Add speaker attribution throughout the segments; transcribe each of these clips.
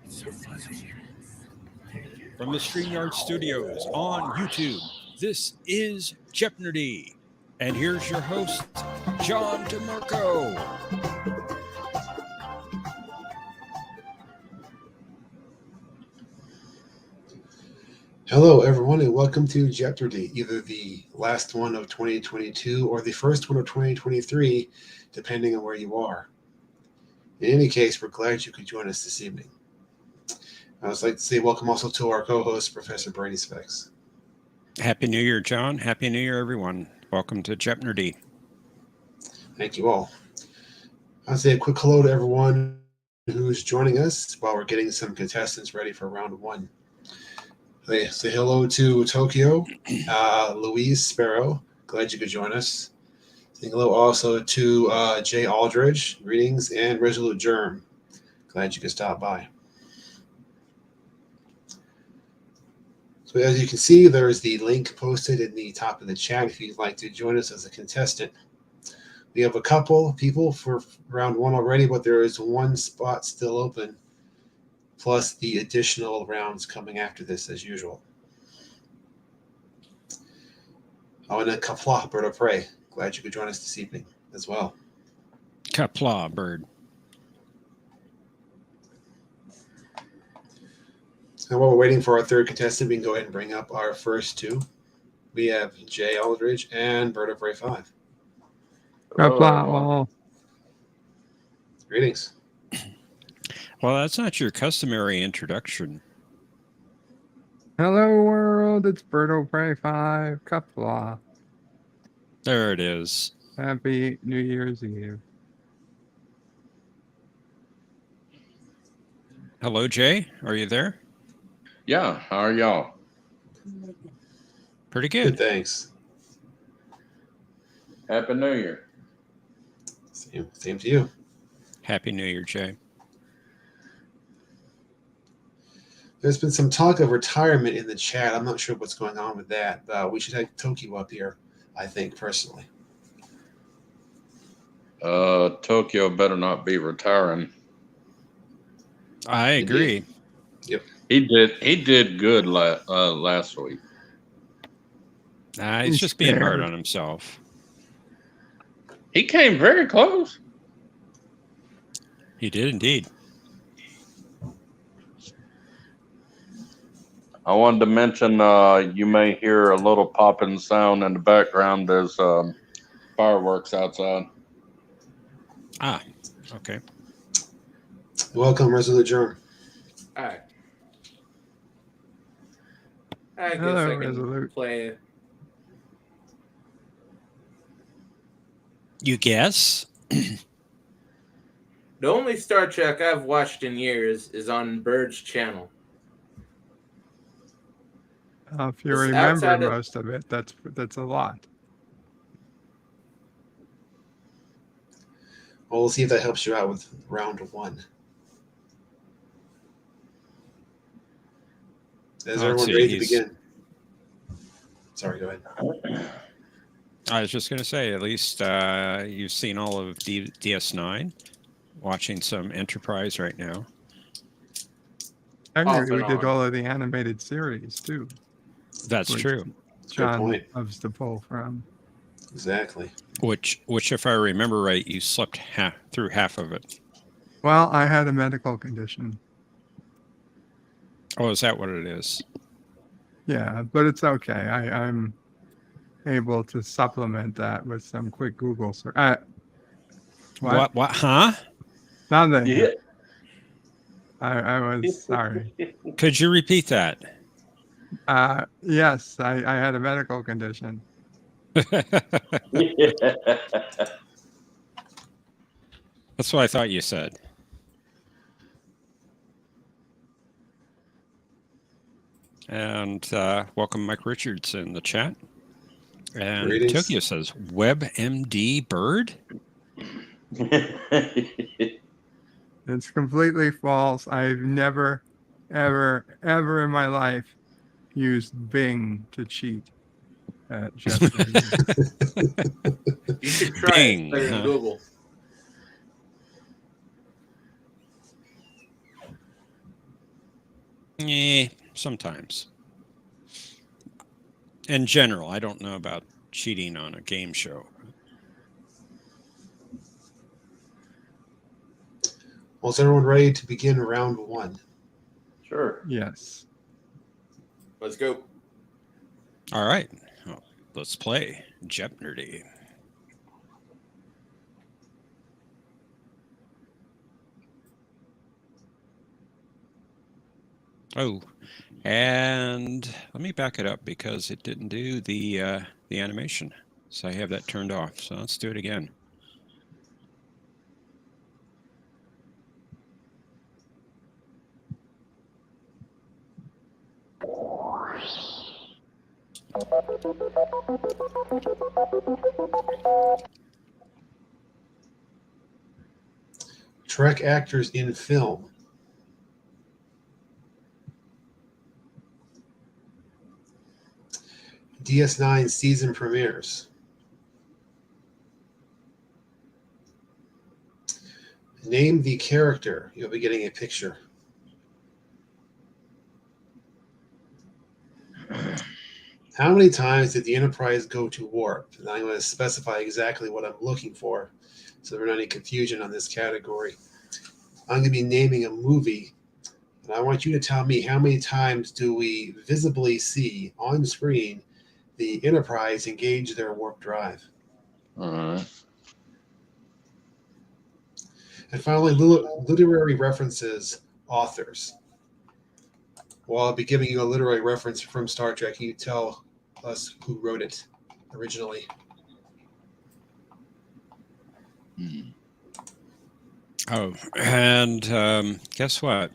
Speaker 1: So fuzzy.
Speaker 2: From the StreamYard studios on YouTube, this is Jeopnerdy. And here's your host, John DeMarco.
Speaker 1: Hello, everyone, and welcome to Jeopardy, either the last one of 2022 or the first one of 2023, depending on where you are. In any case, we're glad you could join us this evening. I would like to say welcome also to our co-host, Professor Brainy Specs.
Speaker 2: Happy New Year, John. Happy New Year, everyone. Welcome to Jeopnerdy.
Speaker 1: Thank you all. I'll say a quick hello to everyone who's joining us while we're getting some contestants ready for round one. Say hello to Tokyo, Louise Sparrow. Glad you could join us. Say hello also to Jay Aldridge. Greetings, and Resolute Germ. Glad you could stop by. So as you can see, there is the link posted in the top of the chat if you'd like to join us as a contestant. We have a couple people for round one already, but there is one spot still open, plus the additional rounds coming after this as usual. Oh, and then Kapla, Bird of Prey. Glad you could join us this evening as well.
Speaker 2: Kapla, bird.
Speaker 1: And while we're waiting for our third contestant, we can go ahead and bring up our first two. We have Jay Aldridge and Bird of Prey 5.
Speaker 3: Hello.
Speaker 1: Greetings.
Speaker 2: Well, that's not your customary introduction.
Speaker 3: Hello, world. It's Birdo Prey 5. Kapla.
Speaker 2: There it is.
Speaker 3: Happy New Year's Eve.
Speaker 2: Hello, Jay. Are you there?
Speaker 4: Yeah, how are y'all?
Speaker 2: Pretty
Speaker 1: Good,
Speaker 2: good.
Speaker 1: thanks.
Speaker 4: Happy New Year.
Speaker 1: Same to you.
Speaker 2: Happy New Year, Jay.
Speaker 1: There's been some talk of retirement in the chat. I'm not sure what's going on with that. We should have Tokyo up here, I think, personally.
Speaker 4: Tokyo better not be retiring.
Speaker 2: I agree.
Speaker 1: Yep.
Speaker 4: He did good last week.
Speaker 2: He's just being hard on himself.
Speaker 4: He came very close.
Speaker 2: He did indeed.
Speaker 4: I wanted to mention you may hear a little popping sound in the background. There's fireworks outside.
Speaker 2: Ah, okay.
Speaker 1: Welcome, Resolute Germ.
Speaker 5: Alright. I guess
Speaker 3: Hello,
Speaker 5: I can
Speaker 3: Resolute.
Speaker 5: play.
Speaker 2: You guess?
Speaker 5: The only Star Trek I've watched in years is on Bird's channel.
Speaker 3: If you
Speaker 5: It's
Speaker 3: remember
Speaker 5: outside of-
Speaker 3: most of it, that's a lot.
Speaker 1: Well, we'll see if that helps you out with round one. Is everyone ready to begin? Sorry, go ahead.
Speaker 2: I was just going to say, at least you've seen all of DS9, watching some Enterprise right now.
Speaker 3: Technically, we
Speaker 5: Off
Speaker 3: did
Speaker 5: and on.
Speaker 3: all of the animated series, too.
Speaker 2: That's
Speaker 3: which
Speaker 2: true.
Speaker 3: John
Speaker 1: point.
Speaker 3: loves to pull from.
Speaker 1: Exactly.
Speaker 2: Which, if I remember right, you slept through half of it.
Speaker 3: Well, I had a medical condition.
Speaker 2: Oh, is that what it is?
Speaker 3: Yeah, but it's okay. I'm able to supplement that with some quick Google search. What?
Speaker 2: What? Huh?
Speaker 3: Nothing.
Speaker 4: Yeah.
Speaker 3: I was sorry.
Speaker 2: Could you repeat that?
Speaker 3: Yes, I had a medical condition.
Speaker 2: That's what I thought you said. And welcome, Mike Richards, in the chat. And
Speaker 1: Greetings.
Speaker 2: Tokyo says, WebMD Bird?
Speaker 3: It's completely false. I've never, ever, ever in my life used Bing to cheat at Jeopardy.
Speaker 5: You should try
Speaker 2: Bing,
Speaker 5: it. It's better than
Speaker 2: huh?
Speaker 5: Google.
Speaker 2: Sometimes. In general, I don't know about cheating on a game show.
Speaker 1: Well, is everyone ready to begin round one?
Speaker 4: Sure.
Speaker 3: Yes.
Speaker 5: Let's go.
Speaker 2: All right. Well, let's play Jeopnerdy. Oh, and let me back it up because it didn't do the animation. So I have that turned off. So let's do it again.
Speaker 1: Trek actors in film. DS9 season premieres. Name the character. You'll be getting a picture. How many times did the Enterprise go to warp? And I'm going to specify exactly what I'm looking for so there's not any confusion on this category. I'm going to be naming a movie, and I want you to tell me how many times do we visibly see on screen the Enterprise engage their warp drive.
Speaker 4: All right.
Speaker 1: And finally, literary references, authors. Well, I'll be giving you a literary reference from Star Trek. Can you tell us who wrote it originally?
Speaker 2: Oh, and guess what?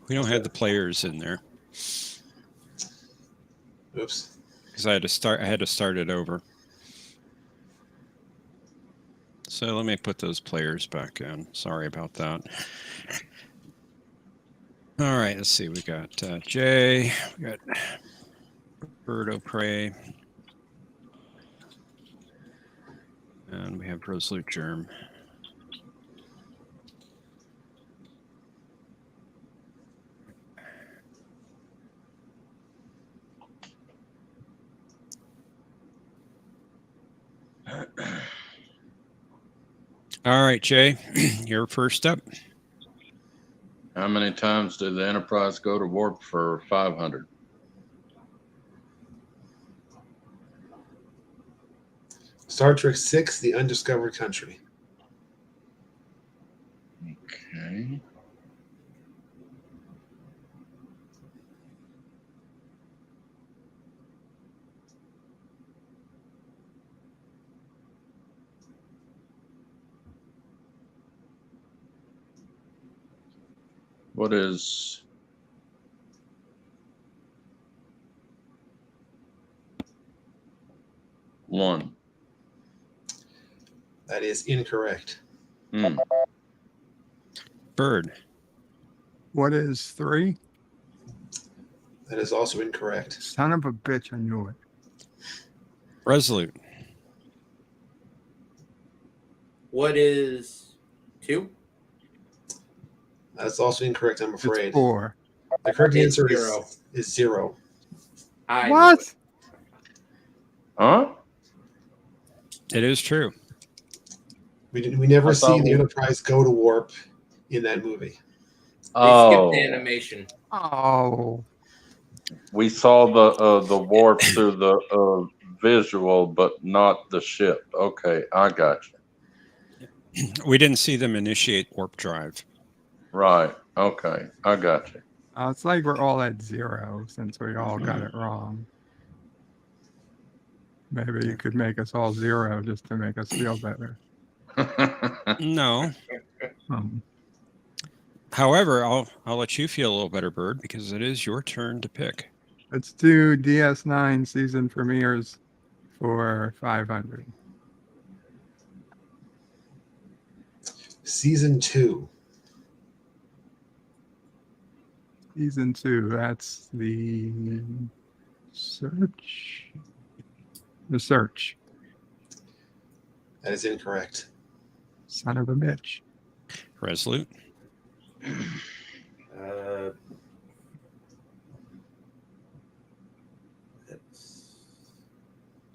Speaker 2: We don't have the players in there
Speaker 1: Oops.
Speaker 2: because I had to start it over. So let me put those players back in. Sorry about that. All right, let's see. We got Jay. We got Bird O'Prey. And we have Resolute Germ. All right, Jay, you're first up.
Speaker 4: How many times did the Enterprise go to warp for 500?
Speaker 1: Star Trek VI, The Undiscovered Country.
Speaker 4: Okay. What is one?
Speaker 1: That is incorrect.
Speaker 2: Bird.
Speaker 3: What is 3?
Speaker 1: That is also incorrect.
Speaker 3: Son of a bitch, I knew it.
Speaker 2: Resolute.
Speaker 5: What is 2?
Speaker 1: That's also incorrect, I'm afraid.
Speaker 3: It's 4.
Speaker 1: The correct
Speaker 5: It's
Speaker 1: answer
Speaker 5: 0.
Speaker 1: is 0.
Speaker 5: I knew
Speaker 3: What?
Speaker 5: it.
Speaker 4: Huh?
Speaker 2: It is true.
Speaker 1: We never
Speaker 4: I
Speaker 1: see
Speaker 4: thought
Speaker 1: the
Speaker 4: we-
Speaker 1: Enterprise go to warp in that movie.
Speaker 5: They
Speaker 4: Oh,
Speaker 5: skipped the animation.
Speaker 3: Oh,
Speaker 4: we saw the warp through the visual, but not the ship. Okay, I got you.
Speaker 2: We didn't see them initiate warp drive.
Speaker 4: Right. Okay, I got you.
Speaker 3: it's like we're all at 0 since we all got it wrong. Maybe you could make us all 0 just to make us feel better.
Speaker 2: No.
Speaker 3: Um,
Speaker 2: However, I'll let you feel a little better, Bird, because it is your turn to pick.
Speaker 3: let's do DS9 season premieres for 500.
Speaker 1: Season 2.
Speaker 3: Season 2, that's the search. The search.
Speaker 1: That is incorrect.
Speaker 3: Son of a bitch.
Speaker 2: Resolute.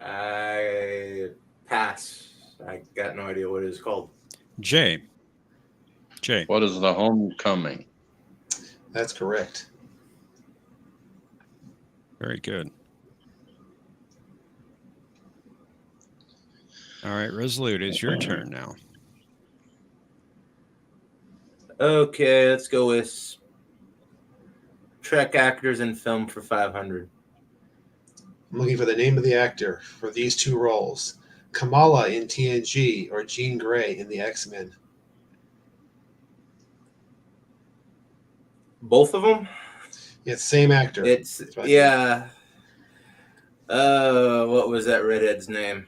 Speaker 5: I pass. I got no idea what it's called.
Speaker 2: Jay.
Speaker 4: What is the Homecoming?
Speaker 1: That's correct.
Speaker 2: Very good. All right, Resolute, it's your turn now.
Speaker 5: Okay, let's go with Trek actors in film for 500.
Speaker 1: I'm looking for the name of the actor for these two roles. Kamala in TNG or Jean Grey in the X-Men.
Speaker 5: Both of them?
Speaker 1: Yeah, same actor.
Speaker 5: It's yeah. What was that redhead's name?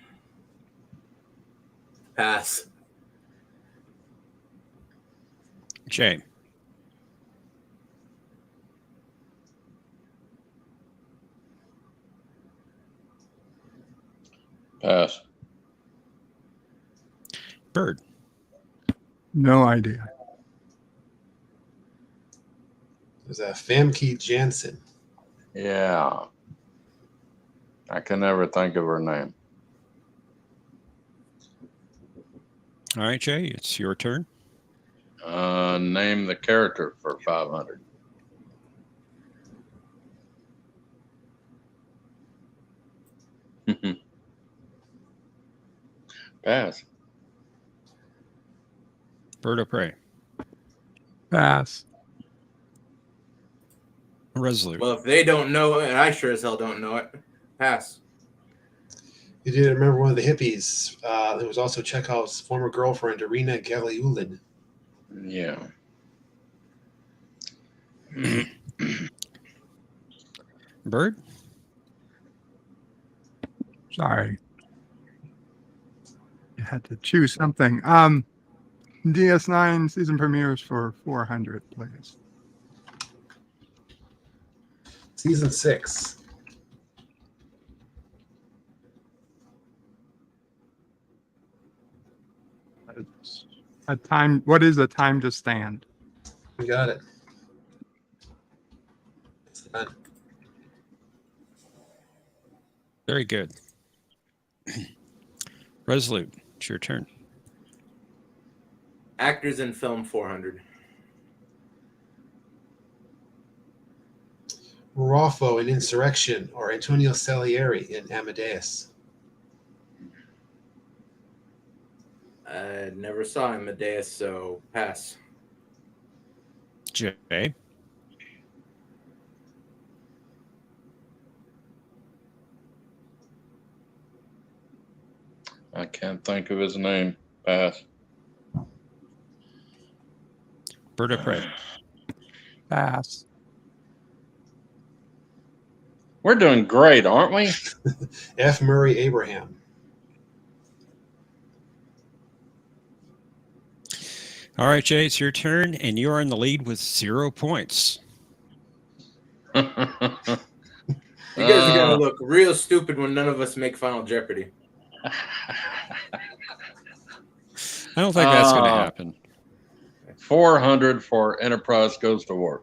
Speaker 5: Pass.
Speaker 2: Jay.
Speaker 4: Pass.
Speaker 2: Bird.
Speaker 3: No idea.
Speaker 1: There's a Famke Janssen.
Speaker 4: Yeah. I can never think of her name.
Speaker 2: All right, Jay, it's your turn.
Speaker 4: Name the character for 500. Pass.
Speaker 2: Bird of prey.
Speaker 3: Pass.
Speaker 2: Resolute.
Speaker 5: Well, if they don't know it, and I sure as hell don't know it, pass.
Speaker 1: You did remember one of the hippies. There was also Chekhov's former girlfriend, Irina Galiulin.
Speaker 4: Yeah.
Speaker 2: Bird.
Speaker 3: Sorry. You had to choose something. DS9 season premieres for 400, please.
Speaker 1: Season 6.
Speaker 3: A time. What is a time to stand?
Speaker 1: We got it. It's done.
Speaker 2: Very good. Resolute, it's your turn.
Speaker 5: Actors in film 400.
Speaker 1: Ruffo in Insurrection or Antonio Salieri in Amadeus.
Speaker 5: I never saw Amadeus, so pass.
Speaker 2: Jay.
Speaker 4: I can't think of his name. Pass.
Speaker 2: Bird of prey.
Speaker 3: Pass.
Speaker 4: We're doing great, aren't we?
Speaker 1: F. Murray Abraham.
Speaker 2: All right, Jay, it's your turn, and you are in the lead with 0 points.
Speaker 5: You guys are going to look real stupid when none of us make Final Jeopardy.
Speaker 2: I don't think that's going to happen.
Speaker 4: 400 for Enterprise Goes to War.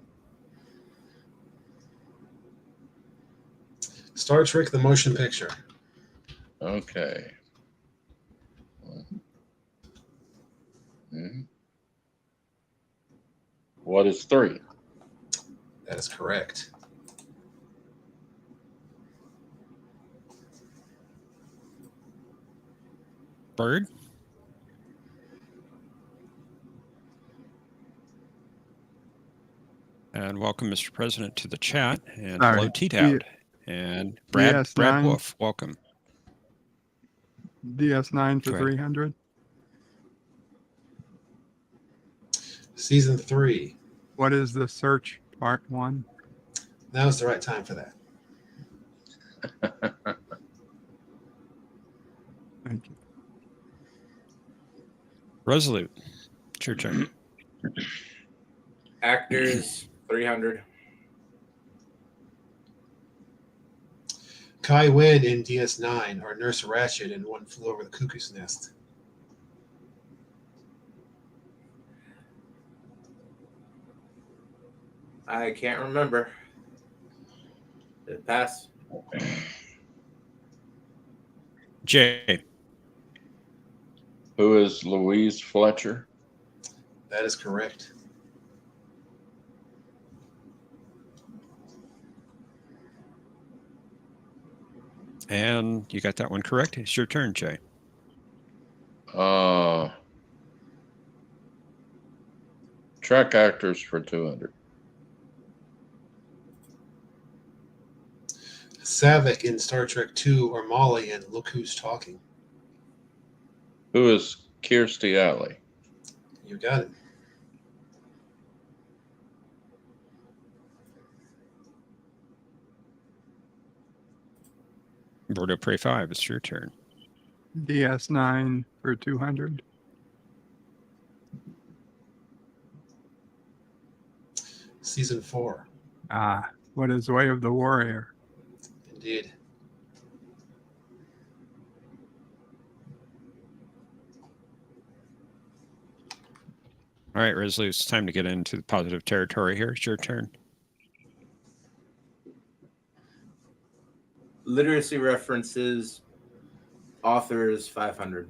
Speaker 1: Star Trek the Motion Picture.
Speaker 4: Okay. What is 3?
Speaker 1: That is correct.
Speaker 2: Bird. And welcome, Mr. President, to the chat. And
Speaker 3: All
Speaker 2: hello,
Speaker 3: right.
Speaker 2: T-Dowd. And Brad
Speaker 3: DS9.
Speaker 2: Wolf, welcome.
Speaker 3: DS9 for
Speaker 2: Go ahead.
Speaker 3: 300.
Speaker 1: Season 3.
Speaker 3: What is The Search Part 1?
Speaker 1: Now is the right time for that.
Speaker 3: Thank you.
Speaker 2: Resolute, it's your turn.
Speaker 5: Actors 300.
Speaker 1: Kai Wynn in DS9 or Nurse Ratched in One Flew Over the Cuckoo's Nest.
Speaker 5: I can't remember. Did it pass?
Speaker 2: Jay.
Speaker 4: Who is Louise Fletcher?
Speaker 1: That is correct.
Speaker 2: And you got that one correct. It's your turn, Jay.
Speaker 4: Track actors for 200.
Speaker 1: Saavik in Star Trek II or Molly in Look Who's Talking.
Speaker 4: Who is Kirstie Alley?
Speaker 1: You got it.
Speaker 2: Bird of Prey 5, it's your turn.
Speaker 3: DS9 for 200.
Speaker 1: Season 4.
Speaker 3: What is Way of the Warrior?
Speaker 1: Indeed.
Speaker 2: All right, Resolute, it's time to get into the positive territory here. It's your turn.
Speaker 5: Literacy references, authors 500.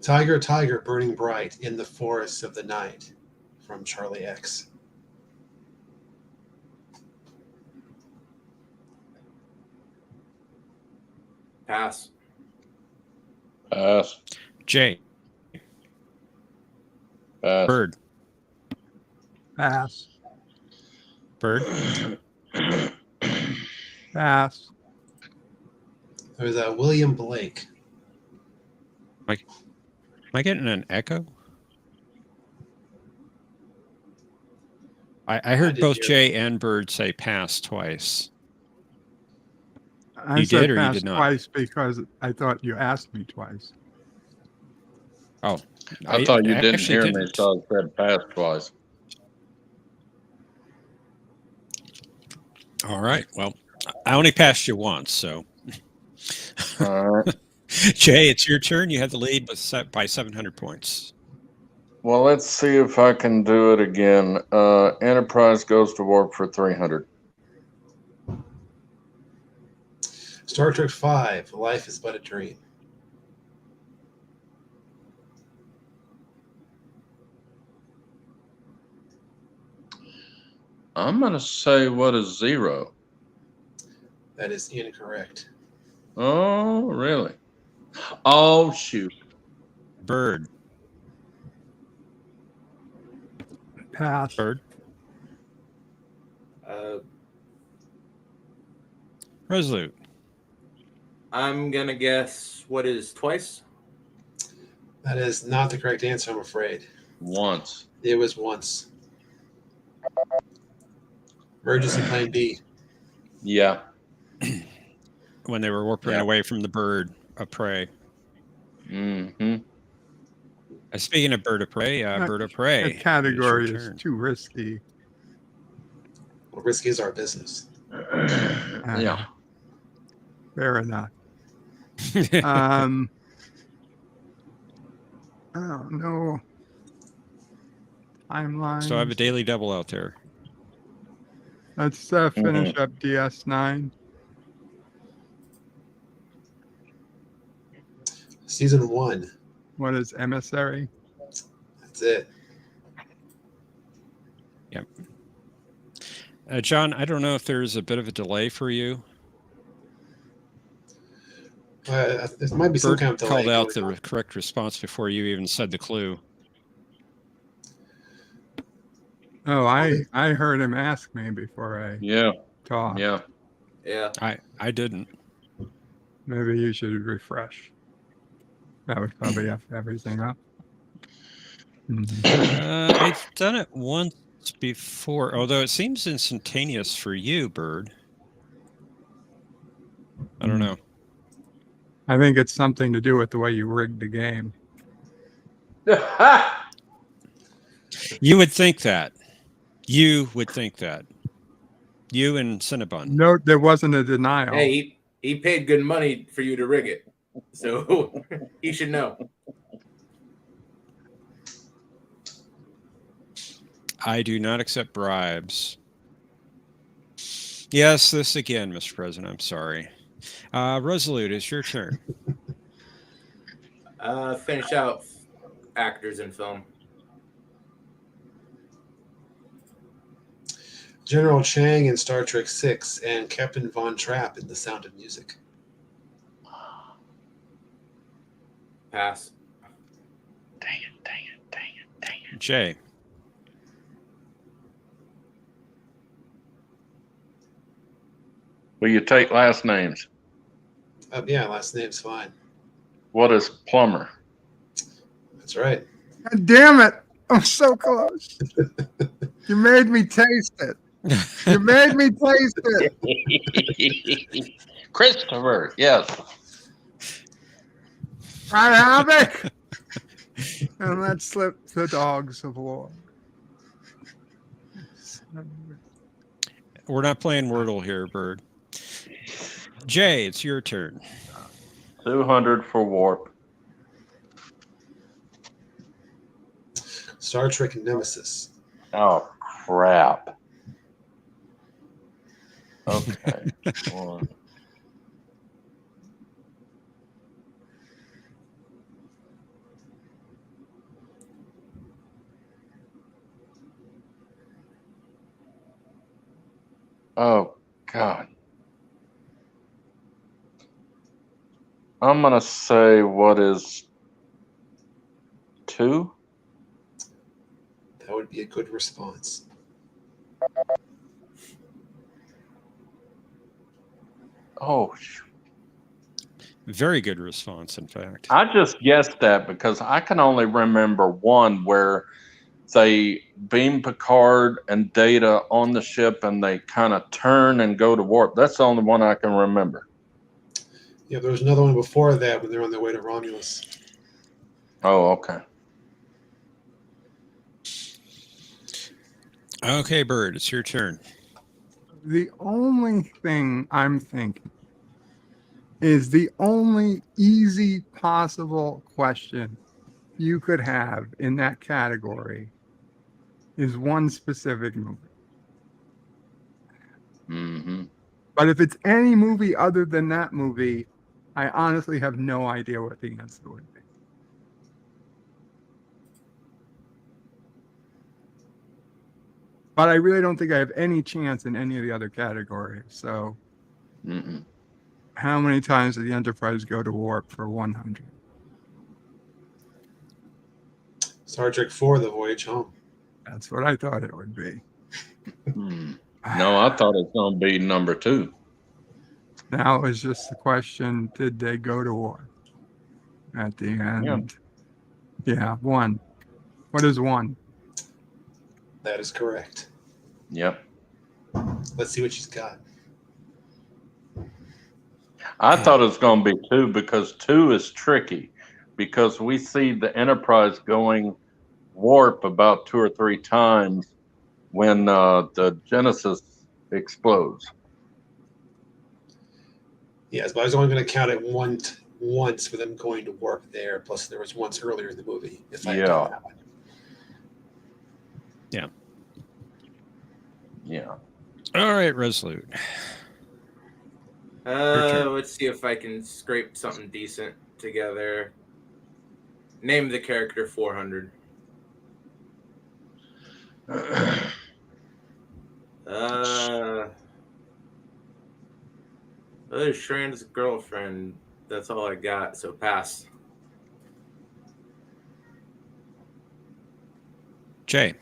Speaker 1: Tiger, Tiger, Burning Bright in the Forests of the Night from Charlie X.
Speaker 5: Pass.
Speaker 4: Pass.
Speaker 2: Jay.
Speaker 4: Pass.
Speaker 2: Bird.
Speaker 3: Pass.
Speaker 2: Bird.
Speaker 3: Pass.
Speaker 1: There's William Blake.
Speaker 2: Am I getting an echo? I heard
Speaker 1: did
Speaker 2: both
Speaker 1: hear
Speaker 2: Jay and Bird say pass twice.
Speaker 3: I
Speaker 2: You
Speaker 3: said
Speaker 2: did or you
Speaker 3: pass
Speaker 2: did not?
Speaker 3: twice because I thought you asked me twice.
Speaker 2: Oh,
Speaker 4: I thought you didn't
Speaker 2: actually
Speaker 4: hear me,
Speaker 2: didn't.
Speaker 4: so I said pass twice.
Speaker 2: All right. Well, I only passed you once, so.
Speaker 4: All right.
Speaker 2: Jay, it's your turn. You have the lead by 700 points.
Speaker 4: Well, let's see if I can do it again. Enterprise goes to warp for 300.
Speaker 1: Star Trek V, Life is But a Dream.
Speaker 4: I'm going to say, what is 0?
Speaker 1: That is incorrect.
Speaker 4: Oh, really? Oh, shoot.
Speaker 2: Bird.
Speaker 3: Pass.
Speaker 2: Bird. Resolute.
Speaker 5: I'm going to guess what is twice?
Speaker 1: That is not the correct answer, I'm afraid.
Speaker 4: Once.
Speaker 1: It was once. Emergency Plan B.
Speaker 4: Yeah.
Speaker 2: When they were warping away from the bird of prey.
Speaker 4: Mm-hmm.
Speaker 2: Speaking of bird of prey, bird of prey.
Speaker 3: That category is too risky.
Speaker 1: Well, risky is our business.
Speaker 4: Yeah.
Speaker 3: Fair enough. I don't know. Timeline.
Speaker 2: So I have a daily double out there.
Speaker 3: Let's finish up DS9.
Speaker 1: Season 1.
Speaker 3: What is Emissary?
Speaker 1: That's it.
Speaker 2: Yep. John, I don't know if there's a bit of a delay for you.
Speaker 1: There might be some
Speaker 2: Bird
Speaker 1: kind of delay.
Speaker 2: called out the correct response before you even said the clue.
Speaker 3: Oh, I heard him ask me before I talked.
Speaker 4: Yeah.
Speaker 2: I didn't.
Speaker 3: Maybe you should refresh. That would probably F everything up.
Speaker 2: I've done it once before, although it seems instantaneous for you, Bird. I don't know.
Speaker 3: I think it's something to do with the way you rigged the game.
Speaker 2: You would think that. You would think that. You and Cinnabon.
Speaker 3: No, there wasn't a denial.
Speaker 5: Hey, he paid good money for you to rig it. So he should know.
Speaker 2: I do not accept bribes. Yes, this again, Mr. President. I'm sorry. Resolute, it's your turn.
Speaker 5: Finish out actors in film.
Speaker 1: General Chang in Star Trek VI and Captain Von Trapp in The Sound of Music.
Speaker 5: Pass.
Speaker 4: Dang it.
Speaker 2: Jay.
Speaker 4: Will you take last names?
Speaker 1: Yeah, last name's fine.
Speaker 4: What is Plumber?
Speaker 1: That's right.
Speaker 3: God damn it! I'm so close. You made me taste it. You made me taste it.
Speaker 4: Christopher, yes.
Speaker 3: I have it. And let's slip the dogs of war.
Speaker 2: We're not playing Wordle here, Bird. Jay, it's your turn.
Speaker 4: 200 for Warp.
Speaker 1: Star Trek Nemesis.
Speaker 4: Oh, crap. Okay. One. Oh, God. I'm going to say what is 2?
Speaker 1: That would be a good response.
Speaker 4: Oh,
Speaker 2: Very good response, in fact.
Speaker 4: I just guessed that because I can only remember one where they beam Picard and Data on the ship and they kind of turn and go to warp. That's the only one I can remember.
Speaker 1: Yeah, there was another one before that when they're on their way to Romulus.
Speaker 4: Oh, okay.
Speaker 2: Okay, Bird, it's your turn.
Speaker 3: The only thing I'm thinking is the only easy possible question you could have in that category is one specific movie.
Speaker 4: Mm-hmm.
Speaker 3: But if it's any movie other than that movie, I honestly have no idea what the answer would be. But I really don't think I have any chance in any of the other categories. So,
Speaker 4: Mm-mm.
Speaker 3: how many times did the Enterprise go to warp for 100?
Speaker 1: Star Trek IV, The Voyage Home.
Speaker 3: That's what I thought it would be.
Speaker 4: Mm. No, I thought it was going to be number 2.
Speaker 3: Now it's just the question, did they go to war at the end? Yeah, 1. What is 1?
Speaker 1: That is correct.
Speaker 4: Yep.
Speaker 1: Let's see what she's got.
Speaker 4: I thought it was going to be 2 because 2 is tricky because we see the Enterprise going warp about 2 or 3 times when the Genesis explodes.
Speaker 1: Yes, but I was only going to count it once for them going to warp there. Plus, there was once earlier in the movie. If I had done that one.
Speaker 2: Yeah.
Speaker 4: Yeah.
Speaker 2: All right, Resolute.
Speaker 5: Let's see if I can scrape something decent together. Name the character 400. Shran's girlfriend. That's all I got. So pass.
Speaker 2: Jay.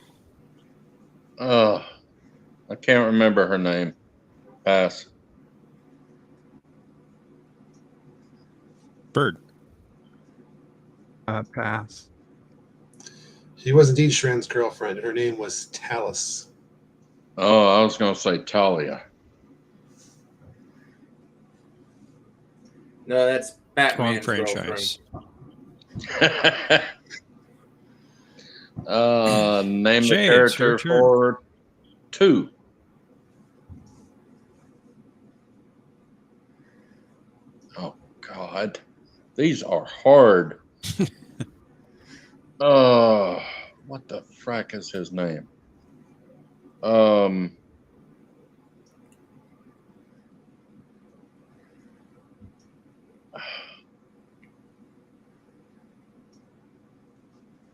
Speaker 4: I can't remember her name. Pass.
Speaker 2: Bird.
Speaker 3: Pass.
Speaker 1: She was indeed Shran's girlfriend, and her name was Talus.
Speaker 4: Oh, I was going to say Talia.
Speaker 5: No, that's Batman's
Speaker 2: Wrong franchise.
Speaker 4: Name
Speaker 2: Jay,
Speaker 4: the
Speaker 2: it's your
Speaker 4: character
Speaker 2: turn.
Speaker 4: for 2. Oh, God. These are hard. What the frack is his name? Um,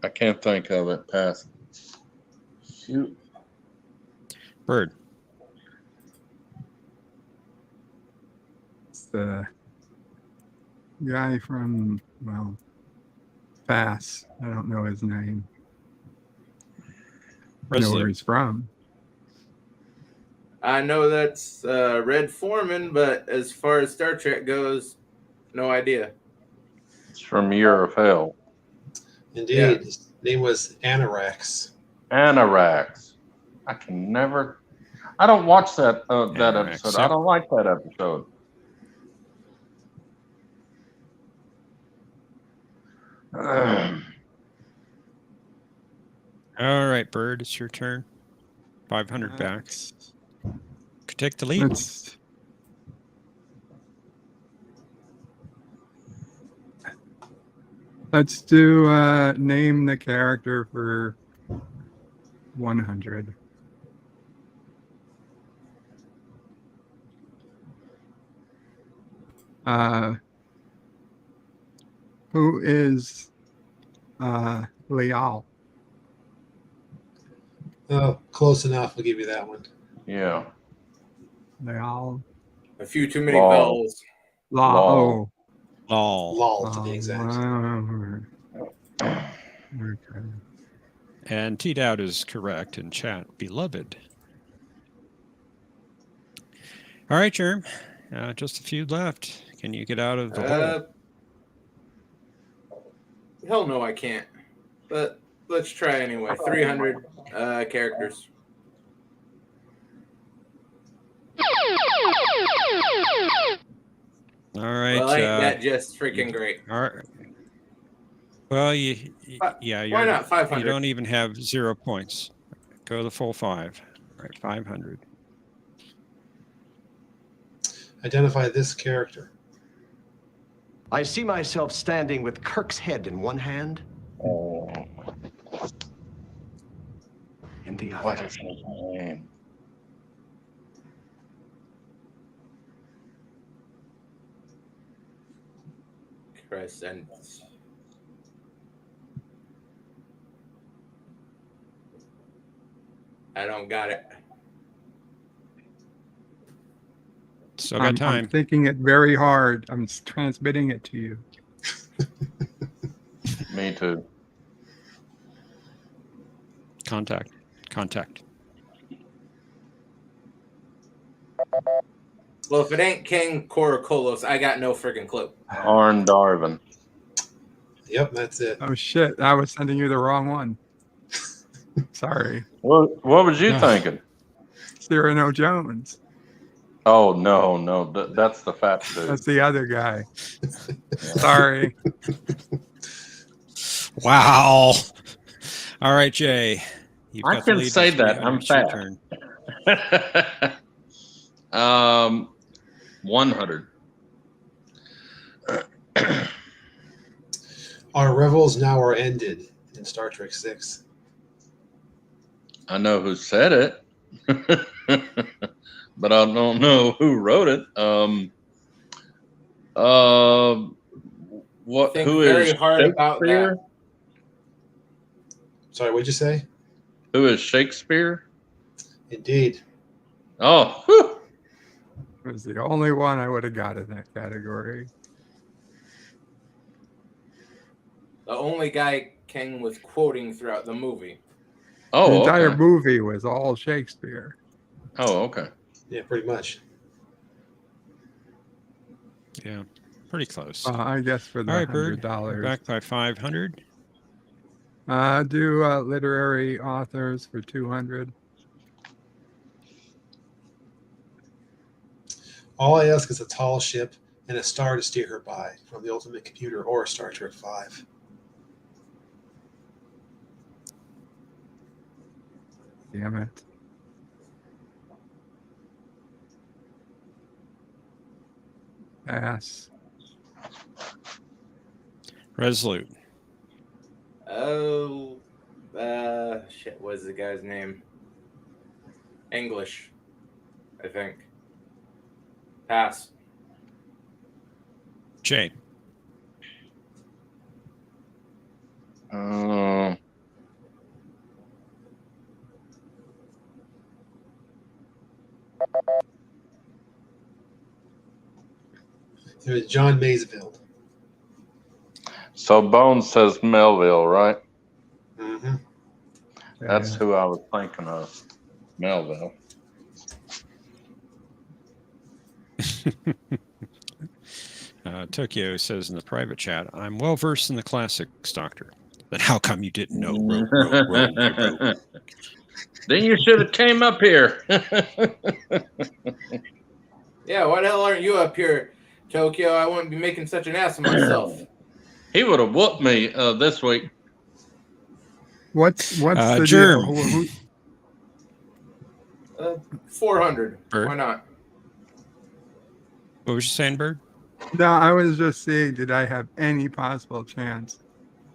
Speaker 4: I can't think of it. Pass. Shoot.
Speaker 2: Bird.
Speaker 3: It's the guy from, well, Pass. I don't know his name. I know where
Speaker 2: Resolute.
Speaker 3: he's from.
Speaker 5: I know that's Red Foreman, but as far as Star Trek goes, no idea.
Speaker 4: It's from Year of Hell.
Speaker 1: Indeed.
Speaker 5: Yeah.
Speaker 1: His name was Anorax.
Speaker 4: Anorax. I can never. I don't watch that
Speaker 2: Anorax,
Speaker 4: episode.
Speaker 2: yep.
Speaker 4: I don't like that episode.
Speaker 2: All right, Bird, it's your turn. 500 back. Could take the lead.
Speaker 3: Let's do name the character for 100. Who is Leal?
Speaker 1: Oh, close enough. I'll give you that one.
Speaker 4: Yeah.
Speaker 3: Leal.
Speaker 5: A few too many
Speaker 4: Law.
Speaker 5: vowels.
Speaker 3: Oh.
Speaker 2: Lol.
Speaker 1: Lol, to be exact.
Speaker 3: Okay.
Speaker 2: And T-Dowd is correct in chat. Beloved. All right, Germ. Just a few left. Can you get out of the hole?
Speaker 5: Hell no, I can't. But let's try anyway. 300 characters.
Speaker 2: All right.
Speaker 5: Well, ain't that just freaking great?
Speaker 2: All right. Well, yeah,
Speaker 5: Why not 500?
Speaker 2: You don't even have 0 points. Go the full 5. All right, 500.
Speaker 1: Identify this character.
Speaker 6: I see myself standing with Kirk's head in one hand,
Speaker 4: Oh,
Speaker 6: in the
Speaker 4: what
Speaker 6: other.
Speaker 4: is his name?
Speaker 5: Crescent. I don't got it.
Speaker 2: Still got time.
Speaker 3: I'm thinking it very hard. I'm transmitting it to you.
Speaker 4: Me too.
Speaker 2: Contact.
Speaker 5: Well, if it ain't King Korakolos, I got no freaking clue.
Speaker 4: Arn Darvin.
Speaker 1: Yep, that's it.
Speaker 3: Oh shit! I was sending you the wrong one. Sorry,
Speaker 4: What was you thinking?
Speaker 3: Cyrano Jones.
Speaker 4: Oh no, that's the fat dude.
Speaker 3: That's the other guy. Sorry.
Speaker 2: Wow. All right, Jay. You've
Speaker 4: I
Speaker 2: got the
Speaker 4: can
Speaker 2: lead
Speaker 4: say
Speaker 2: with
Speaker 4: that.
Speaker 2: 300.
Speaker 4: I'm
Speaker 2: It's your
Speaker 4: fat.
Speaker 2: turn.
Speaker 4: 100.
Speaker 1: Our revels now are ended in Star Trek 6.
Speaker 4: I know who said it, but I don't know who wrote it. What?
Speaker 5: Think
Speaker 4: Who
Speaker 5: very
Speaker 4: is
Speaker 5: hard about
Speaker 4: Shakespeare?
Speaker 5: that.
Speaker 1: Sorry, what'd you say?
Speaker 4: Who is Shakespeare?
Speaker 1: Indeed.
Speaker 4: Oh, whew.
Speaker 3: It was the only one I would have got in that category.
Speaker 5: The only guy King was quoting throughout the movie.
Speaker 3: The
Speaker 4: Oh,
Speaker 3: entire
Speaker 4: okay.
Speaker 3: movie was all Shakespeare.
Speaker 4: Oh, okay.
Speaker 1: Yeah, pretty much.
Speaker 2: Yeah, pretty close.
Speaker 3: I guess for the
Speaker 2: All right, Bird.
Speaker 3: $100.
Speaker 2: You're back by 500.
Speaker 3: Do literary authors for 200.
Speaker 1: All I ask is a tall ship and a star to steer her by from the Ultimate Computer or Star Trek 5.
Speaker 3: Damn it. Pass.
Speaker 2: Resolute.
Speaker 5: Oh, shit, what's the guy's name? English, I think. Pass.
Speaker 2: Jay.
Speaker 1: It was John Maysville.
Speaker 4: So Bones says Melville, right?
Speaker 1: Mm-hmm.
Speaker 4: That's
Speaker 3: Yeah.
Speaker 4: who I was thinking of. Melville.
Speaker 2: Tokyo says in the private chat, I'm well versed in the classics, Doctor. Then how come you didn't know row?
Speaker 4: Then you should have came up here.
Speaker 5: Yeah, why the hell aren't you up here, Tokyo? I wouldn't be making such an ass of myself.
Speaker 4: He would have whooped me this week.
Speaker 3: What's the
Speaker 2: Germ.
Speaker 3: deal?
Speaker 5: 400.
Speaker 2: Bird.
Speaker 5: Why not?
Speaker 2: What was you saying, Bird?
Speaker 3: No, I was just saying, did I have any possible chance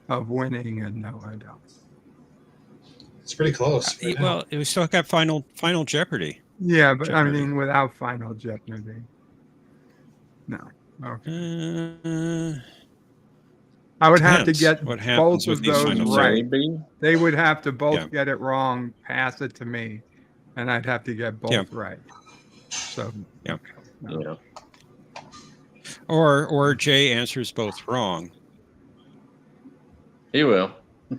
Speaker 3: of winning? And no, I don't.
Speaker 1: It's pretty close. Right now.
Speaker 2: Well, we still got Final Jeopardy.
Speaker 3: Yeah, but I
Speaker 2: Jeopardy.
Speaker 3: mean, without Final Jeopardy. No. Okay. I would have to
Speaker 2: Depends
Speaker 3: get
Speaker 2: what happens
Speaker 3: both
Speaker 2: with
Speaker 3: of
Speaker 2: these
Speaker 3: those
Speaker 2: final
Speaker 3: right.
Speaker 4: Maybe.
Speaker 3: They would have to both
Speaker 2: Yeah.
Speaker 3: get it wrong, pass it to me, and I'd have to get both
Speaker 2: Yeah.
Speaker 3: right. So,
Speaker 2: Yeah.
Speaker 3: okay, no.
Speaker 4: Yeah.
Speaker 2: Or Jay answers both wrong.
Speaker 4: He will.
Speaker 2: All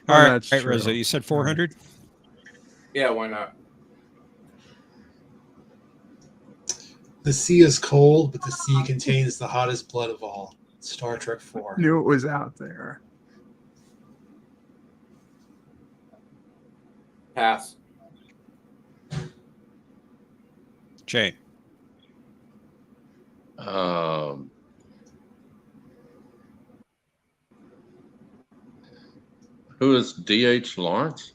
Speaker 2: right,
Speaker 3: that's true.
Speaker 2: Reza, you said 400?
Speaker 5: Yeah, why not?
Speaker 1: The sea is cold, but the sea contains the hottest blood of all. Star Trek 4.
Speaker 3: Knew it was out there.
Speaker 5: Pass.
Speaker 2: Jay.
Speaker 4: Who is D.H. Lawrence?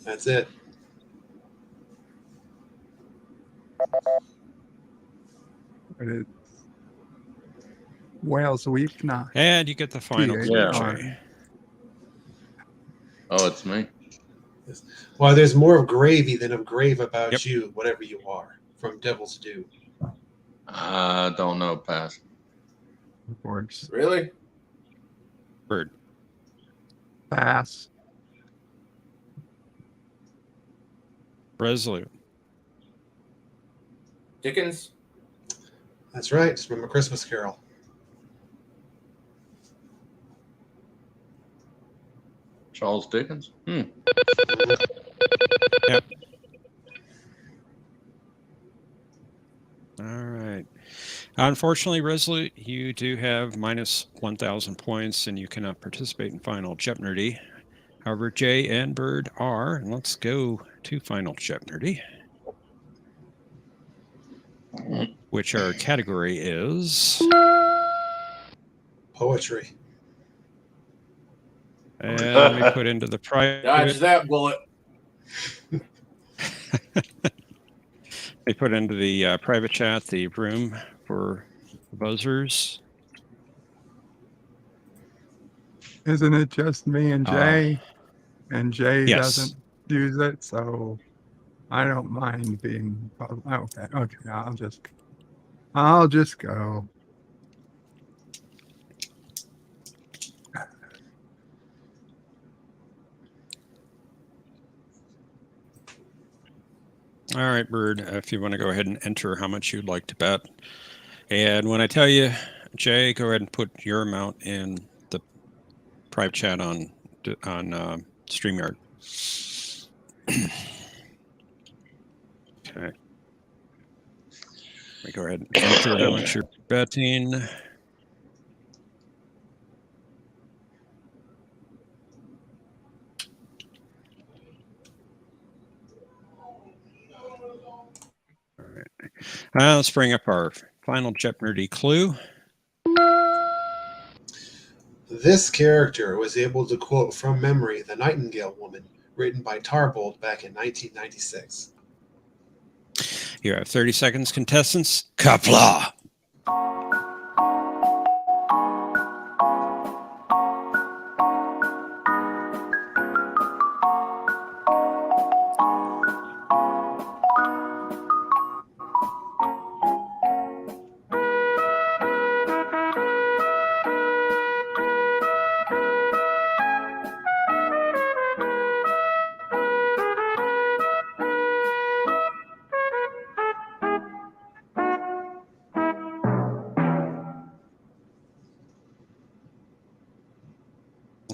Speaker 1: That's it.
Speaker 3: But it's Whales Week, not
Speaker 2: And you get the final clue,
Speaker 4: Yeah.
Speaker 2: Jay.
Speaker 4: Oh, it's me.
Speaker 1: Well, there's more of gravy than of grave about
Speaker 2: Yep.
Speaker 1: you, whatever you are, from Devil's Due.
Speaker 4: I don't know, Pass.
Speaker 3: words.
Speaker 5: Really?
Speaker 2: Bird.
Speaker 3: Pass.
Speaker 2: Resolute.
Speaker 5: Dickens?
Speaker 1: That's right. It's from A Christmas Carol.
Speaker 4: Charles Dickens?
Speaker 2: Yep. All right. Unfortunately, Resolute, you do have minus 1,000 points, and you cannot participate in Final Jeopardy. However, Jay and Bird are. And let's go to Final Jeopardy, which our category is.
Speaker 1: Poetry.
Speaker 2: And let me put into the private.
Speaker 5: Dodge that bullet.
Speaker 2: They put into the private chat the room for buzzers.
Speaker 3: Isn't it just me and Jay? And Jay
Speaker 2: Yes.
Speaker 3: doesn't use it, so I don't mind being. Okay, I'll just go.
Speaker 2: All right, Bird, if you want to go ahead and enter how much you'd like to bet. And when I tell you, Jay, go ahead and put your amount in the private chat on StreamYard. Okay. Let me go ahead and enter how much you're betting. All right. Let's bring up our Final Jeopardy clue.
Speaker 1: This character was able to quote from memory The Nightingale Woman, written by Tarbold back in 1996.
Speaker 2: You have 30 seconds, contestants. Kapla.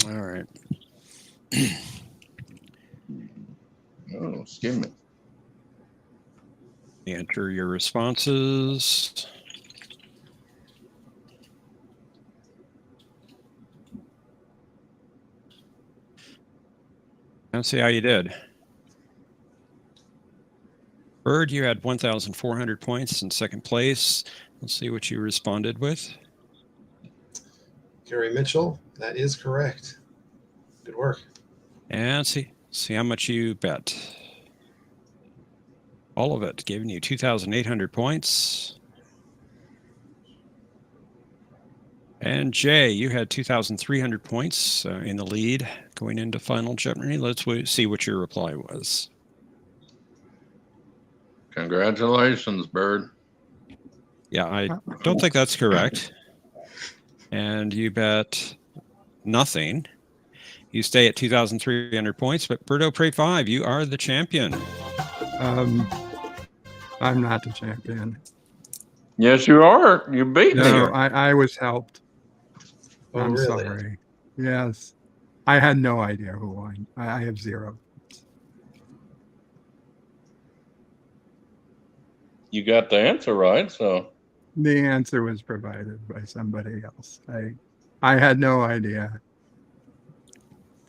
Speaker 2: All right.
Speaker 4: Oh, excuse me.
Speaker 2: Enter your responses. Let's see how you did. Bird, you had 1,400 points in second place. Let's see what you responded with.
Speaker 1: Gary Mitchell, that is correct. Good work.
Speaker 2: And see how much you bet. All of it, giving you 2,800 points. And Jay, you had 2,300 points in the lead going into Final Jeopardy. Let's see what your reply was.
Speaker 4: Congratulations, Bird.
Speaker 2: Yeah, I don't think that's correct. And you bet nothing. You stay at 2,300 points, but Birdo Prey 5, you are the champion.
Speaker 3: I'm not the champion.
Speaker 4: Yes, you are. You beat me.
Speaker 3: No, I was helped.
Speaker 1: Oh,
Speaker 3: I'm
Speaker 1: really?
Speaker 3: sorry. Yes. I had no idea who won. I have 0.
Speaker 4: You got the answer right, so.
Speaker 3: The answer was provided by somebody else. I had no idea.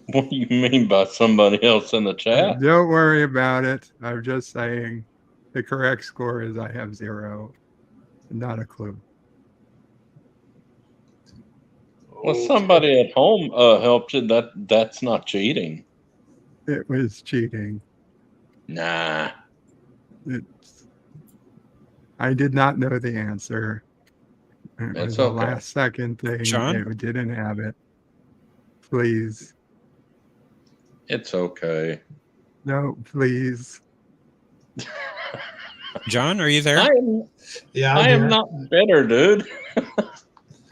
Speaker 4: What do you mean by somebody else in the chat?
Speaker 3: Don't worry about it. I'm just saying the correct score is I have 0. Not a clue.
Speaker 4: Well, somebody at home helped you. That's not cheating.
Speaker 3: It was cheating.
Speaker 4: Nah.
Speaker 3: I did not know the answer. It
Speaker 4: That's
Speaker 3: was a
Speaker 4: okay.
Speaker 3: last second thing.
Speaker 2: Sean?
Speaker 3: It didn't have it. Please.
Speaker 4: It's okay.
Speaker 3: No, please.
Speaker 2: John, are you there?
Speaker 4: I am
Speaker 1: Yeah,
Speaker 4: not bitter, dude.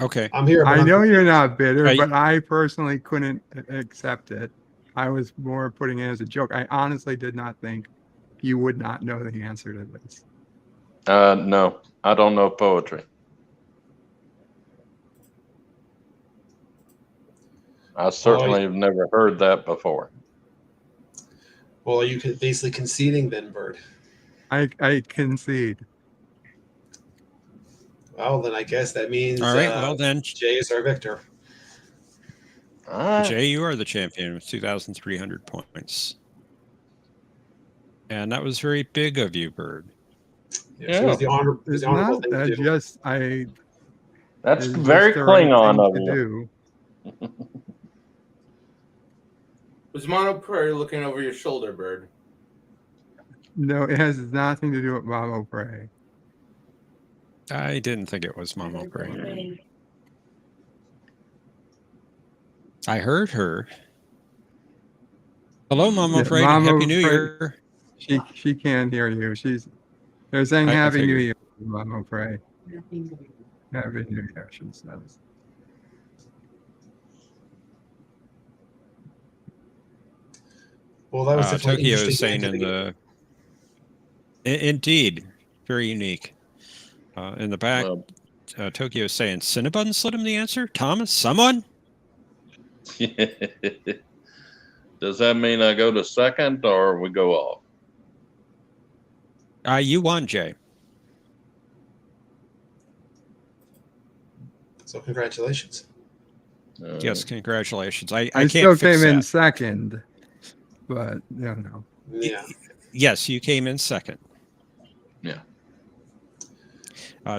Speaker 2: Okay.
Speaker 1: I'm here. But
Speaker 3: I know you're not bitter,
Speaker 2: Right.
Speaker 3: but I personally couldn't accept it. I was more putting it as a joke. I honestly did not think you would not know the answer to this.
Speaker 4: No, I don't know poetry. I certainly have never heard that before.
Speaker 1: Well, are you basically conceding then, Bird?
Speaker 3: I concede.
Speaker 1: Well, then I guess that means
Speaker 2: All right. Well, then,
Speaker 1: Jay is our victor.
Speaker 4: All right.
Speaker 2: Jay, you are the champion with 2,300 points. And that was very big of you, Bird.
Speaker 1: Yeah. It was the honorable
Speaker 3: It's
Speaker 1: thing
Speaker 3: not
Speaker 1: to do.
Speaker 3: just
Speaker 4: That's
Speaker 3: it's
Speaker 4: very
Speaker 3: just the right
Speaker 4: Klingon
Speaker 3: thing
Speaker 4: of
Speaker 3: to
Speaker 4: you.
Speaker 3: do.
Speaker 5: Was Mono Prairie looking over your shoulder, Bird?
Speaker 3: No, it has nothing to do with Mamo Prey.
Speaker 2: I didn't think it was Mama Prey. I heard her. Hello, Mama
Speaker 3: Yeah,
Speaker 2: Prey.
Speaker 3: Mama
Speaker 2: Happy New
Speaker 3: Prey.
Speaker 2: Year.
Speaker 3: She can't hear you. They're saying
Speaker 2: I
Speaker 3: Happy New
Speaker 2: figured.
Speaker 3: Year, Mamo Prey. Happy New Year, she says.
Speaker 1: Well, that was definitely
Speaker 2: Tokyo
Speaker 1: interesting
Speaker 2: is saying
Speaker 1: to
Speaker 2: in
Speaker 1: the
Speaker 2: the... Indeed. Very unique. In the back,
Speaker 4: Well,
Speaker 2: Tokyo is saying, Cinnabon slid him the answer? Thomas? Someone?
Speaker 4: does that mean I go to second or we go off?
Speaker 2: You won, Jay.
Speaker 1: So congratulations.
Speaker 2: Yes, congratulations. I
Speaker 3: I
Speaker 2: can't
Speaker 3: still
Speaker 2: fix
Speaker 3: came in
Speaker 2: that.
Speaker 3: second, but you know.
Speaker 1: Yeah.
Speaker 2: Yes, you came in second.
Speaker 4: Yeah.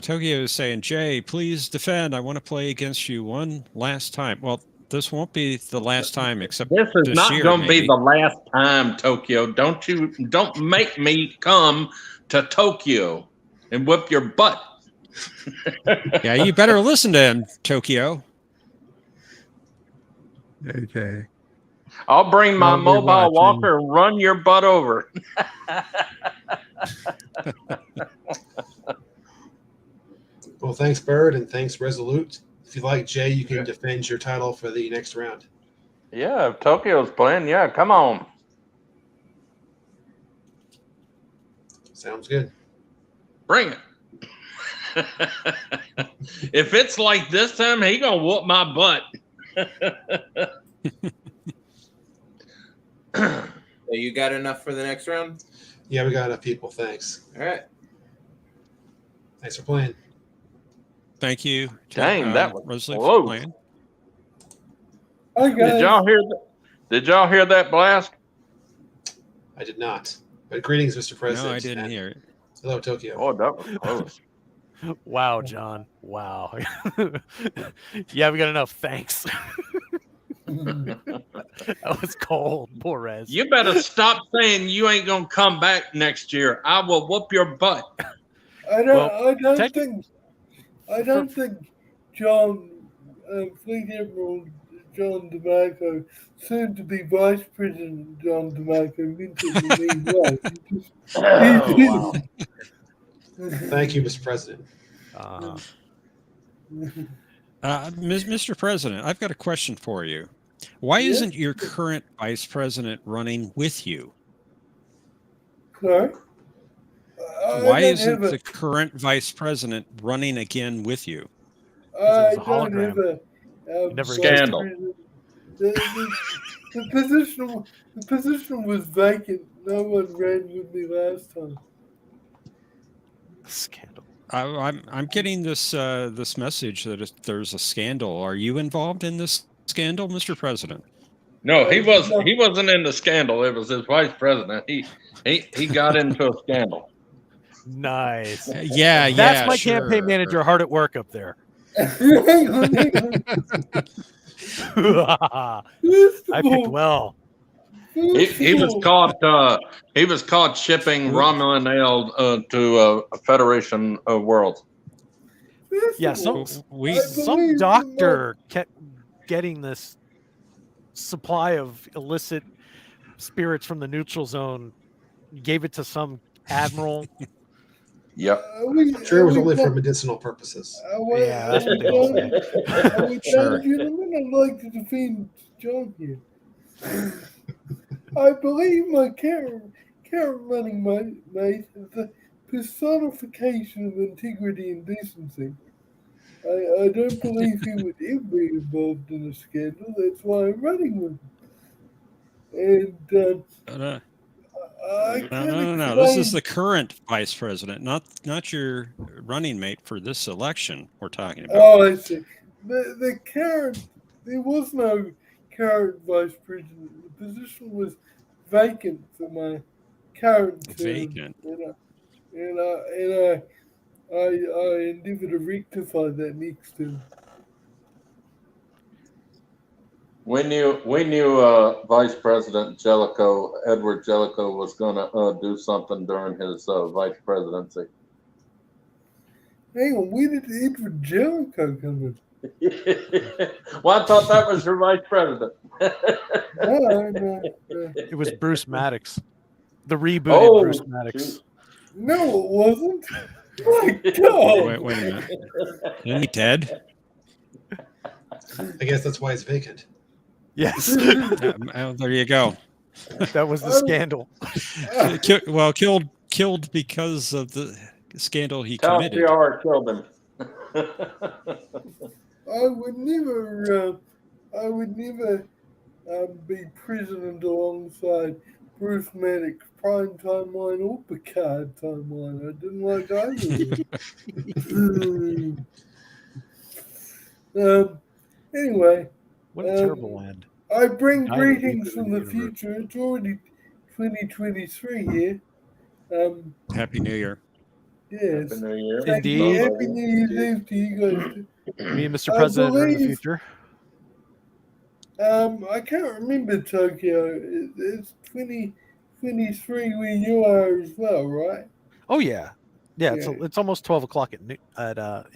Speaker 2: Tokyo is saying, Jay, please defend. I want to play against you one last time. Well, this won't be the last time, except
Speaker 4: This is not
Speaker 2: year,
Speaker 4: going to be
Speaker 2: maybe.
Speaker 4: the last time, Tokyo. Don't make me come to Tokyo and whip your butt.
Speaker 2: Yeah, you better listen to him, Tokyo.
Speaker 3: Okay.
Speaker 4: I'll bring my
Speaker 3: I'll be
Speaker 4: mobile
Speaker 3: watching.
Speaker 4: walker and run your butt over.
Speaker 1: Well, thanks, Bird, and thanks, Resolute. If you like, Jay, you can defend your title for the next round.
Speaker 4: Yeah, if Tokyo's playing, yeah, come on.
Speaker 1: Sounds good.
Speaker 4: Bring it. If it's like this time, he gonna whoop my butt.
Speaker 5: So you got enough for the next round?
Speaker 1: Yeah, we got enough people. Thanks.
Speaker 5: All right.
Speaker 1: Thanks for playing.
Speaker 2: Thank you.
Speaker 4: Dang, that was
Speaker 2: Rosalie, for
Speaker 4: close.
Speaker 2: playing.
Speaker 3: Hi, guys.
Speaker 4: Did y'all hear that? Did y'all hear that blast?
Speaker 1: I did not. But greetings, Mr. President.
Speaker 2: No, I didn't
Speaker 1: and
Speaker 2: hear it.
Speaker 1: Hello, Tokyo.
Speaker 4: Oh, that was close.
Speaker 7: Wow, John. Wow. Yeah, we got enough. Thanks. That was cold, Borez.
Speaker 4: You better stop saying you ain't gonna come back next year. I will whoop your butt.
Speaker 3: I don't.
Speaker 7: Well,
Speaker 3: I don't
Speaker 7: tech-
Speaker 3: think. I don't think John Fleet Admiral John DeMarco, soon to be Vice President John DeMarco, meant it to mean well.
Speaker 4: Oh, wow.
Speaker 1: Thank you, Mr. President.
Speaker 2: Mr. President, I've got a question for you. Why
Speaker 3: Yeah?
Speaker 2: isn't your current vice president running with you?
Speaker 3: Sorry?
Speaker 2: Why isn't the current vice president running again with you?
Speaker 3: I
Speaker 7: it was a
Speaker 3: don't
Speaker 7: hologram.
Speaker 3: have a
Speaker 7: never
Speaker 4: Scandal.
Speaker 3: The position was vacant. No one ran with me last time.
Speaker 7: Scandal.
Speaker 2: I'm getting this this message that there's a scandal. Are you involved in this scandal, Mr. President?
Speaker 4: No, he wasn't in the scandal. It was his vice president. He got into a scandal.
Speaker 7: Nice.
Speaker 2: Yeah,
Speaker 7: That's my
Speaker 2: sure.
Speaker 7: campaign manager hard at work up there.
Speaker 3: Hang on.
Speaker 7: I picked well.
Speaker 4: He was caught shipping Romulan ale to a Federation of Worlds.
Speaker 7: Yeah, some
Speaker 3: believe
Speaker 7: doctor kept getting this supply of illicit spirits from the neutral zone, gave it to some admiral.
Speaker 4: Yep.
Speaker 1: I'm sure it was only for medicinal purposes.
Speaker 7: Yeah, that's what they all say.
Speaker 2: Sure.
Speaker 3: Gentlemen, I'd like to defend John here. I believe my current running mate is the personification of integrity and decency. I don't believe he would ever be involved in a scandal. That's why I'm running with him. And I can't
Speaker 2: No. This is
Speaker 3: explain-
Speaker 2: the current vice president, not your running mate for this election we're talking about.
Speaker 3: Oh, I see. The current, there was no current vice president. The position was vacant for my current term.
Speaker 2: Vacant.
Speaker 3: And I endeavor to rectify that next term.
Speaker 4: We knew Vice President Edward Jellicoe was going to do something during his vice presidency.
Speaker 3: Hang on, where did Edward Jellicoe come in?
Speaker 4: Well, I thought that was your vice president.
Speaker 3: No.
Speaker 7: It was Bruce Maddox. The rebooted Bruce Maddox.
Speaker 4: Shoot.
Speaker 3: No, it wasn't. My God.
Speaker 2: Wait a minute. Isn't he dead?
Speaker 1: I guess that's why it's vacant.
Speaker 7: Yes,
Speaker 2: There you go.
Speaker 7: that was the scandal.
Speaker 2: Killed because of the scandal he
Speaker 4: Tal
Speaker 2: committed.
Speaker 4: PR killed him.
Speaker 3: I would never be president alongside Bruce Maddox, prime timeline or Picard timeline. I didn't like either. Anyway,
Speaker 7: What a terrible land.
Speaker 3: I bring
Speaker 7: Neither
Speaker 3: greetings
Speaker 7: either
Speaker 3: from
Speaker 7: in
Speaker 3: the
Speaker 7: the universe.
Speaker 3: future. It's already 2023 here.
Speaker 2: Happy New Year.
Speaker 3: Yes.
Speaker 4: Happy New Year.
Speaker 3: Thank you.
Speaker 7: Indeed.
Speaker 3: Happy New Year's Eve to you guys too.
Speaker 7: Me and Mr.
Speaker 3: I
Speaker 7: President are in the
Speaker 3: believe-
Speaker 7: future.
Speaker 3: I can't remember Tokyo. It's 2023 where you are as well, right?
Speaker 7: Oh yeah, yeah.
Speaker 3: Yeah.
Speaker 7: It's almost 12 o'clock in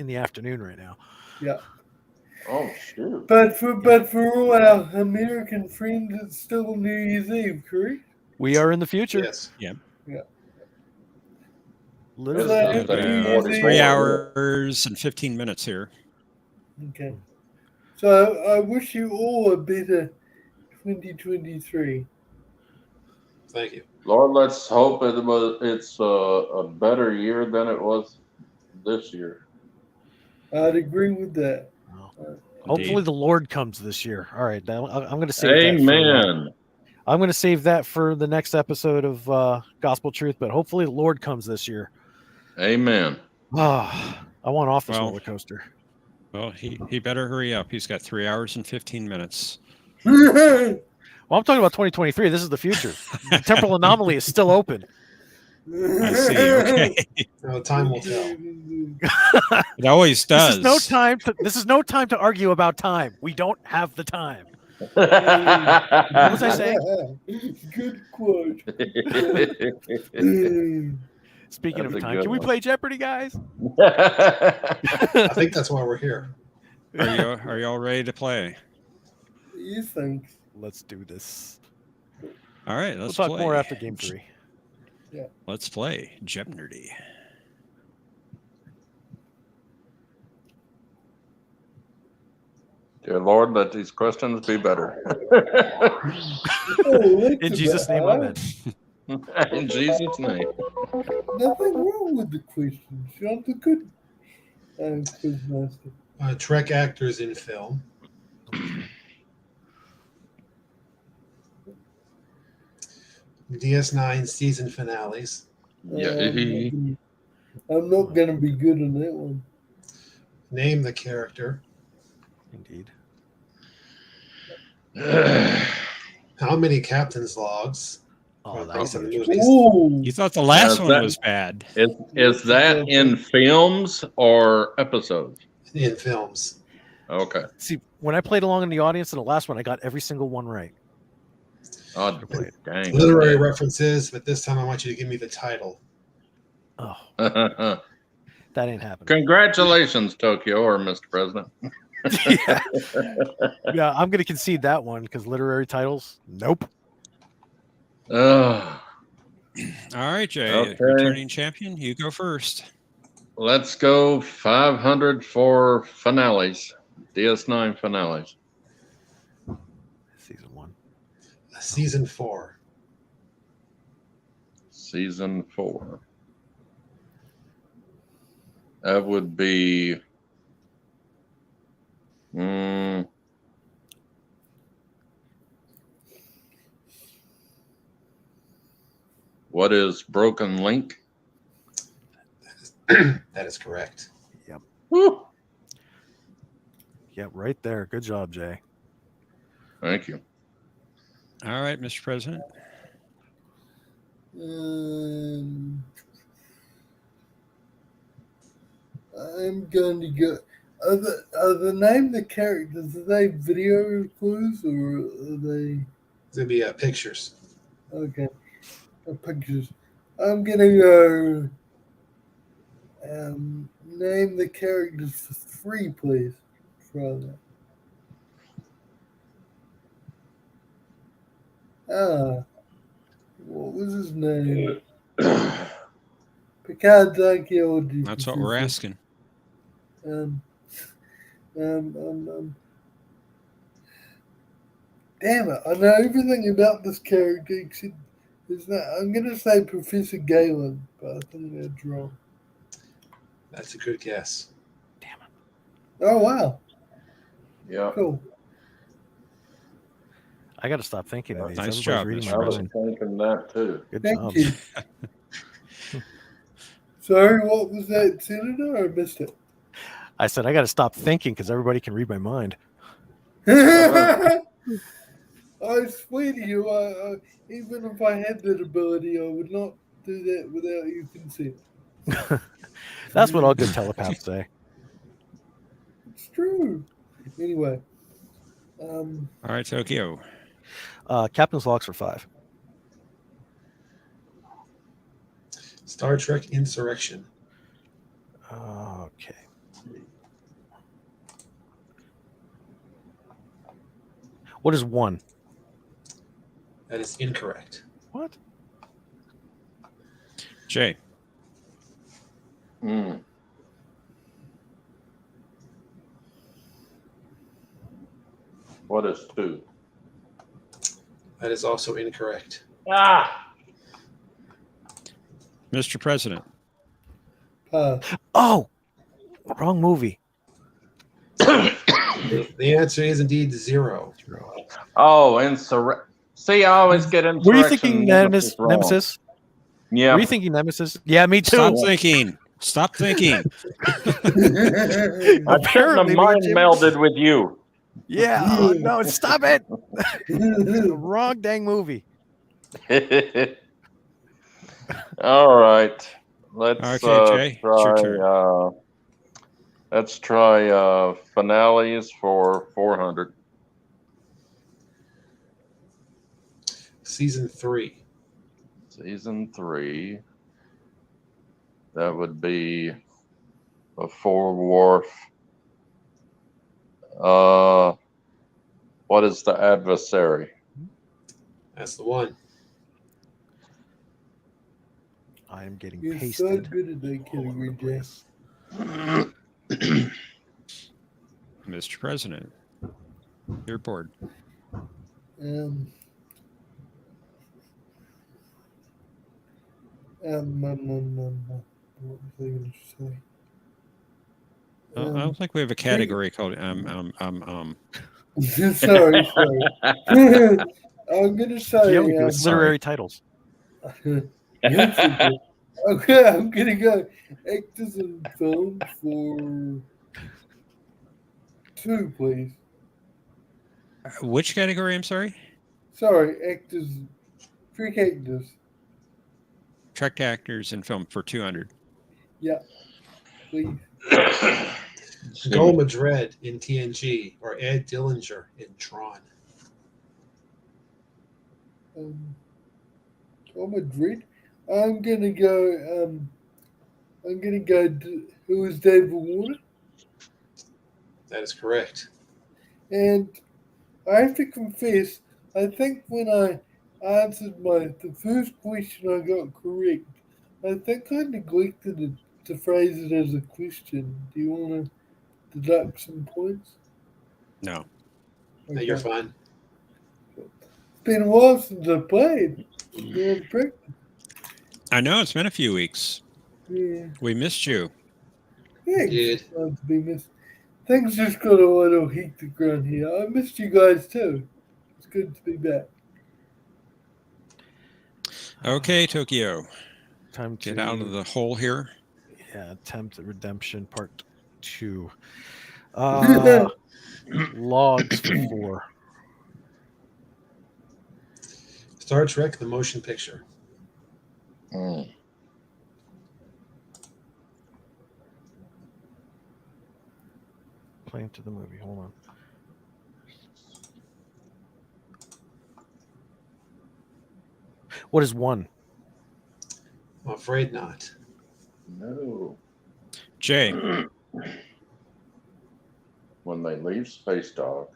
Speaker 7: the afternoon right now.
Speaker 3: Yeah.
Speaker 4: Oh shoot!
Speaker 3: But for all our American friends, it's still New Year's Eve, correct?
Speaker 7: We are in the future.
Speaker 1: Yes.
Speaker 7: Literally.
Speaker 3: So,
Speaker 4: Sounds like
Speaker 3: New Year's
Speaker 4: 40.
Speaker 3: Eve-
Speaker 2: 3 hours and 15 minutes here.
Speaker 3: Okay. So I wish you all a better 2023.
Speaker 1: Thank you.
Speaker 4: Lord, let's hope it's a better year than it was this year.
Speaker 3: I'd agree with that.
Speaker 7: Hopefully the Lord comes this year. All right, I'm going to say that for,
Speaker 4: Amen.
Speaker 7: I'm going to save that for the next episode of Gospel Truth, but hopefully the Lord comes this year.
Speaker 4: Amen.
Speaker 7: I want off this
Speaker 2: Well,
Speaker 7: roller coaster.
Speaker 2: Well, he better hurry up. He's got 3 hours and 15 minutes.
Speaker 7: Well, I'm talking about 2023. This is the future. The temporal anomaly is still open.
Speaker 2: I see. Okay.
Speaker 1: Well, time will tell.
Speaker 2: It always does.
Speaker 7: This is no time to argue about time. We don't have the time.
Speaker 4: What
Speaker 7: was I saying?
Speaker 8: Good quote.
Speaker 7: Speaking
Speaker 4: That's
Speaker 7: of
Speaker 4: a
Speaker 7: time,
Speaker 4: good
Speaker 7: can we
Speaker 4: one.
Speaker 7: play Jeopardy, guys?
Speaker 1: I think that's why we're here.
Speaker 2: Are you all ready to play?
Speaker 8: You think?
Speaker 7: Let's do this.
Speaker 2: All right,
Speaker 7: We'll
Speaker 2: let's
Speaker 7: talk
Speaker 2: play.
Speaker 7: more after game 3.
Speaker 2: Let's play Jeopnerdy.
Speaker 4: Dear Lord, let these questions be better.
Speaker 7: In Jesus' name, amen.
Speaker 4: In Jesus' name.
Speaker 8: Nothing wrong with the questions. You're the good quizmaster.
Speaker 1: Trek actors in film. DS9 season finales.
Speaker 4: Yeah.
Speaker 8: I'm not going to be good on that one.
Speaker 1: Name the character.
Speaker 7: Indeed.
Speaker 1: How many captain's logs?
Speaker 7: Oh,
Speaker 1: Or
Speaker 7: that was
Speaker 1: based on the
Speaker 7: interesting.
Speaker 1: movies.
Speaker 8: Ooh.
Speaker 2: You thought the last
Speaker 4: Now,
Speaker 2: one
Speaker 4: that-
Speaker 2: was bad.
Speaker 4: Is that in films or episodes?
Speaker 1: In films.
Speaker 4: Okay.
Speaker 7: See, when I played along in the audience in the last one, I got every single one right.
Speaker 4: Oh, dang.
Speaker 1: Literary references, but this time I want you to give me the title.
Speaker 7: Oh, that ain't happening.
Speaker 4: Congratulations, Tokyo or Mr. President.
Speaker 7: Yeah, I'm going to concede that one because literary titles, nope.
Speaker 4: Uh,
Speaker 2: All right, Jay,
Speaker 4: Okay.
Speaker 2: returning champion, you go first.
Speaker 4: let's go 500 for finales. DS9 finales.
Speaker 7: Season 1.
Speaker 1: Season 4.
Speaker 4: Season 4. That would be what is Broken Link?
Speaker 1: That is correct.
Speaker 4: Woo.
Speaker 7: Yep, right there. Good job, Jay.
Speaker 4: Thank you.
Speaker 2: All right, Mr. President.
Speaker 8: I'm going to go. Are the name of the characters, are they video clues or are they?
Speaker 1: It's going to be pictures.
Speaker 8: Okay. Pictures. I'm going to go. Name the characters for 3, please. Try that. What was his name? Picard, Tokyo.
Speaker 2: That's what we're asking.
Speaker 8: Damn it! I know everything about this character except I'm going to say Professor Galen, but I think that's wrong.
Speaker 1: That's a good guess.
Speaker 7: Damn it.
Speaker 8: Oh wow!
Speaker 4: Yeah.
Speaker 8: Cool.
Speaker 7: I got to stop thinking of these.
Speaker 2: Nice
Speaker 7: Everybody's
Speaker 2: job,
Speaker 7: reading
Speaker 2: Mr.
Speaker 7: my
Speaker 4: I was
Speaker 7: mind.
Speaker 4: thinking that too.
Speaker 7: Good
Speaker 8: Thank
Speaker 7: job.
Speaker 8: you. Sorry, what was that, Senator? I missed it.
Speaker 7: I said I got to stop thinking because everybody can read my mind.
Speaker 8: I swear to you, even if I had that ability, I would not do that without your consent.
Speaker 7: That's what all good telepaths say.
Speaker 8: It's true. Anyway.
Speaker 2: All right, Tokyo.
Speaker 7: Captain's logs for 5.
Speaker 1: Star Trek Insurrection.
Speaker 7: Okay. What is 1?
Speaker 1: That is incorrect.
Speaker 7: What?
Speaker 2: Jay.
Speaker 4: What is 2?
Speaker 1: That is also incorrect.
Speaker 2: Mr. President.
Speaker 7: Oh, wrong movie.
Speaker 1: The answer is indeed 0.
Speaker 4: Oh, See, I always get
Speaker 7: Were you
Speaker 4: insurrection
Speaker 7: thinking
Speaker 4: nemesis wrong.
Speaker 7: Nemesis?
Speaker 4: Yeah.
Speaker 7: Were you thinking Nemesis? Yeah, me too.
Speaker 2: Stop thinking. Stop thinking.
Speaker 4: I shouldn't have
Speaker 7: Apparently, me and
Speaker 4: mind
Speaker 7: Jim-
Speaker 4: melded with you.
Speaker 7: Yeah. Oh, no, stop it. The wrong dang movie.
Speaker 4: All right. Let's
Speaker 2: Okay, Jay, it's your turn.
Speaker 4: try. Let's try finales for 400.
Speaker 1: Season 3.
Speaker 4: Season 3. That would be before Wharf. What is the adversary?
Speaker 1: That's the one.
Speaker 7: I am getting
Speaker 8: You're so
Speaker 7: pasted.
Speaker 8: good at that
Speaker 7: all over
Speaker 8: category,
Speaker 7: the
Speaker 8: Jay.
Speaker 7: place.
Speaker 2: Mr. President, your board.
Speaker 8: Um, what was I going to say?
Speaker 2: I don't think we have a category called
Speaker 8: Sorry. I'm going to say.
Speaker 7: Yeah, we do. It's literary titles.
Speaker 8: Yes, it is. Okay, I'm going to go actors in film for 2, please.
Speaker 2: Which category? I'm sorry.
Speaker 8: Sorry, actors. Trick actors.
Speaker 2: Track actors in film for 200.
Speaker 8: Yeah, please.
Speaker 1: Go Madrid in TNG or Ed Dillinger in Tron.
Speaker 8: Oh, Madrid. I'm gonna go. Who is David Warner?
Speaker 1: That is correct.
Speaker 8: And I have to confess, I think when I answered the first question I got correct, I think I neglected it to phrase it as a question. Do you want to deduct some points?
Speaker 2: No.
Speaker 1: No, you're fine.
Speaker 8: It's been a while since I played. Yeah, practice.
Speaker 2: I know it's been a few weeks.
Speaker 8: Yeah.
Speaker 2: We missed you.
Speaker 8: Yeah,
Speaker 1: Did.
Speaker 8: it's fun to be missed. Things just got a little hectic around here. I missed you guys too. It's good to be back.
Speaker 2: Okay, Tokyo.
Speaker 7: Time to
Speaker 2: Get out of the hole here.
Speaker 7: Yeah, attempt at redemption part 2. Logs for 4.
Speaker 1: Star Trek: The Motion Picture.
Speaker 7: Playing to the movie. Hold on. What is 1?
Speaker 1: I'm afraid not.
Speaker 4: No.
Speaker 2: Jay.
Speaker 4: When they leave Space Dock,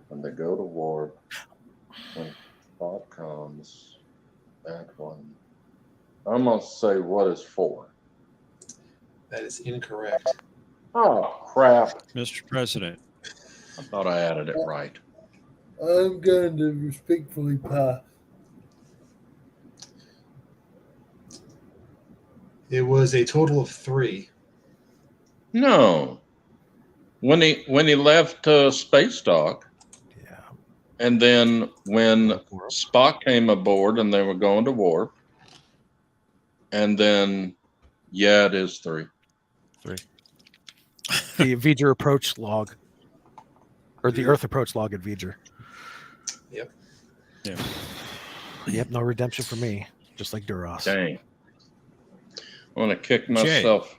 Speaker 4: when they go to Warp, when Bob comes, that one. I'm going to say what is 4?
Speaker 1: That is incorrect.
Speaker 4: Oh, crap.
Speaker 2: Mr. President.
Speaker 4: I thought I added it right.
Speaker 8: I'm going to respectfully pass.
Speaker 1: It was a total of 3.
Speaker 4: No. When he left Space Dock,
Speaker 7: Yeah.
Speaker 4: and then when Spock came aboard and they were going to Warp, and then, yeah, it is 3.
Speaker 7: 3. The V'ger approach log. Or the Earth approach log at V'ger.
Speaker 1: Yep.
Speaker 2: Yeah.
Speaker 7: Yep, no redemption for me. Just like Duras.
Speaker 4: Dang. I want to kick myself.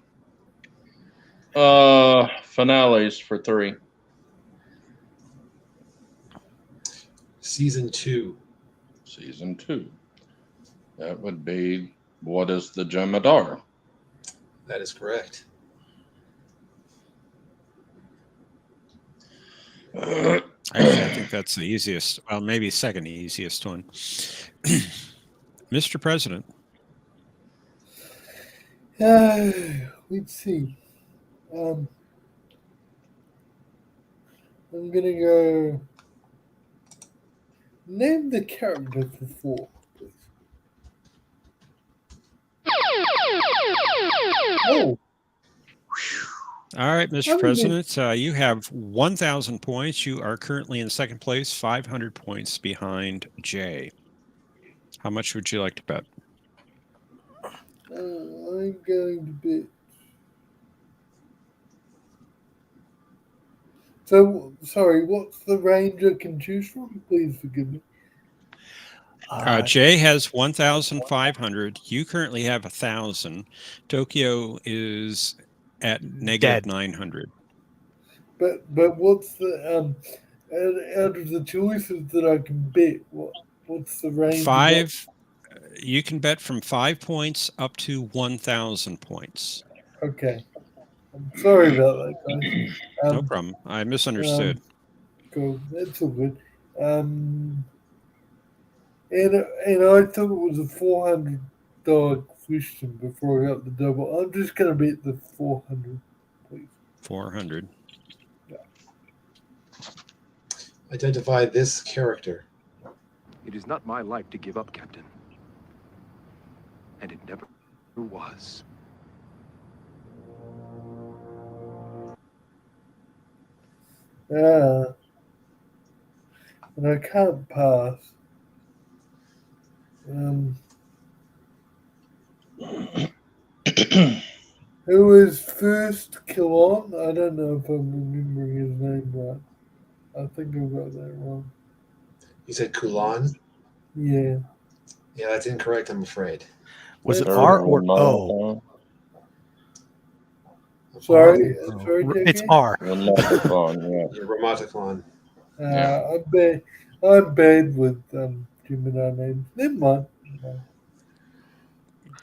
Speaker 4: Finales for 3.
Speaker 1: Season 2.
Speaker 4: Season 2. That would be What is the Jeopnerdy?
Speaker 1: That is correct.
Speaker 2: Actually, I think that's the easiest. Well, maybe second easiest one. Mr. President.
Speaker 8: Let's see. I'm gonna go. Name the character for 4, please. Oh,
Speaker 2: All right, Mr.
Speaker 8: I'm a bit-
Speaker 2: President, you have 1,000 points. You are currently in second place, 500 points behind Jay. How much would you like to bet?
Speaker 8: I'm going to bet. So, sorry, what's the range I can choose from? Please forgive me.
Speaker 2: Jay has 1,500. You currently have 1,000. Tokyo is at negative
Speaker 7: Dead.
Speaker 2: 900.
Speaker 8: But what's the out of the choices that I can bet? What's the range?
Speaker 2: You can bet from 5 points up to 1,000 points.
Speaker 8: Okay. I'm sorry about that, guys.
Speaker 2: No problem. I misunderstood.
Speaker 8: Cool. That's all good. And I thought it was a $400 question before I got the double. I'm just gonna bet the 400, please.
Speaker 2: 400.
Speaker 1: Identify this character.
Speaker 6: It is not my life to give up, Captain. And it never was.
Speaker 8: And I can't pass. Who is first Kilon? I don't know if I'm remembering his name right. I think I got that wrong.
Speaker 1: You said Kulan?
Speaker 8: Yeah.
Speaker 1: Yeah, that's incorrect, I'm afraid.
Speaker 7: Was it
Speaker 8: That's
Speaker 7: R or O?
Speaker 8: Sorry,
Speaker 7: Oh.
Speaker 8: sorry,
Speaker 7: It's
Speaker 8: JK?
Speaker 7: R.
Speaker 1: You're Romaticlon.
Speaker 8: I'm bad with Gemini names. Never mind.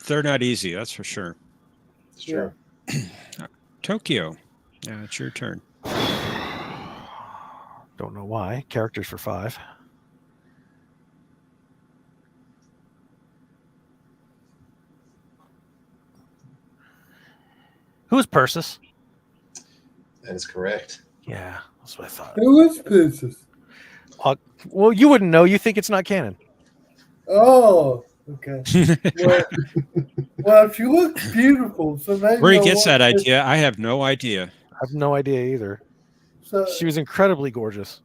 Speaker 2: They're not easy, that's for sure.
Speaker 1: It's true.
Speaker 2: Tokyo, it's your turn.
Speaker 7: Don't know why. Characters for 5. Who is Persis?
Speaker 1: That is correct.
Speaker 7: Yeah, that's what I thought.
Speaker 8: Who is Persis?
Speaker 7: Well, you wouldn't know. You think it's not canon.
Speaker 8: Oh, okay. Well, she looks beautiful, so maybe
Speaker 2: Where he
Speaker 8: I'll
Speaker 2: gets that
Speaker 8: watch it.
Speaker 2: idea, I have no idea.
Speaker 7: I have no idea either.
Speaker 8: So,
Speaker 7: She was incredibly gorgeous.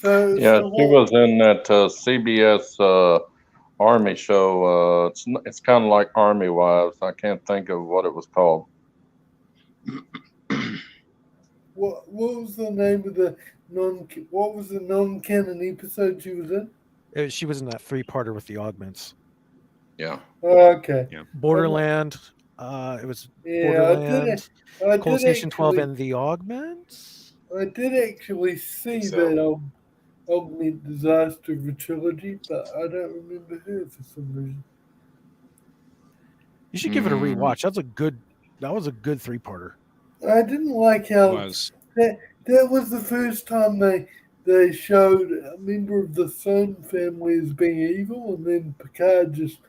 Speaker 4: Yeah, she was in that CBS Army show. It's kind of like Army Wives. I can't think of what it was called.
Speaker 8: What was the name of the non-canon episode she was in?
Speaker 7: She was in that 3-parter with the augments.
Speaker 4: Yeah.
Speaker 8: Oh, okay.
Speaker 2: Yeah.
Speaker 7: Borderland. It was
Speaker 8: Yeah,
Speaker 7: Borderland.
Speaker 8: I
Speaker 7: Cold
Speaker 8: did
Speaker 7: Station 12
Speaker 8: actually,
Speaker 7: and the augments.
Speaker 8: I did actually see
Speaker 1: So-
Speaker 8: that augment disaster of a trilogy, but I don't remember her for some reason.
Speaker 7: You should give it a rewatch. That was a good 3-parter.
Speaker 8: I didn't like how
Speaker 2: Was.
Speaker 8: that was the first time they showed a member of the Sun family as being evil, and then Picard just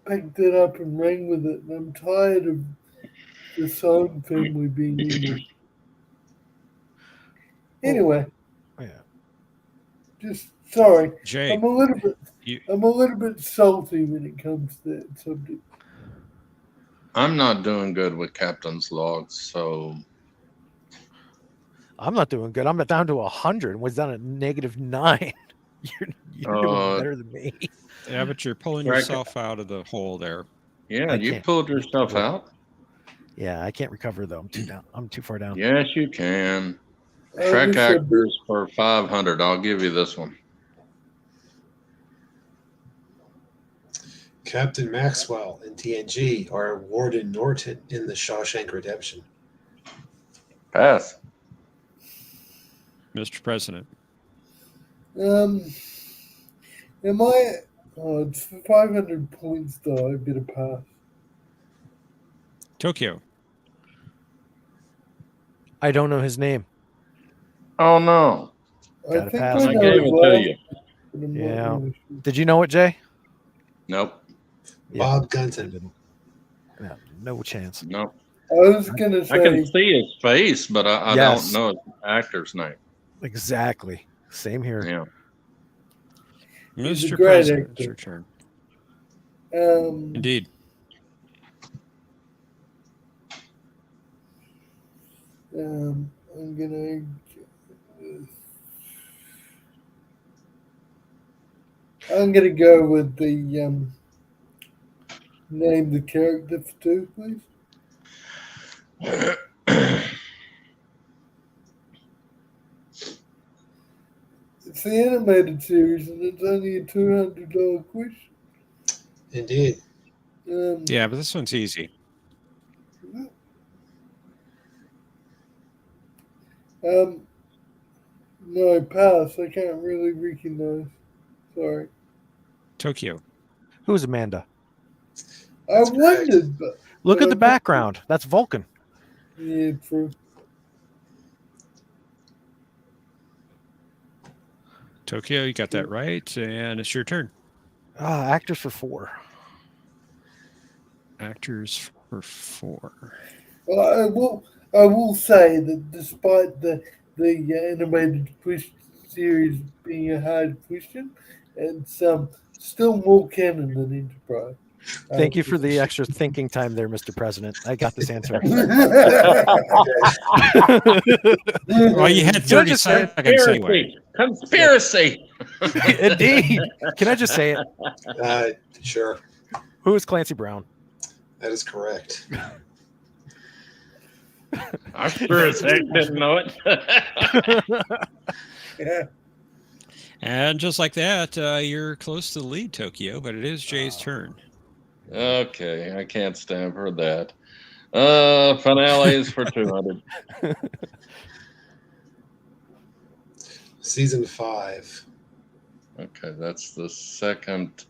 Speaker 8: picked it up and ran with it. And I'm tired of the Sun family being evil. Anyway,
Speaker 7: Yeah.
Speaker 8: just sorry.
Speaker 2: Jay,
Speaker 8: I'm a little bit salty when it comes to that subject.
Speaker 4: I'm not doing good with captain's logs, so
Speaker 7: I'm not doing good. I'm down to 100 and was down at -9. You're doing better than me.
Speaker 2: yeah, but you're pulling
Speaker 4: Right.
Speaker 2: yourself out of the hole there.
Speaker 4: yeah,
Speaker 7: I
Speaker 4: you
Speaker 7: can't.
Speaker 4: pulled yourself out.
Speaker 7: Yeah, I can't recover though. I'm too down. I'm too far down.
Speaker 4: Yes, you can.
Speaker 8: I
Speaker 4: Track
Speaker 8: wish I-
Speaker 4: actors for 500. I'll give you this one.
Speaker 1: Captain Maxwell in TNG or Warden Norton in The Shawshank Redemption.
Speaker 4: Pass.
Speaker 2: Mr. President.
Speaker 8: Am I? Oh, it's 500 points though. I better pass.
Speaker 2: Tokyo.
Speaker 7: I don't know his name.
Speaker 4: Oh no.
Speaker 8: I
Speaker 7: Gotta
Speaker 8: think
Speaker 7: pass.
Speaker 8: I
Speaker 4: I
Speaker 8: know
Speaker 4: gave
Speaker 8: his
Speaker 4: it to
Speaker 8: last,
Speaker 4: you.
Speaker 8: but I'm
Speaker 7: Yeah.
Speaker 8: not really sure.
Speaker 7: Did you know it, Jay?
Speaker 4: Nope.
Speaker 1: Bob
Speaker 7: I
Speaker 1: Gunton.
Speaker 7: didn't. Yeah, no chance.
Speaker 4: Nope.
Speaker 8: I was gonna
Speaker 4: I can
Speaker 8: say
Speaker 4: see his face, but I
Speaker 7: Yes.
Speaker 4: don't know his actor's name.
Speaker 7: Exactly. Same here.
Speaker 4: Yeah.
Speaker 8: He's a
Speaker 2: Mr.
Speaker 8: great
Speaker 2: President, it's
Speaker 8: actor.
Speaker 2: your turn. Indeed.
Speaker 8: I'm gonna. I'm gonna go with the name the character for 2, please. It's the animated series, and it's only a $200 question.
Speaker 1: Indeed.
Speaker 2: Yeah, but this one's easy.
Speaker 8: No, pass. I can't really recognize. Sorry.
Speaker 2: Tokyo.
Speaker 7: Who's Amanda?
Speaker 8: I
Speaker 1: That's correct.
Speaker 8: wondered, but
Speaker 7: Look
Speaker 8: but
Speaker 7: at
Speaker 8: I
Speaker 7: the background. That's Vulcan.
Speaker 8: Yeah, true.
Speaker 2: Tokyo, you got that right, and it's your turn.
Speaker 7: Actors for 4.
Speaker 2: Actors for 4.
Speaker 8: Well, I will say that despite the animated series being a hard question, it's still more canon than Enterprise.
Speaker 7: Thank you for the extra thinking time there, Mr. President. I got this answer.
Speaker 2: Well, you had 30 seconds anyway.
Speaker 4: Conspiracy.
Speaker 7: Indeed. Can I just say it?
Speaker 1: Sure.
Speaker 7: Who is Clancy Brown?
Speaker 1: That is correct.
Speaker 4: I sure as heck didn't know it.
Speaker 8: Yeah.
Speaker 2: And just like that, you're close to the lead, Tokyo, but it is Jay's turn.
Speaker 4: Okay, I can't stand for that. Finales for 200.
Speaker 1: Season 5.
Speaker 4: Okay, that's the second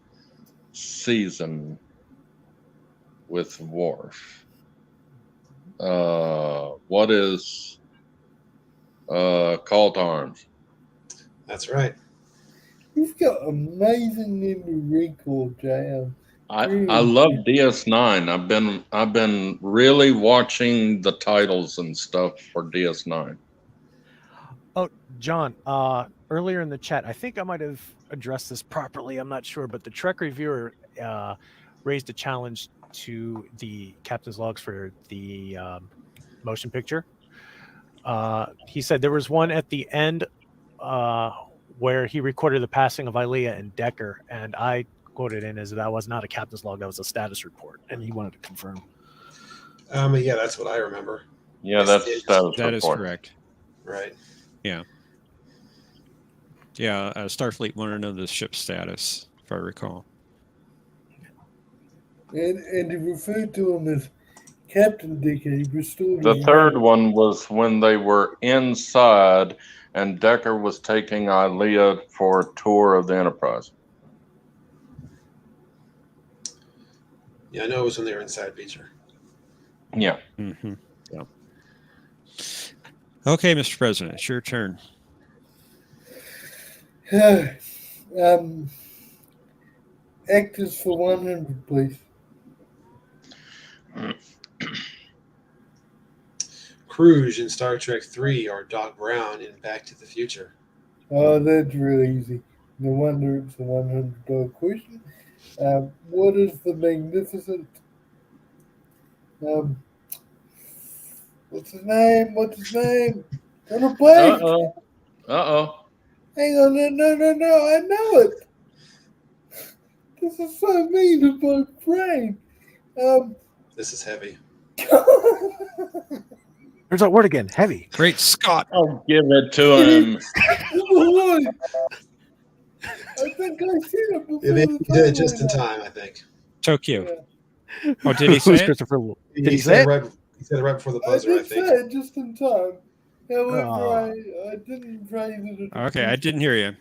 Speaker 4: season with Worf. What is Call to Arms?
Speaker 1: That's right.
Speaker 8: You've got amazing memory recall, JM.
Speaker 4: I love DS9. I've been really watching the titles and stuff for DS9.
Speaker 7: Oh, John, earlier in the chat, I think I might have addressed this properly. I'm not sure, but the Trek reviewer raised a challenge to the captain's logs for the motion picture. He said there was one at the end where he recorded the passing of Ilea and Decker, and I quoted in as that was not a captain's log, that was a status report, and he wanted to confirm.
Speaker 1: Yeah, that's what I remember.
Speaker 4: Yeah,
Speaker 1: Yes,
Speaker 4: that's
Speaker 1: it is.
Speaker 4: status
Speaker 2: That is
Speaker 4: report.
Speaker 2: correct.
Speaker 1: Right.
Speaker 2: Yeah, Starfleet wanted to know the ship status, if I recall.
Speaker 8: And he referred to him as Captain Dick, and he restored
Speaker 4: The
Speaker 8: his
Speaker 4: third
Speaker 8: rank.
Speaker 4: one was when they were inside and Decker was taking Ilea for a tour of the Enterprise.
Speaker 1: Yeah, I know it was when they were inside Beecher.
Speaker 4: Yeah.
Speaker 2: Mm-hmm. Yeah. Okay, Mr. President, it's your turn.
Speaker 8: Actors for 100, please.
Speaker 1: Cruz in Star Trek 3 or Doc Brown in Back to the Future.
Speaker 8: Oh, that's really easy. No wonder it's a $100 question. What is the magnificent? What's his name? On a blank.
Speaker 4: Uh-oh.
Speaker 8: Hang on, no, I know it. This is so mean to my brain.
Speaker 1: This is heavy.
Speaker 7: There's that word again, heavy.
Speaker 2: Great Scott.
Speaker 4: I'll give it to him.
Speaker 8: I think I've seen it before.
Speaker 1: You did it just in time, I think.
Speaker 2: Tokyo.
Speaker 8: Yeah.
Speaker 2: Oh, did he say
Speaker 7: Who's
Speaker 2: it?
Speaker 7: Christopher? Did he
Speaker 1: said
Speaker 7: say it?
Speaker 1: He said it right before the
Speaker 8: I
Speaker 1: buzzer, I
Speaker 8: did say
Speaker 1: think.
Speaker 8: it just in time. However,
Speaker 7: Oh.
Speaker 8: I didn't phrase it.
Speaker 2: Okay, I didn't hear you.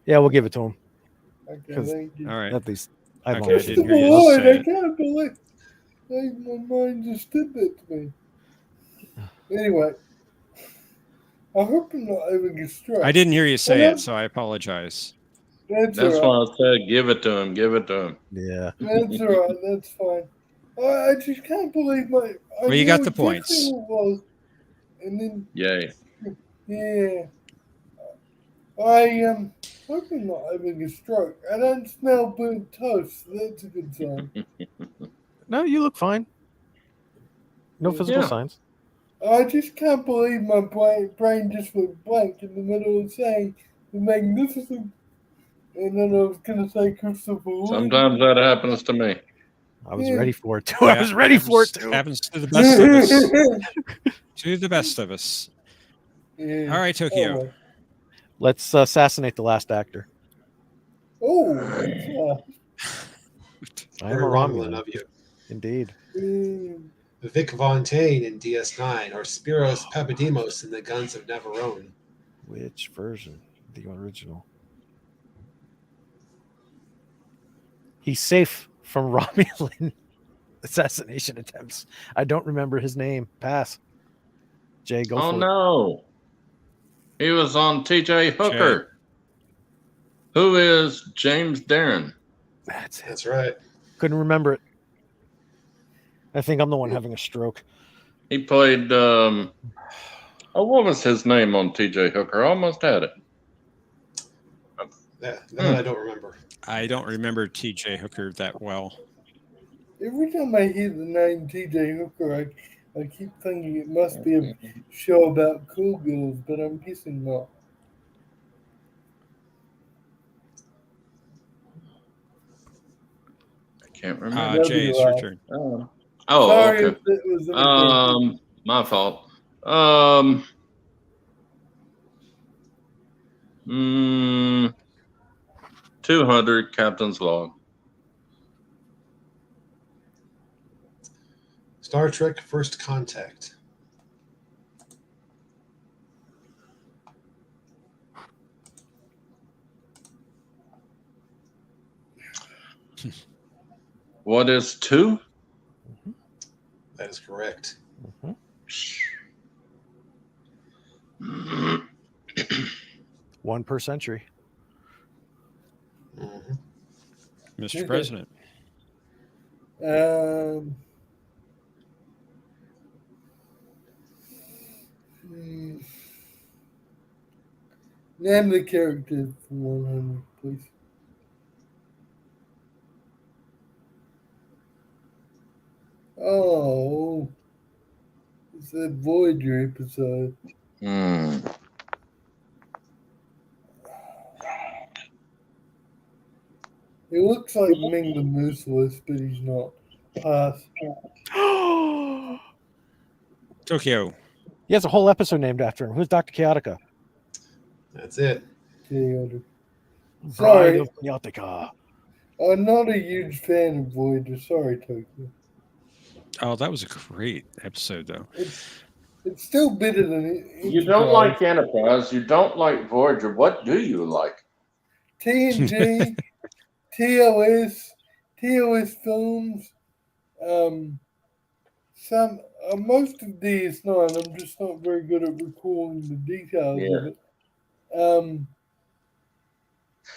Speaker 7: Yeah, we'll give it to him.
Speaker 8: Okay,
Speaker 7: 'Cause-
Speaker 8: thank you.
Speaker 2: All right.
Speaker 7: At least I
Speaker 2: Okay, I
Speaker 7: okay,
Speaker 2: didn't
Speaker 8: Christopher
Speaker 2: hear you
Speaker 8: Lloyd,
Speaker 2: say
Speaker 8: I
Speaker 2: it.
Speaker 8: can't believe my mind just did that to me. Anyway, I hope I'm not having a stroke.
Speaker 2: I didn't hear you say it, so I apologize.
Speaker 8: That's
Speaker 4: That's
Speaker 8: all
Speaker 4: why I said give it to him. Give it to him.
Speaker 7: Yeah.
Speaker 8: right. That's all right. That's fine. I just can't believe my.
Speaker 2: Well, you got the points.
Speaker 8: What it was. And then,
Speaker 4: Yay.
Speaker 8: yeah. I hope I'm not having a stroke. I don't smell burnt toast. So that's a good sign.
Speaker 7: No, you look fine. No physical
Speaker 4: Yeah.
Speaker 7: signs.
Speaker 8: I just can't believe my brain just went blank in the middle of saying the magnificent, and then I was going to say Christopher Lloyd.
Speaker 4: Sometimes that happens to me.
Speaker 7: I was ready for it too.
Speaker 2: Yeah,
Speaker 7: I was ready for it too.
Speaker 2: Happens to the best of us. To the best of us.
Speaker 8: Yeah.
Speaker 2: All right, Tokyo.
Speaker 8: Oh, well.
Speaker 7: Let's assassinate the last actor.
Speaker 8: Oh,
Speaker 7: I am
Speaker 1: Very
Speaker 7: a
Speaker 1: Romulan
Speaker 7: Romulan.
Speaker 1: of you.
Speaker 7: Indeed.
Speaker 1: Vic Fontaine in DS9 or Spiros Papademos in The Guns of Navarone.
Speaker 7: Which version? The original. He's safe from Romulan assassination attempts. I don't remember his name. Pass. Jay, go
Speaker 4: Oh
Speaker 7: for it.
Speaker 4: no. He was on TJ Hooker. Who is James Darren?
Speaker 7: That's it.
Speaker 1: That's right.
Speaker 7: Couldn't remember it. I think I'm the one having a stroke.
Speaker 4: He played what was his name on TJ Hooker? I almost had it.
Speaker 1: That I don't remember.
Speaker 2: I don't remember T.J. Hooker that well.
Speaker 8: every time I hear the name TJ Hooker, I keep thinking it must be a show about cool girls, but I'm guessing not.
Speaker 4: I can't remember.
Speaker 2: Jay, it's your turn.
Speaker 4: Oh,
Speaker 8: Sorry
Speaker 4: okay.
Speaker 8: if it was inappropriate.
Speaker 4: My fault. 200 Captain's Log.
Speaker 1: Star Trek First Contact.
Speaker 4: What is 2?
Speaker 1: That is correct.
Speaker 7: One per century.
Speaker 2: Mr. President.
Speaker 8: Name the character for 100, please. Oh, it's that Voyager episode. He looks like Ming the Merciless, but he's not. Pass.
Speaker 2: Tokyo.
Speaker 7: He has a whole episode named after him. Who's Dr. Chaotica?
Speaker 1: That's it.
Speaker 8: Chaotic.
Speaker 7: Bride
Speaker 8: Sorry,
Speaker 7: of Chaotica.
Speaker 8: I'm not a huge fan of Voyager. Sorry, Tokyo.
Speaker 2: Oh, that was a great episode, though.
Speaker 8: It's still better than it.
Speaker 4: You don't like Enterprise. You don't like Voyager. What do you like?
Speaker 8: TNG, TOS films, some most of DS9. I'm just not very good at recalling the details of it.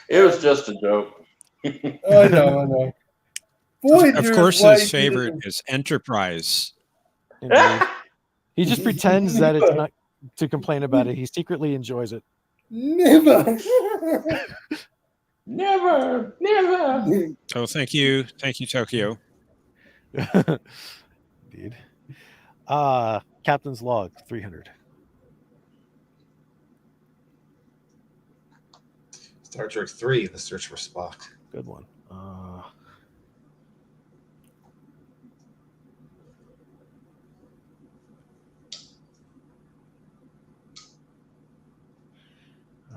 Speaker 4: It was just a joke.
Speaker 8: I know. Voyager
Speaker 2: Of course,
Speaker 8: is
Speaker 2: his favorite is Enterprise.
Speaker 7: Indeed. He just pretends that it's not to complain about it. He secretly enjoys it.
Speaker 8: Never.
Speaker 4: Never.
Speaker 2: Oh, thank you, Tokyo.
Speaker 7: Indeed. Captain's Log 300.
Speaker 1: Star Trek 3, The Search for Spock.
Speaker 7: Good one. All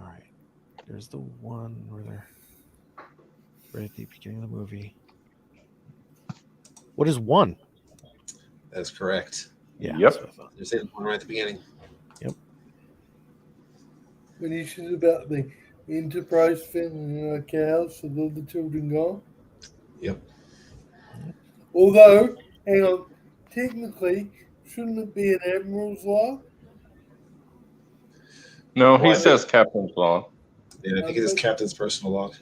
Speaker 7: right. There's the one where they're right at the beginning of the movie. What is 1?
Speaker 1: That is correct.
Speaker 7: Yeah.
Speaker 4: Yep.
Speaker 7: that's what I thought.
Speaker 1: You're saying one right at the beginning.
Speaker 8: When he says about the Enterprise filling a cows, so all the children gone.
Speaker 1: Yep.
Speaker 8: Although, hang on, technically, shouldn't it be an Admiral's Log?
Speaker 4: No, he
Speaker 1: Well,
Speaker 4: says Captain's Log.
Speaker 1: Yeah, I think it is Captain's personal log.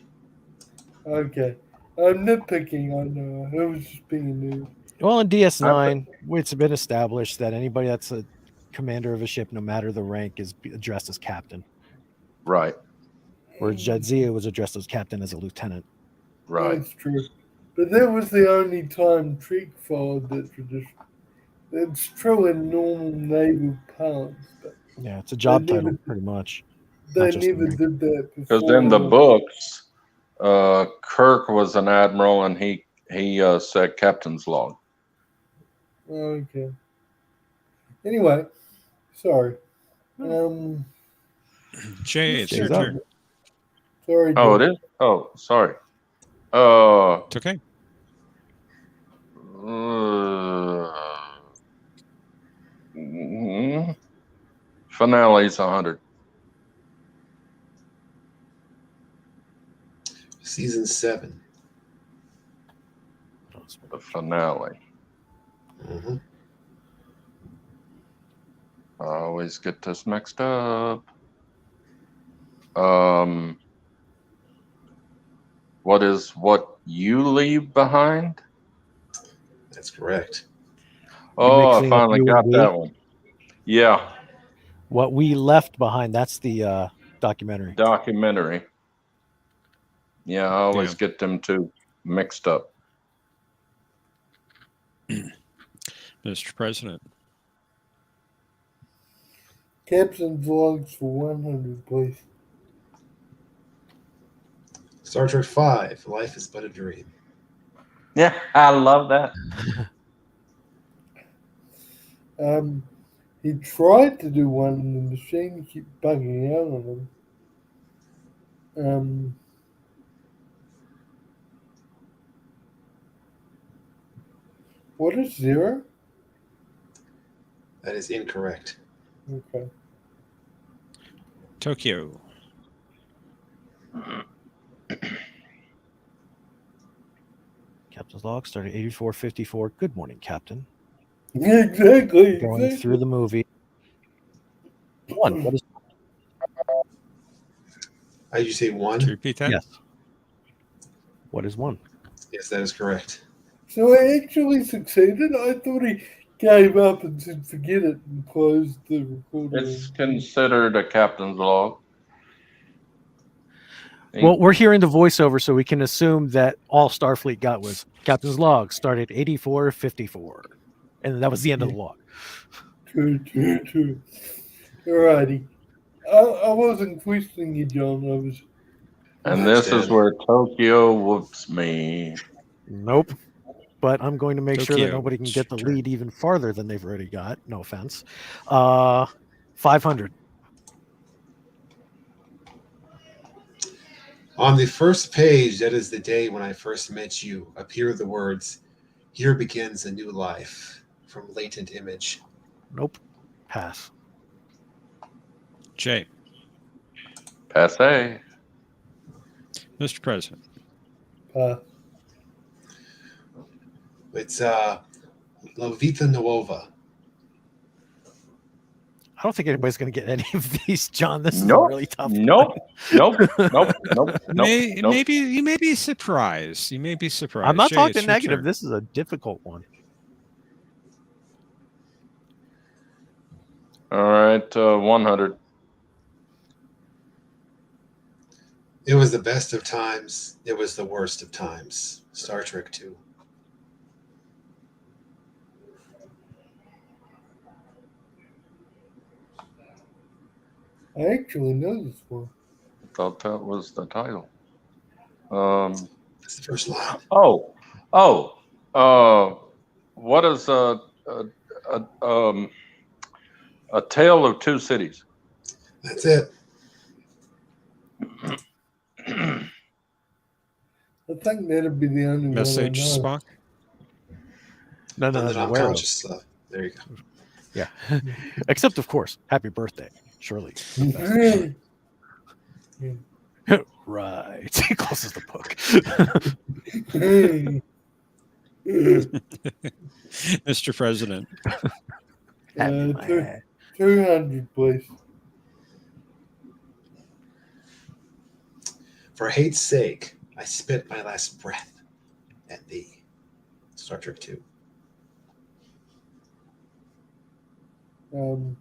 Speaker 8: Okay. I'm nitpicking, I know. I was just being a noob.
Speaker 7: Well, in DS9, it's been established that anybody that's a commander of a ship, no matter the rank, is addressed as captain.
Speaker 4: Right.
Speaker 7: Whereas Jadzia was addressed as captain as a lieutenant.
Speaker 4: Right.
Speaker 8: That's true. But that was the only time Trek followed that tradition. It's true in normal naval parlance, but
Speaker 7: Yeah, it's a job
Speaker 8: They
Speaker 7: title,
Speaker 8: never-
Speaker 7: pretty much.
Speaker 8: they
Speaker 7: just the
Speaker 8: never
Speaker 7: rank.
Speaker 8: did that
Speaker 4: Because
Speaker 8: before.
Speaker 4: in the books, Kirk was an admiral, and he said captain's log.
Speaker 8: Okay. Anyway, sorry.
Speaker 2: Jay, it's
Speaker 7: Jay's
Speaker 2: your
Speaker 7: up.
Speaker 2: turn.
Speaker 8: Sorry.
Speaker 4: Oh,
Speaker 8: Jay.
Speaker 4: it is. Oh, sorry.
Speaker 2: It's okay.
Speaker 4: Finale's 100.
Speaker 1: Season 7.
Speaker 4: The finale.
Speaker 1: Mm-hmm.
Speaker 4: I always get this mixed up. What is what you leave behind?
Speaker 1: That's correct.
Speaker 4: Oh, I
Speaker 7: mixing up
Speaker 4: finally
Speaker 7: you and
Speaker 4: got
Speaker 7: we?
Speaker 4: that one. Yeah,
Speaker 7: What we left behind, that's the documentary.
Speaker 4: documentary. Yeah, I always
Speaker 2: Yeah.
Speaker 4: get them two mixed up.
Speaker 2: Mr. President.
Speaker 8: Captain's logs for 100, please.
Speaker 1: Star Trek 5. Life is but a dream.
Speaker 4: Yeah, I love that.
Speaker 8: He tried to do one, and the machine kept bugging out on him. What is 0?
Speaker 1: That is incorrect.
Speaker 8: Okay.
Speaker 2: Tokyo.
Speaker 7: Captain's log started 8454. Good morning, Captain.
Speaker 8: Exactly.
Speaker 7: Going through the movie. One. What is
Speaker 1: Did you say 1?
Speaker 2: Can you repeat that?
Speaker 7: yes? What is 1?
Speaker 1: Yes, that is correct.
Speaker 8: So I actually succeeded. I thought he gave up and said forget it and closed the recording.
Speaker 4: It's considered a captain's log.
Speaker 7: Well, we're hearing the voiceover, so we can assume that all Starfleet got was Captain's log started 8454, and that was the end of the log.
Speaker 8: True. Alrighty. I wasn't questioning you, John. I was.
Speaker 4: And this is where Tokyo whoops me.
Speaker 7: Nope. But I'm going to make sure that
Speaker 2: Tokyo,
Speaker 7: nobody can
Speaker 2: it's
Speaker 7: get the
Speaker 2: your turn.
Speaker 7: lead even farther than they've already got. No offense. 500.
Speaker 1: On the first page, that is the day when I first met you, appear the words, "Here begins a new life," from Latent Image.
Speaker 7: Nope. Pass.
Speaker 2: Jay.
Speaker 4: Passe.
Speaker 2: Mr. President.
Speaker 1: It's La Vita Nuova.
Speaker 7: I don't think anybody's going to get any of these, John. This is a
Speaker 4: Nope.
Speaker 7: really tough
Speaker 4: Nope. Nope.
Speaker 2: Maybe you may be surprised. You may be surprised.
Speaker 7: I'm not
Speaker 2: Jay,
Speaker 7: talking
Speaker 2: it's your
Speaker 7: negative.
Speaker 2: turn.
Speaker 7: This is a difficult one.
Speaker 4: All right, 100.
Speaker 1: It was the best of times. It was the worst of times. Star Trek 2.
Speaker 8: I actually know this one.
Speaker 4: I thought that was the title.
Speaker 1: That's the first line.
Speaker 4: What is a Tale of Two Cities?
Speaker 1: That's it.
Speaker 8: I think that'd be the only
Speaker 2: Message
Speaker 8: one I know.
Speaker 2: Spock.
Speaker 7: None
Speaker 1: And
Speaker 7: I'm
Speaker 1: then
Speaker 7: aware of.
Speaker 1: unconscious stuff. There you go.
Speaker 7: Yeah. Except, of course, happy birthday, Shirley. Right. He closes the book.
Speaker 2: Mr. President.
Speaker 7: Happy my head.
Speaker 8: 200, please.
Speaker 1: For hate's sake, I spit my last breath at thee. Star Trek 2.
Speaker 8: I'm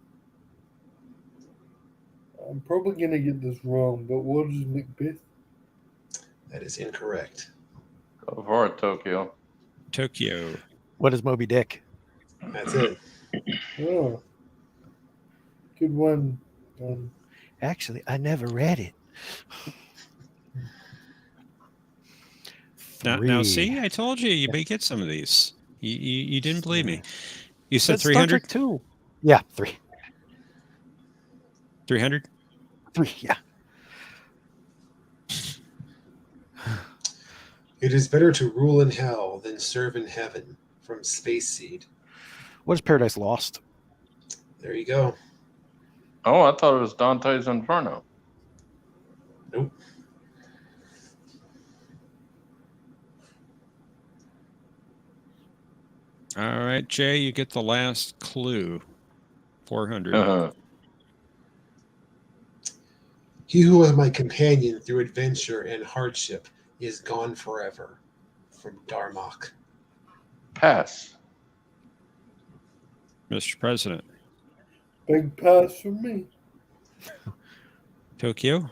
Speaker 8: probably going to get this wrong, but what is Macbeth?
Speaker 1: That is incorrect.
Speaker 4: Go for it, Tokyo.
Speaker 2: Tokyo.
Speaker 7: What is Moby Dick?
Speaker 1: That's it.
Speaker 8: Oh, good one.
Speaker 7: Actually, I never read it.
Speaker 2: Now, see, I told you you may get some of these. You didn't believe me. You said
Speaker 7: Star
Speaker 2: 300?
Speaker 7: Trek 2. Yeah, 3.
Speaker 2: 300?
Speaker 7: 3, yeah.
Speaker 1: It is better to rule in hell than serve in heaven, from Space Seed.
Speaker 7: What is Paradise Lost?
Speaker 1: There you go.
Speaker 4: Oh, I thought it was Dante's Inferno.
Speaker 1: Nope.
Speaker 2: All right, Jay, you get the last clue. 400.
Speaker 1: He who was my companion through adventure and hardship is gone forever, from Darmok.
Speaker 4: Pass.
Speaker 2: Mr. President.
Speaker 8: Big pass for me.
Speaker 2: Tokyo?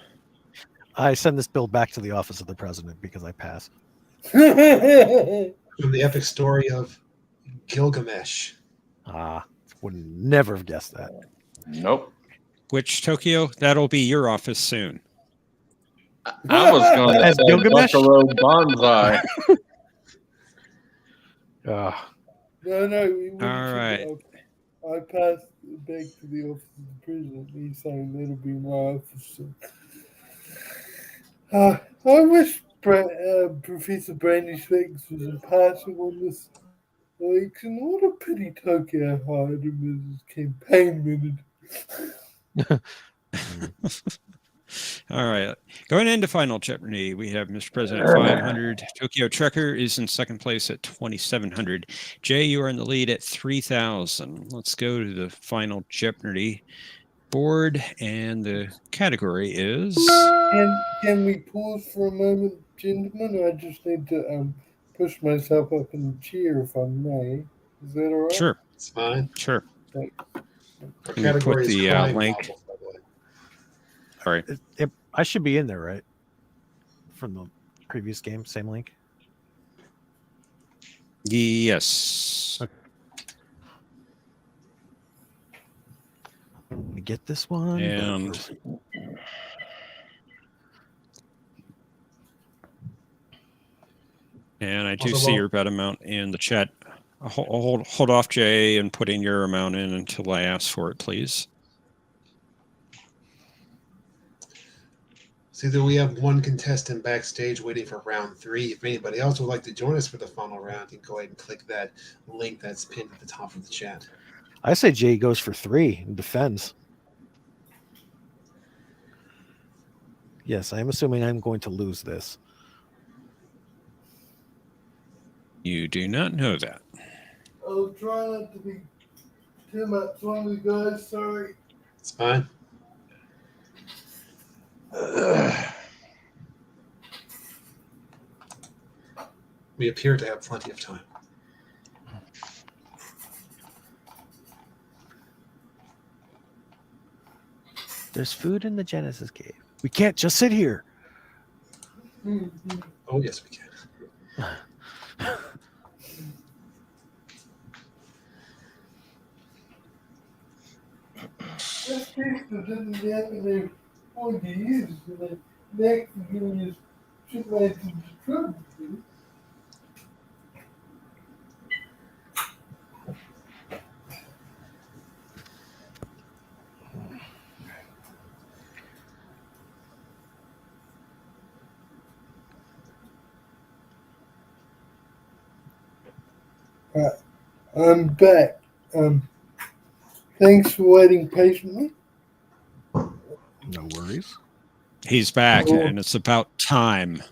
Speaker 7: I send this bill back to the office of the president because I pass.
Speaker 1: From the epic story of Gilgamesh.
Speaker 7: Would never have guessed that.
Speaker 4: Nope.
Speaker 2: Which Tokyo? That'll be your office soon.
Speaker 4: I was going to
Speaker 7: As
Speaker 4: say
Speaker 7: Gilgamesh?
Speaker 4: Buckaroo Banzai.
Speaker 8: No, we
Speaker 2: All right.
Speaker 8: I passed it back to the office of the president. He's saying that'll be my office soon. I wish Professor Brainy Specs was impartial on this election. What a pity Tokyo hired him as his campaign manager.
Speaker 2: All right. Going into Final Jeopardy, we have Mr. President 500. Tokyo Trekker is in second place at 2,700. Jay, you are in the lead at 3,000. Let's go to the Final Jeopardy board, and the category is...
Speaker 8: Can we pause for a moment, gentlemen? I just need to push myself up in the chair, if I may. Is that all right?
Speaker 2: Sure.
Speaker 1: It's fine.
Speaker 2: Sure.
Speaker 1: Our
Speaker 2: Let me
Speaker 1: category
Speaker 2: put
Speaker 1: is
Speaker 2: the
Speaker 1: crime
Speaker 2: link.
Speaker 1: novels, by the way.
Speaker 2: All right.
Speaker 7: I should be in there, right? From the previous game, same link.
Speaker 2: Yes.
Speaker 7: Okay. Let me get this one.
Speaker 2: And I do see your bet amount in the chat. Hold off, Jay, and put in your amount in until I ask for it, please.
Speaker 1: See that we have one contestant backstage waiting for round 3. If anybody else would like to join us for the final round, you can go ahead and click that link that's pinned at the top of the chat.
Speaker 7: I say Jay goes for 3 and defends. Yes, I'm assuming I'm going to lose this.
Speaker 2: You do not know that.
Speaker 8: I'll try not to be too much longer, guys. Sorry.
Speaker 1: It's fine. We appear to have plenty of time.
Speaker 7: There's food in the Genesis cave. We can't just sit here.
Speaker 1: Oh, yes, we can.
Speaker 8: That pizza didn't happen in 40 years. The next thing is shit like to distribute. I'm back. Thanks for waiting patiently.
Speaker 7: No worries.
Speaker 2: He's back, and it's about time.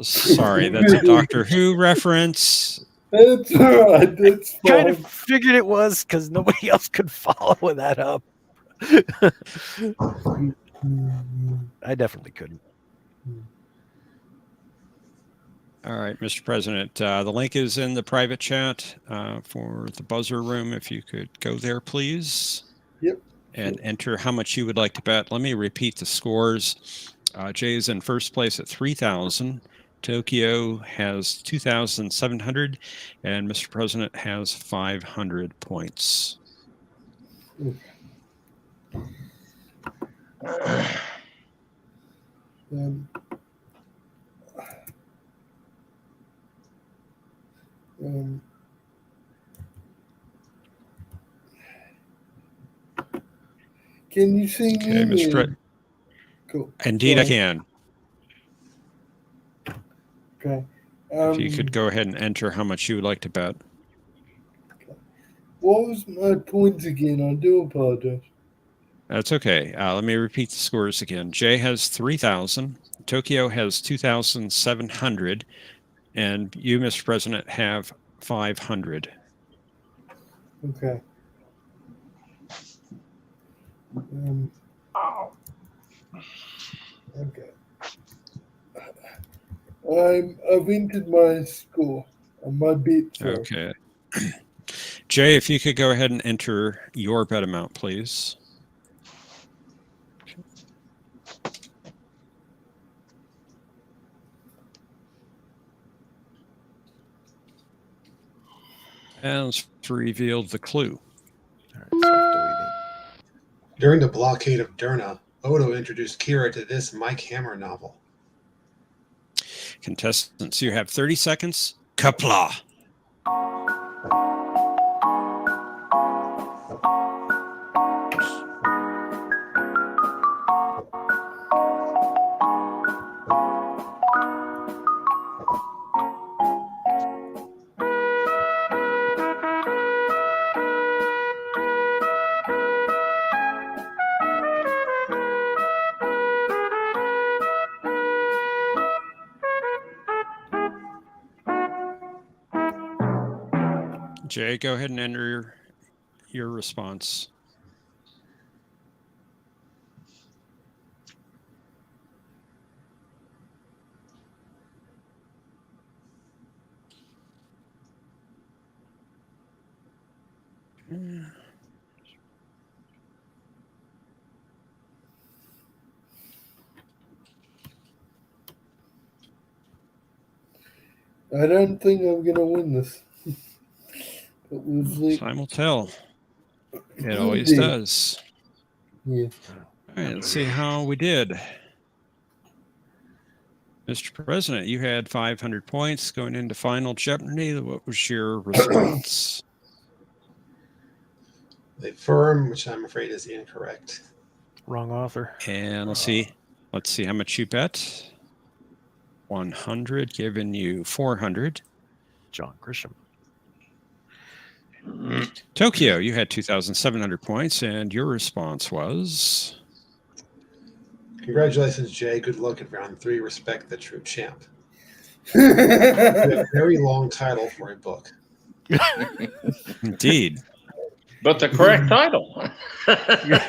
Speaker 2: Sorry, that's a Doctor Who reference.
Speaker 8: That's all right. That's fine.
Speaker 7: Kind of figured it was because nobody else could follow that up. I definitely couldn't.
Speaker 2: All right, Mr. President, the link is in the private chat for the buzzer room. If you could go there, please.
Speaker 8: Yep.
Speaker 2: And enter how much you would like to bet. Let me repeat the scores. Jay is in first place at 3,000. Tokyo has 2,700, and Mr. President has 500 points.
Speaker 8: Um, um, can you see
Speaker 2: Okay,
Speaker 8: me?
Speaker 2: Mr. Pre-
Speaker 8: Cool.
Speaker 2: Indeed, I
Speaker 8: Sorry.
Speaker 2: can.
Speaker 8: Okay.
Speaker 2: If you could go ahead and enter how much you would like to bet.
Speaker 8: What was my points again? I do apologize.
Speaker 2: That's okay. Let me repeat the scores again. Jay has 3,000. Tokyo has 2,700. And you, Mr. President, have 500.
Speaker 8: Okay. Okay. I've entered my score on my bet. Sorry.
Speaker 2: Okay. Jay, if you could go ahead and enter your bet amount, please. And let's reveal the clue.
Speaker 7: All right, self-deleting.
Speaker 1: During the blockade of Derna, Odo introduced Kira to this Mike Hammer novel.
Speaker 2: Contestants, you have 30 seconds. Kapla. Jay, go ahead and enter your response.
Speaker 8: I don't think I'm gonna win this. But we'll see.
Speaker 2: Time will tell. It always
Speaker 8: Indeed.
Speaker 2: does.
Speaker 8: Yeah.
Speaker 2: All right, let's see how we did. Mr. President, you had 500 points going into final Jeopardy. What was your response?
Speaker 1: The firm, which I'm afraid is incorrect.
Speaker 7: Wrong author.
Speaker 2: And let's see how much you bet. 100, giving you 400.
Speaker 7: John Grisham.
Speaker 2: Tokyo, you had 2,700 points, and your response was?
Speaker 1: Congratulations, Jay. Good luck at round 3. Respect the true champ. A very long title for a book.
Speaker 2: Indeed.
Speaker 4: But the correct title.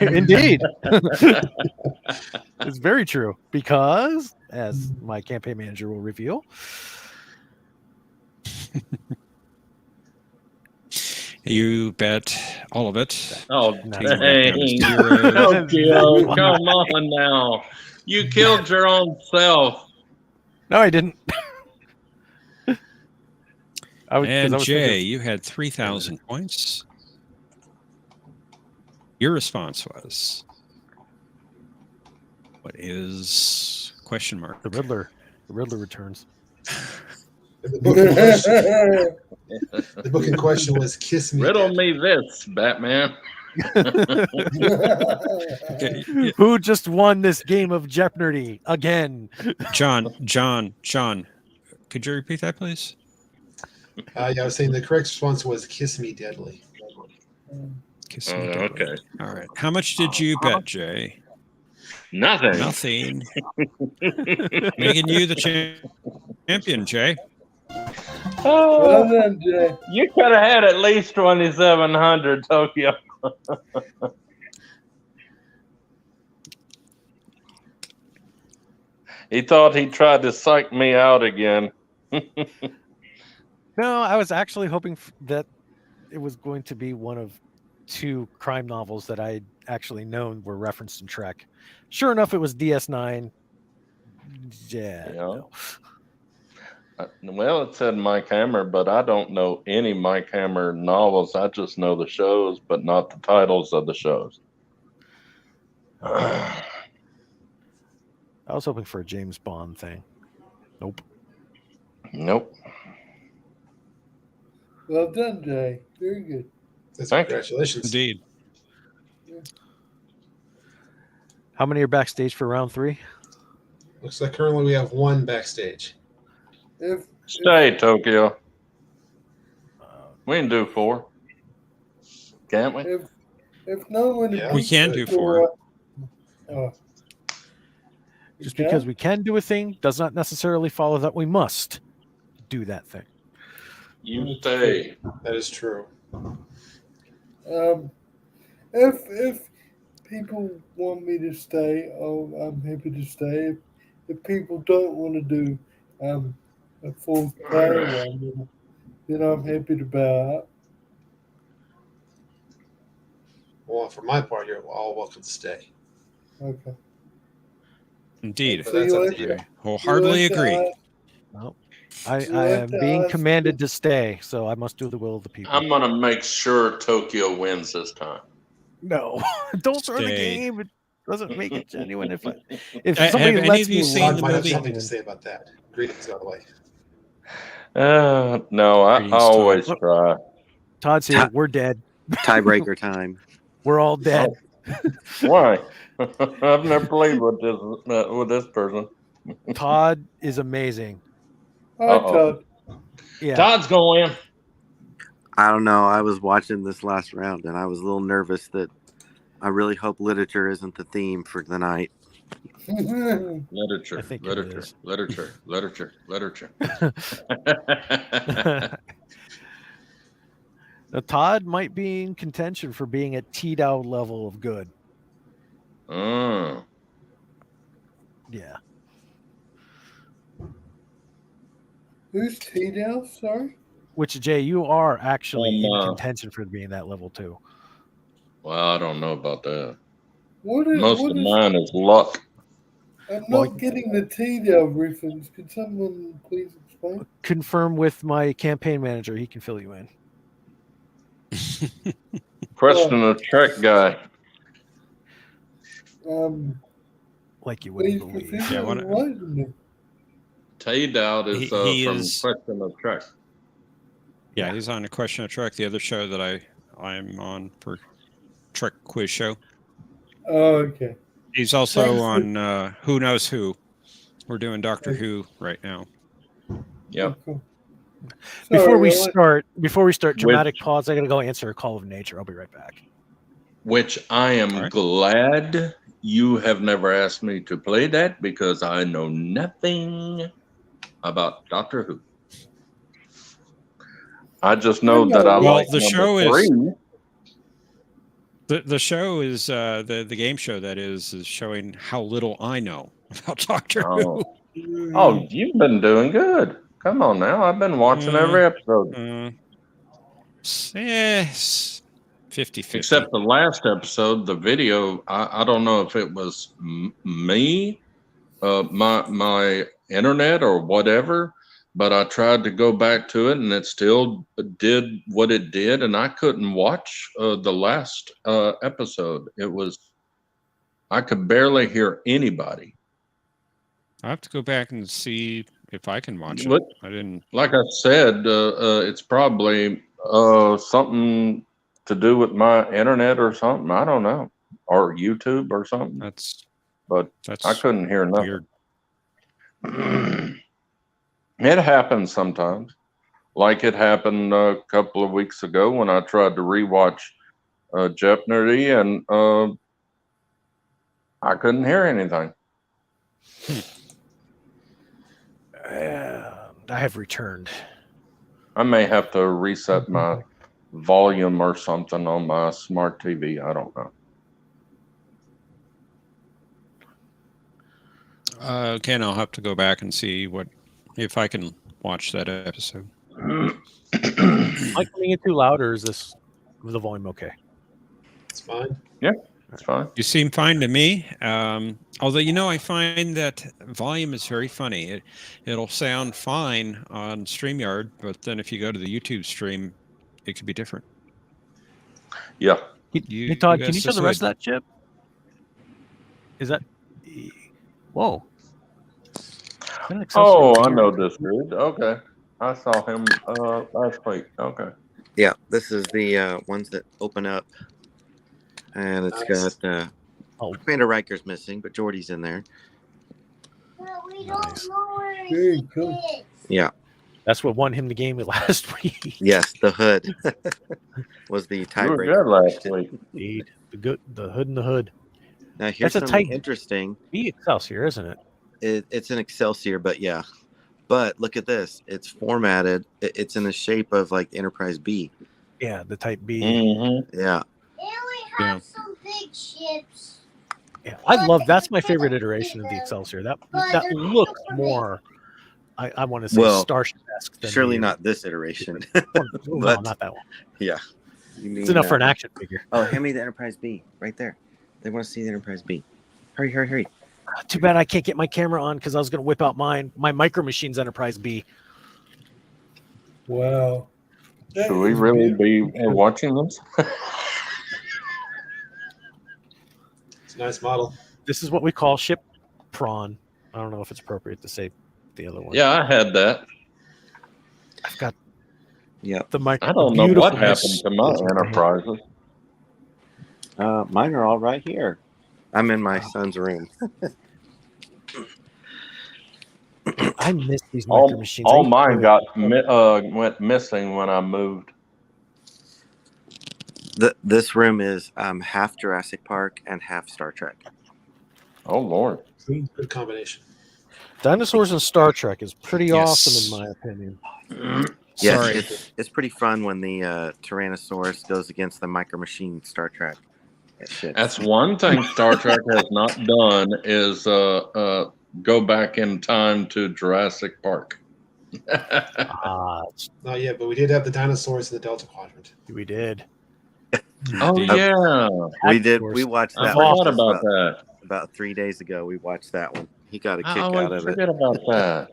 Speaker 7: Indeed. It's very true because, as my campaign manager will reveal,
Speaker 2: You bet all of it.
Speaker 4: Oh,
Speaker 2: Taking that down to
Speaker 4: dang.
Speaker 2: 0.
Speaker 4: Tokyo, come on now. You killed your own self.
Speaker 7: no, I didn't.
Speaker 2: And Jay, you had 3,000 points. Your response was? What is question mark?
Speaker 7: The Riddler. The Riddler returns.
Speaker 1: The book in question was Kiss Me
Speaker 4: Riddle
Speaker 1: Dead.
Speaker 4: me this, Batman.
Speaker 2: Okay.
Speaker 7: Who just won this game of Jeopnerdy again?
Speaker 2: John, could you repeat that, please?
Speaker 1: Yeah, I was saying the correct response was Kiss Me Deadly.
Speaker 2: Kiss me deadly.
Speaker 4: Okay.
Speaker 2: All right. How much did you bet, Jay?
Speaker 4: Nothing.
Speaker 2: Nothing. Making you the champion, Jay.
Speaker 4: Oh,
Speaker 8: Well done, Jay.
Speaker 4: you could have had at least 2,700, Tokyo. He thought he tried to psych me out again.
Speaker 7: No, I was actually hoping that it was going to be one of 2 crime novels that I'd actually known were referenced in Trek. Sure enough, it was DS9. Yeah.
Speaker 4: Yeah.
Speaker 7: No.
Speaker 4: Well, it said Mike Hammer, but I don't know any Mike Hammer novels. I just know the shows, but not the titles of the shows.
Speaker 7: I was hoping for a James Bond thing. Nope.
Speaker 4: Nope.
Speaker 8: Well done, Jay. Very good.
Speaker 4: Thank you.
Speaker 1: Congratulations.
Speaker 2: Indeed.
Speaker 7: How many are backstage for round 3?
Speaker 1: Looks like currently we have 1 backstage.
Speaker 8: If
Speaker 4: Stay, Tokyo. We can do 4. Can't we?
Speaker 8: if no one
Speaker 1: Yeah,
Speaker 2: We can do 4.
Speaker 7: Just because we can do a thing does not necessarily follow that we must do that thing.
Speaker 4: You stay.
Speaker 1: That is true.
Speaker 8: If people want me to stay, I'm happy to stay. If people don't want to do a 4th player one, then I'm happy to bow out.
Speaker 1: Well, for my part, you're all welcome to stay.
Speaker 8: Okay.
Speaker 2: Indeed.
Speaker 1: So that's up to you.
Speaker 2: I wholeheartedly agree.
Speaker 7: Well, I am being commanded to stay, so I must do the will of the people.
Speaker 4: I'm gonna make sure Tokyo wins this time.
Speaker 7: No, don't throw the
Speaker 2: Stay.
Speaker 7: game. It doesn't make it genuine. If
Speaker 2: Have
Speaker 7: somebody
Speaker 2: any
Speaker 7: lets
Speaker 2: of you
Speaker 7: me
Speaker 2: seen
Speaker 1: Todd
Speaker 2: the
Speaker 1: might have
Speaker 2: movie?
Speaker 1: something to say about that. Greetings, by the way.
Speaker 4: No, I
Speaker 2: Greetings,
Speaker 4: always
Speaker 7: Todd.
Speaker 4: try.
Speaker 7: Todd's here. We're dead.
Speaker 9: Tiebreaker time.
Speaker 7: We're all dead.
Speaker 4: Why? I've never played with this person.
Speaker 7: Todd is amazing.
Speaker 8: All right,
Speaker 4: Uh-oh.
Speaker 8: Todd.
Speaker 7: Yeah.
Speaker 4: Todd's going.
Speaker 9: I don't know. I was watching this last round and I was a little nervous that I really hope literature isn't the theme for the night.
Speaker 4: Literature,
Speaker 7: I think it
Speaker 4: literature,
Speaker 7: is.
Speaker 4: literature, literature, literature.
Speaker 7: Now, Todd might be in contention for being at T-Dow level of good.
Speaker 4: Mm.
Speaker 7: Yeah.
Speaker 8: Who's T-Dow? Sorry?
Speaker 7: Which, Jay, you are actually in
Speaker 4: Uh,
Speaker 7: contention for being that level too.
Speaker 4: Well, I don't know about that.
Speaker 8: What is,
Speaker 4: Most
Speaker 8: what
Speaker 4: of
Speaker 8: is,
Speaker 4: mine is luck.
Speaker 8: I'm
Speaker 7: Well,
Speaker 8: not getting the T-Dow reference. Could someone please explain?
Speaker 7: Confirm with my campaign manager. He can fill you in.
Speaker 4: Preston, a Trek guy.
Speaker 7: Like you
Speaker 8: Please
Speaker 7: wouldn't believe.
Speaker 8: continue
Speaker 2: Yeah,
Speaker 8: enlightening me.
Speaker 4: Tay-Dowd is
Speaker 2: He
Speaker 4: from
Speaker 2: is-
Speaker 4: Preston of Trek.
Speaker 2: Yeah, he's on A Question of Trek, the other show that I'm on for Trek Quiz Show.
Speaker 8: Oh, okay.
Speaker 2: He's also
Speaker 8: Thanks
Speaker 2: on Who Knows Who. We're doing Doctor Who right now.
Speaker 4: Yep.
Speaker 8: Oh, cool.
Speaker 7: Before we
Speaker 8: Sorry,
Speaker 7: start, dramatic pause. I gotta go answer a call of nature. I'll be right back.
Speaker 4: Which I am
Speaker 2: All right.
Speaker 4: glad you have never asked me to play that because I know nothing about Doctor Who. I just know that I
Speaker 2: Well,
Speaker 4: like
Speaker 2: the
Speaker 4: number
Speaker 2: show is-
Speaker 4: 3.
Speaker 2: The show is the game show that is showing how little I know about Doctor
Speaker 4: Oh.
Speaker 2: Who.
Speaker 4: Oh, you've been doing good. Come on now. I've been watching every episode.
Speaker 2: 50-50.
Speaker 4: Except the last episode, the video, I don't know if it was me, my internet or whatever, but I tried to go back to it and it still did what it did, and I couldn't watch the last episode. I could barely hear anybody.
Speaker 2: I have to go back and see if I can watch it.
Speaker 4: Look,
Speaker 2: I didn't.
Speaker 4: like I said, it's probably something to do with my internet or something. I don't know, or YouTube or something. But I couldn't hear nothing.
Speaker 2: Weird.
Speaker 4: It happens sometimes. Like it happened a couple of weeks ago when I tried to rewatch Jeopnerdy and I couldn't hear anything.
Speaker 7: I have returned.
Speaker 4: I may have to reset my volume or something on my smart TV. I don't know.
Speaker 2: Again, I'll have to go back and see if I can watch that episode.
Speaker 7: Am I coming in too loud, or is the volume okay?
Speaker 1: It's fine.
Speaker 4: Yeah. It's fine.
Speaker 2: You seem fine to me. Although, I find that volume is very funny. It'll sound fine on StreamYard, but then if you go to the YouTube stream, it could be different.
Speaker 4: Yeah.
Speaker 7: Hey, Todd, can you
Speaker 2: guys
Speaker 7: turn the rest of
Speaker 2: decide.
Speaker 7: that chip? Is that... Whoa. Is that an
Speaker 4: Oh,
Speaker 7: accessory?
Speaker 4: I know this dude. Okay. I saw him last week. Okay.
Speaker 9: Yeah, this is the ones that open up, and it's
Speaker 1: Nice.
Speaker 9: got
Speaker 7: Oh,
Speaker 9: Commander Riker's missing, but Geordi's in there.
Speaker 7: nice.
Speaker 8: Very cool.
Speaker 9: Yeah.
Speaker 7: That's what won him the game last week.
Speaker 9: Yes, the hood was the
Speaker 4: You were
Speaker 9: tiebreaker.
Speaker 4: good last week.
Speaker 7: Indeed. The hood and the hood.
Speaker 9: Now here's
Speaker 7: That's a
Speaker 9: something
Speaker 7: tight
Speaker 9: interesting.
Speaker 7: B Excelsior, isn't it?
Speaker 9: It's an Excelsior, but yeah. But look at this. It's formatted. It's in the shape of like Enterprise B.
Speaker 7: Yeah, the Type B.
Speaker 4: Mm-hmm.
Speaker 9: Yeah.
Speaker 10: They only have some big ships.
Speaker 7: Yeah, I love. That's my favorite iteration of the Excelsior. That looks more. I want to say
Speaker 9: Well,
Speaker 7: Starship-esque. Than
Speaker 9: Surely
Speaker 7: the,
Speaker 9: not this iteration.
Speaker 7: no,
Speaker 9: but
Speaker 7: not that one.
Speaker 9: yeah. You
Speaker 7: It's
Speaker 9: mean,
Speaker 7: enough for an action figure.
Speaker 9: Oh, hand me the Enterprise B right there. They want to see the Enterprise B. Hurry, hurry, hurry.
Speaker 7: Too bad I can't get my camera on because I was going to whip out my Micro Machines Enterprise B.
Speaker 8: Wow. That
Speaker 4: Should we
Speaker 8: is
Speaker 4: really be
Speaker 8: beautiful.
Speaker 4: watching this?
Speaker 1: It's a nice model.
Speaker 7: This is what we call ship prawn. I don't know if it's appropriate to say the other one.
Speaker 4: Yeah, I had that.
Speaker 7: I've got
Speaker 9: Yep.
Speaker 7: the micro.
Speaker 4: I don't know what happened to my Enterprises.
Speaker 9: Mine are all right here. I'm in my son's room.
Speaker 7: I miss these Micro Machines.
Speaker 4: All mine went missing when I moved.
Speaker 9: This room is half Jurassic Park and half Star Trek.
Speaker 4: Oh Lord.
Speaker 1: Good combination.
Speaker 7: Dinosaurs in Star Trek is pretty
Speaker 2: Yes.
Speaker 7: awesome in my opinion.
Speaker 9: Yes,
Speaker 2: Sorry.
Speaker 9: it's pretty fun when the Tyrannosaurus goes against the Micro Machine Star Trek. That shit.
Speaker 4: That's one thing Star Trek has not done is go back in time to Jurassic Park.
Speaker 1: Not yet, but we did have the dinosaurs in the Delta Quadrant.
Speaker 7: We did.
Speaker 4: Oh yeah,
Speaker 9: we did. We watched
Speaker 4: I
Speaker 9: that.
Speaker 4: forgot
Speaker 9: one
Speaker 4: about that.
Speaker 9: About 3 days ago. We watched that one. He got a kick
Speaker 4: I
Speaker 9: out
Speaker 4: always
Speaker 9: of it.
Speaker 4: forget about that.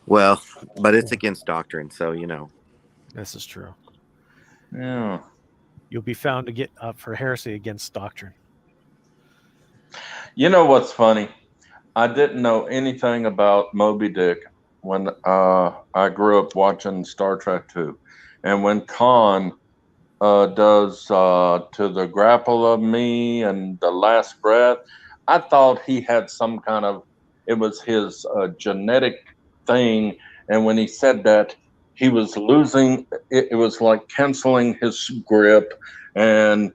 Speaker 9: Well, but it's against doctrine, so you know.
Speaker 7: This is true.
Speaker 4: Yeah.
Speaker 7: You'll be found to get up for heresy against doctrine.
Speaker 4: You know what's funny? I didn't know anything about Moby Dick when I grew up watching Star Trek 2. And when Khan does To the Grapple of Me and The Last Breath, I thought he had some kind of, it was his genetic thing. And when he said that, he was losing, it was like canceling his grip, and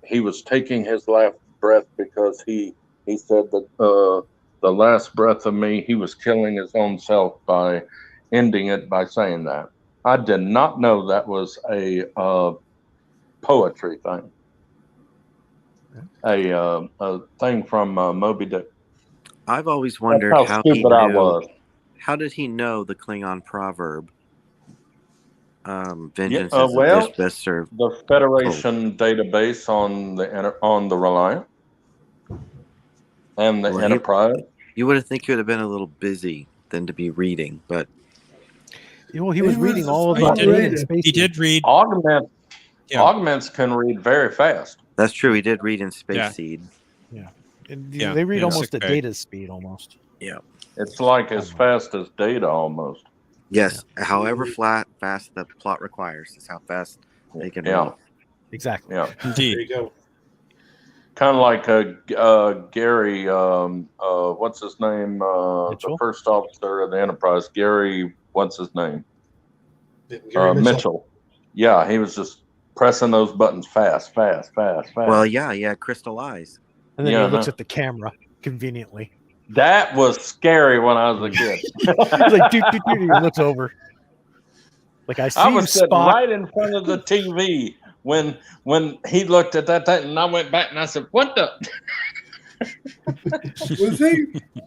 Speaker 4: he was taking his last breath because he said that the last breath of me, he was killing his own self by ending it by saying that. I did not know that was a poetry thing, a thing from Moby Dick.
Speaker 9: I've always wondered
Speaker 4: That's
Speaker 9: how
Speaker 4: how
Speaker 9: he
Speaker 4: stupid I
Speaker 9: knew.
Speaker 4: was.
Speaker 9: How did he know the Klingon proverb? Vengeance
Speaker 4: Yeah,
Speaker 9: is
Speaker 4: well,
Speaker 9: the dish best served.
Speaker 4: The Federation database on the Reliant and the
Speaker 9: Well,
Speaker 4: Enterprise.
Speaker 9: You would have think he would have been a little busy than to be reading, but
Speaker 7: Well, he was reading all of
Speaker 2: He
Speaker 7: the
Speaker 2: did-
Speaker 7: data in space.
Speaker 2: He did read.
Speaker 4: Augments,
Speaker 2: Yeah.
Speaker 4: augments can read very fast.
Speaker 9: that's true. He did read in Space
Speaker 2: Yeah.
Speaker 9: Seed.
Speaker 2: Yeah,
Speaker 7: They read
Speaker 2: yeah.
Speaker 7: almost at
Speaker 2: Okay.
Speaker 7: data speed almost.
Speaker 9: Yeah.
Speaker 4: It's like as fast as data almost.
Speaker 9: Yes. However fast the plot requires is how fast they can
Speaker 4: Yeah.
Speaker 9: read.
Speaker 7: Exactly.
Speaker 4: Yeah.
Speaker 1: There
Speaker 2: Indeed.
Speaker 1: you go.
Speaker 4: Kind of like Gary, what's his name? The
Speaker 7: Mitchell?
Speaker 4: first officer of the Enterprise. Gary, what's his name?
Speaker 1: Gary
Speaker 4: Mitchell. Yeah, he was just pressing those buttons fast.
Speaker 9: Well, yeah, crystal eyes.
Speaker 7: And then
Speaker 4: Yeah,
Speaker 7: he looks
Speaker 4: huh.
Speaker 7: at the camera conveniently.
Speaker 4: That was scary when I was a kid.
Speaker 7: He's like, doot, doot, doot, he looks over. Like, I see
Speaker 4: I
Speaker 7: you,
Speaker 4: was sitting
Speaker 7: Spock.
Speaker 4: right in front of the TV when he looked at that thing, and I went back and I said, "What the?"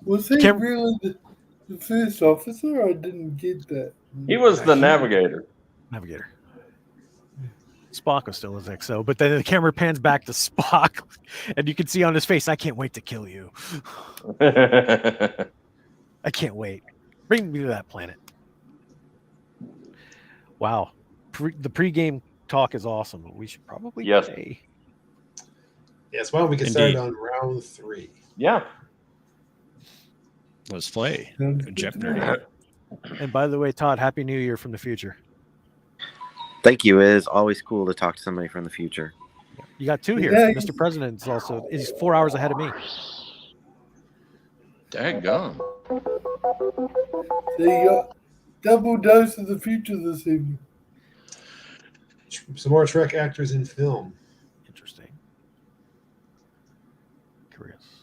Speaker 8: Was he
Speaker 7: Cam-
Speaker 8: really the first officer? I didn't get that.
Speaker 4: He was the navigator.
Speaker 7: Navigator. Spock was still his XO, but then the camera pans back to Spock, and you can see on his face, "I can't wait to kill you. I can't wait. Bring me to that planet." Wow, the pregame talk is awesome, but we should probably play.
Speaker 1: Yes, why don't we get started on round 3?
Speaker 4: Yeah.
Speaker 2: Let's play. Jeopnerdy.
Speaker 7: And by the way, Todd, Happy New Year from the future.
Speaker 9: Thank you. It is always cool to talk to somebody from the future.
Speaker 7: You got 2 here.
Speaker 8: Yeah,
Speaker 7: Mr. President is 4 hours ahead of me.
Speaker 4: Daggone.
Speaker 8: So you got double dose of the future this evening.
Speaker 1: Some more Trek actors in film.
Speaker 7: Interesting. Curious.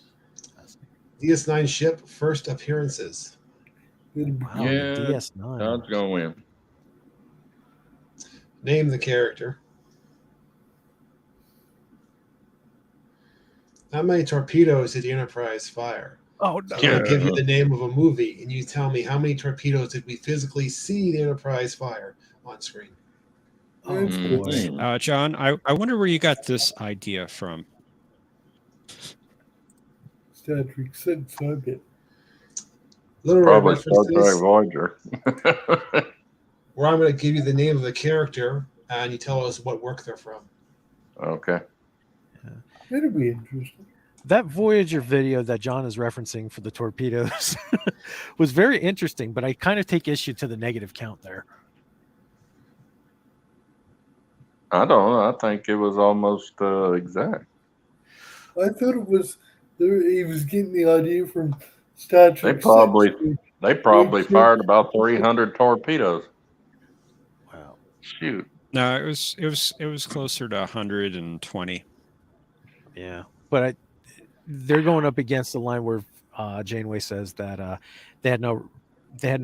Speaker 1: DS9 ship first appearances.
Speaker 7: Wow,
Speaker 4: Yeah,
Speaker 7: DS9.
Speaker 4: Todd's going to win.
Speaker 1: Name the character. How many torpedoes did the Enterprise fire?
Speaker 7: Oh,
Speaker 1: I'm going to give you the name of a movie, and you tell me how many torpedoes did we physically see the Enterprise fire on screen.
Speaker 7: Oh, boy.
Speaker 2: John, I wonder where you got this idea from.
Speaker 8: Star Trek 6, I bet.
Speaker 4: Probably
Speaker 1: references,
Speaker 4: Star Trek Voyager.
Speaker 1: where I'm going to give you the name of the character, and you tell us what work they're from.
Speaker 4: Okay.
Speaker 8: That'll be interesting.
Speaker 7: That Voyager video that John is referencing for the torpedoes was very interesting, but I kind of take issue to the negative count there.
Speaker 4: I don't know. I think it was almost exact.
Speaker 8: I thought it was he was getting the idea from Star Trek.
Speaker 4: They probably fired about 300 torpedoes.
Speaker 7: Wow.
Speaker 4: Shoot.
Speaker 2: No, it was closer to 120.
Speaker 7: Yeah, but they're going up against the line where Janeway says that they had no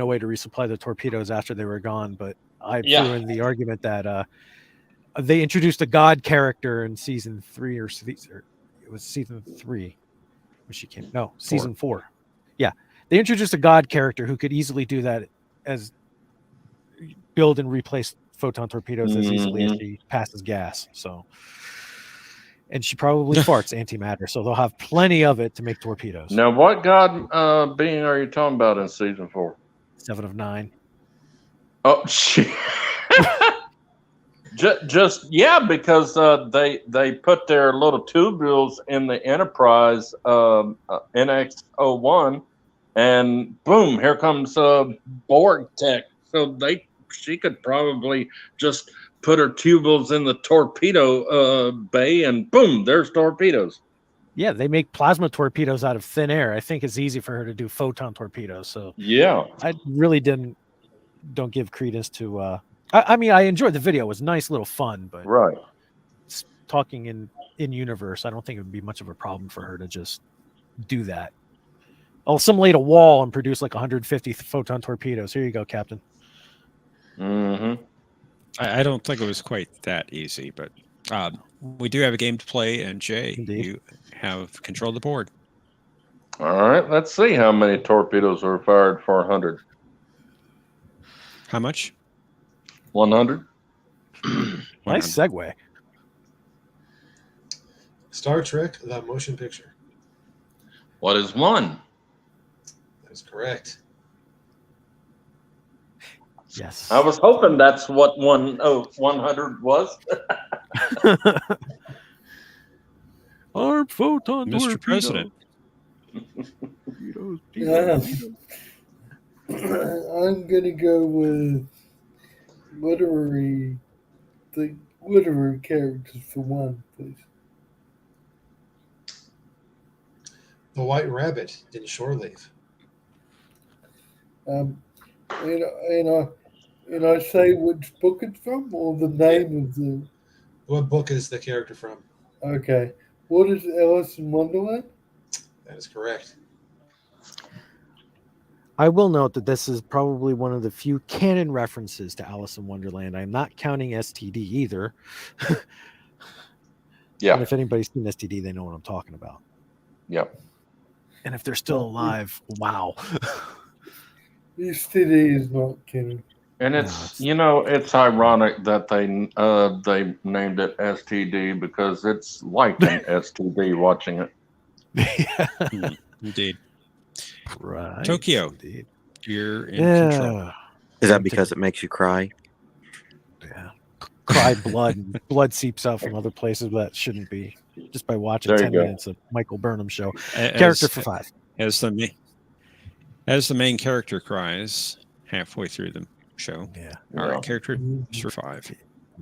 Speaker 7: way to resupply the torpedoes after they were gone. But I threw in the argument that they introduced a god character in season 3 or it was season 3 when she came. No, season 4. Yeah, they introduced a god character who could easily do that, as build and replace photon torpedoes as easily as she passes gas. So. And she probably farts antimatter, so they'll have plenty of it to make torpedoes.
Speaker 4: Now, what god being are you talking about in season 4?
Speaker 7: 7 of 9.
Speaker 4: Oh, shit. Just because they put their little tubules in the Enterprise NX-01, and boom, here comes Borg tech. So she could probably just put her tubules in the torpedo bay, and boom, there's torpedoes.
Speaker 7: Yeah, they make plasma torpedoes out of thin air. I think it's easy for her to do photon torpedoes. So
Speaker 4: yeah,
Speaker 7: I really don't give credence to. I mean, I enjoyed the video. It was nice, little fun, but
Speaker 4: right.
Speaker 7: Talking in universe, I don't think it would be much of a problem for her to just do that. I'll assimilate a wall and produce like 150 photon torpedoes. Here you go, Captain.
Speaker 4: Mm-hmm.
Speaker 2: I don't think it was quite that easy, but we do have a game to play, and Jay,
Speaker 7: Indeed.
Speaker 2: You have control of the board.
Speaker 4: All right, let's see how many torpedoes were fired for 100.
Speaker 2: How much?
Speaker 4: 100.
Speaker 7: Nice segue.
Speaker 1: Star Trek, the motion picture.
Speaker 4: What is 1?
Speaker 1: That's correct.
Speaker 7: Yes.
Speaker 4: I was hoping that's what 100 was.
Speaker 7: Armed photon
Speaker 2: Mr. President.
Speaker 8: I'm gonna go with literary characters for 1, please.
Speaker 1: The White Rabbit in Shore Leave.
Speaker 8: And I say which book it's from, or the name of the.
Speaker 1: What book is the character from?
Speaker 8: Okay. What is Alice in Wonderland?
Speaker 1: That is correct.
Speaker 7: I will note that this is probably one of the few canon references to Alice in Wonderland. I'm not counting STD either.
Speaker 4: Yeah.
Speaker 7: And if anybody's seen STD, they know what I'm talking about.
Speaker 4: Yep.
Speaker 7: And if they're still alive, wow.
Speaker 8: STD is not canon.
Speaker 4: And
Speaker 7: No,
Speaker 4: it's it's ironic that they named it STD because it's like an STD watching it.
Speaker 2: Indeed.
Speaker 7: Right.
Speaker 2: Tokyo,
Speaker 7: Indeed.
Speaker 2: you're in control.
Speaker 9: Is that because it makes you cry?
Speaker 7: Yeah. Cry blood. And blood seeps out from other places, but that shouldn't be. Just by watching
Speaker 4: There you
Speaker 7: 10
Speaker 4: go.
Speaker 7: minutes of Michael Burnham show. Character for 5.
Speaker 2: As the main character cries halfway through the show.
Speaker 7: Yeah.
Speaker 2: All
Speaker 4: Yeah.
Speaker 2: right, character for 5.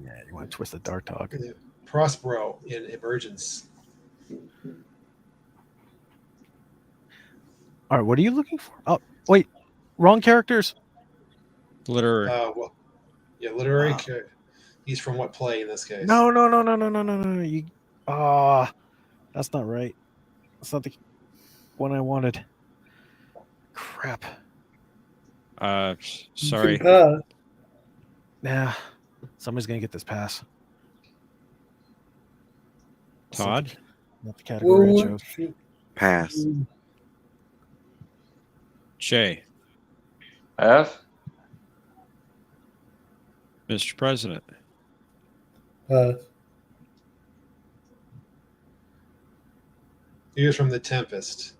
Speaker 7: Yeah, you want to twist the dart dog.
Speaker 1: Prospero in Emergence.
Speaker 7: All right, what are you looking for? Oh, wait. Wrong characters.
Speaker 2: Literary.
Speaker 1: Literary. He's from what play in this case?
Speaker 7: No. You that's not right. That's not the one I wanted. Crap.
Speaker 2: Sorry.
Speaker 7: Nah. Somebody's gonna get this pass.
Speaker 2: Todd?
Speaker 7: Not the category I chose.
Speaker 9: Pass.
Speaker 2: Jay.
Speaker 4: Pass.
Speaker 2: Mr. President.
Speaker 1: He was from The Tempest.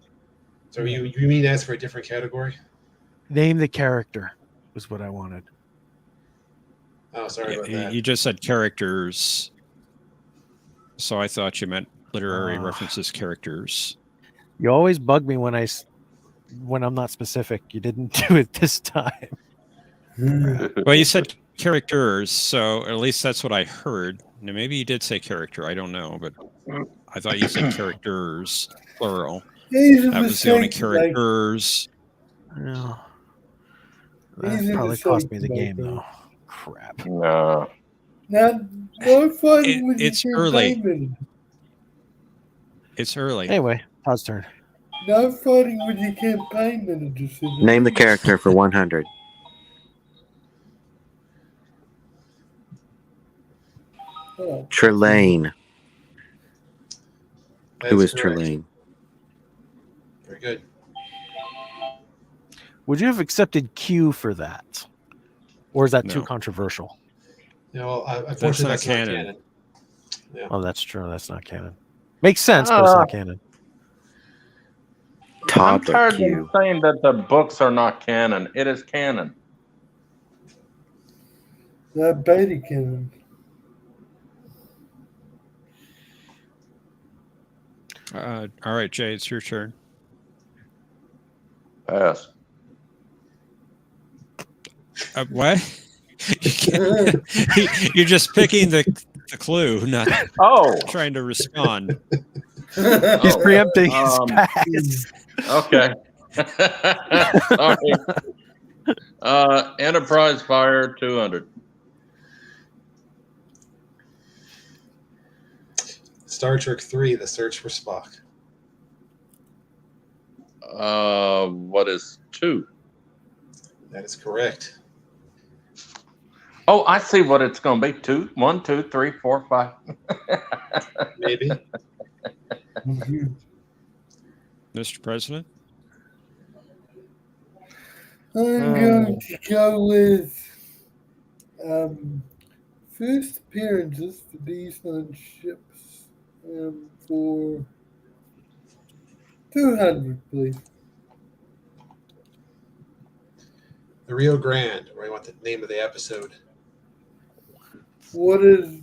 Speaker 1: So you mean ask for a different category?
Speaker 7: Name the character was what I wanted.
Speaker 1: Oh, sorry about that.
Speaker 2: You just said characters. So I thought you meant literary references characters.
Speaker 7: You always bug me when I'm not specific. You didn't do it this time.
Speaker 2: Well, you said characters, so at least that's what I heard. Now, maybe you did say character. I don't know, but I thought you said characters, plural. That was the only characters.
Speaker 7: No. That probably cost me the game, though. Crap.
Speaker 4: No.
Speaker 8: Now, no fun when
Speaker 2: It's
Speaker 8: you
Speaker 2: early.
Speaker 8: Payment.
Speaker 2: It's early.
Speaker 7: Anyway, Todd's turn.
Speaker 8: No fighting with your campaign manager.
Speaker 9: Name the character for 100.
Speaker 8: Oh.
Speaker 9: Trelane. Who is
Speaker 1: correct.
Speaker 9: Trelane?
Speaker 1: Very good.
Speaker 7: Would you have accepted Q for that? Or is that too
Speaker 2: No.
Speaker 7: controversial?
Speaker 1: Unfortunately, that's not canon. Yeah.
Speaker 7: Oh, that's true. That's not canon. Makes sense, but it's not canon.
Speaker 4: I'm
Speaker 9: Todd
Speaker 4: tired
Speaker 9: or Q?
Speaker 4: of saying that the books are not canon. It is canon.
Speaker 8: That beta canon.
Speaker 2: All right, Jay, it's your turn.
Speaker 4: Pass.
Speaker 2: What? You're just picking the clue, not trying to respond.
Speaker 7: He's preempting his pass.
Speaker 4: Okay. Sorry. Enterprise Fire 200.
Speaker 1: Star Trek 3, The Search for Spock.
Speaker 4: What is 2?
Speaker 1: That is correct.
Speaker 4: Oh, I see what it's going to be. 2, 1, 2, 3, 4, 5.
Speaker 1: Maybe.
Speaker 2: Mr. President?
Speaker 8: I'm going to go with first appearances for these non-ships for 200, please.
Speaker 1: The Rio Grande, where I want the name of the episode.
Speaker 8: What is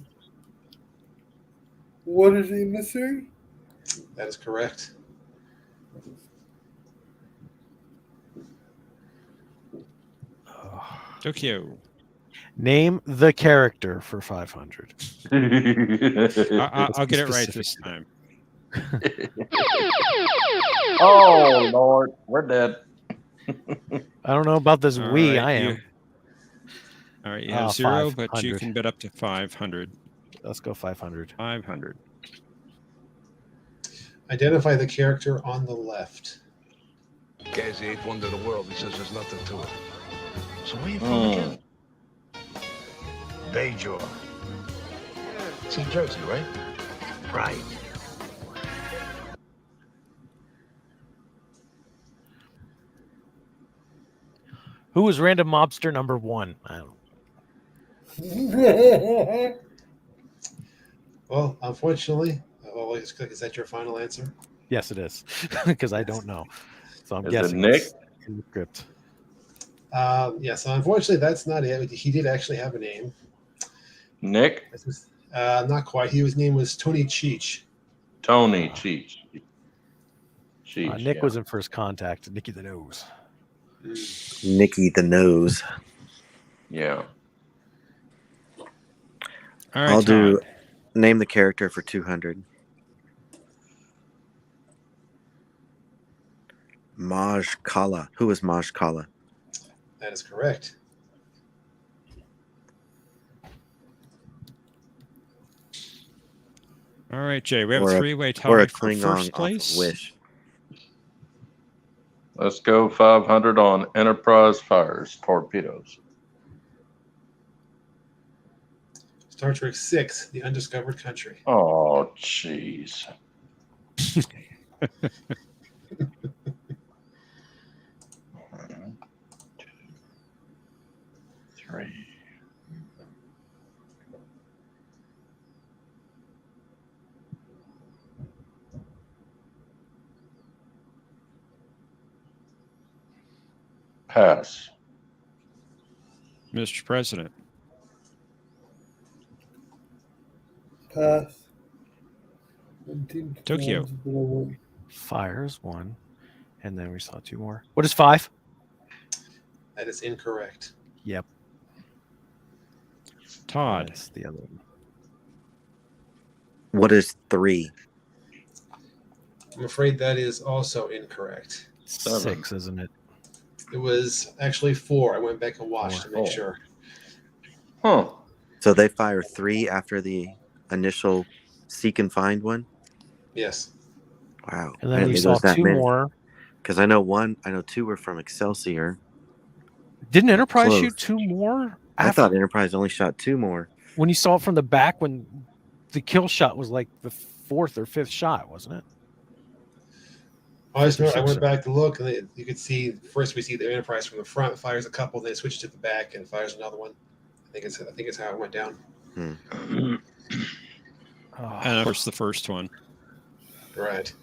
Speaker 8: emissary?
Speaker 1: That is correct.
Speaker 2: Tokyo.
Speaker 7: Name the character for 500.
Speaker 2: I'll get it right this time.
Speaker 4: Oh, Lord. We're dead.
Speaker 7: I don't know about this
Speaker 2: All
Speaker 7: we.
Speaker 2: right,
Speaker 7: I am.
Speaker 2: All right, you have 0, but you
Speaker 7: 500.
Speaker 2: can bet up to 500.
Speaker 7: Let's go 500.
Speaker 2: 500.
Speaker 1: Identify the character on the left.
Speaker 11: Guy's the eighth wonder of the world. He says there's nothing to it. So where you from again? Bajor. It's in Jersey, right? Right.
Speaker 7: Who was random mobster number 1? I don't know.
Speaker 1: Well, unfortunately, is that your final answer?
Speaker 7: Yes, it is, because I don't know. So I'm
Speaker 4: Is it
Speaker 7: guessing
Speaker 4: Nick?
Speaker 7: it's in the script.
Speaker 1: Yeah, so unfortunately, that's not it. He did actually have a name.
Speaker 4: Nick?
Speaker 1: Not quite. His name was Tony Cheech.
Speaker 4: Tony Cheech. Cheech,
Speaker 7: Nick
Speaker 4: yeah.
Speaker 7: was in First Contact. Nicky the Nose.
Speaker 9: Nicky the Nose.
Speaker 4: Yeah.
Speaker 2: All right,
Speaker 9: I'll do
Speaker 2: Todd.
Speaker 9: name the character for 200. Maj Kala. Who is Maj Kala?
Speaker 1: That is correct.
Speaker 2: All right, Jay. We have
Speaker 9: Or
Speaker 2: a
Speaker 9: a-
Speaker 2: three-way
Speaker 9: Or a
Speaker 2: tie for
Speaker 9: Klingon
Speaker 2: first
Speaker 9: off of
Speaker 2: place.
Speaker 9: Wish.
Speaker 4: Let's go 500 on Enterprise fires torpedoes.
Speaker 1: Star Trek 6, The Undiscovered Country.
Speaker 4: Oh, jeez. 1, 2, 3. Pass.
Speaker 2: Mr. President.
Speaker 8: Pass.
Speaker 2: Tokyo.
Speaker 7: Fires 1, and then we saw 2 more. What is 5?
Speaker 1: That is incorrect.
Speaker 7: Yep.
Speaker 2: Todd.
Speaker 7: That's the other one.
Speaker 9: What is 3?
Speaker 1: I'm afraid that is also incorrect.
Speaker 7: 6, isn't it?
Speaker 1: It was actually 4. I went back and watched to make
Speaker 4: Oh.
Speaker 1: sure.
Speaker 4: Huh.
Speaker 9: So they fire 3 after the initial seek and find one?
Speaker 1: Yes.
Speaker 9: Wow.
Speaker 7: And then we
Speaker 9: Apparently
Speaker 7: saw
Speaker 9: there's that
Speaker 7: 2
Speaker 9: many.
Speaker 7: more.
Speaker 9: Because I know 2 were from Excelsior.
Speaker 7: Didn't Enterprise
Speaker 9: Close.
Speaker 7: shoot 2 more?
Speaker 9: I thought Enterprise only shot 2 more.
Speaker 7: When you saw it from the back, when the kill shot was like the 4th or 5th shot, wasn't it?
Speaker 1: I just remember I went back to look, and you could see first we see the Enterprise from the front fires a couple, then it switches to the back and fires another one. I think it's how it went down.
Speaker 2: And of course, the first one.
Speaker 1: Right.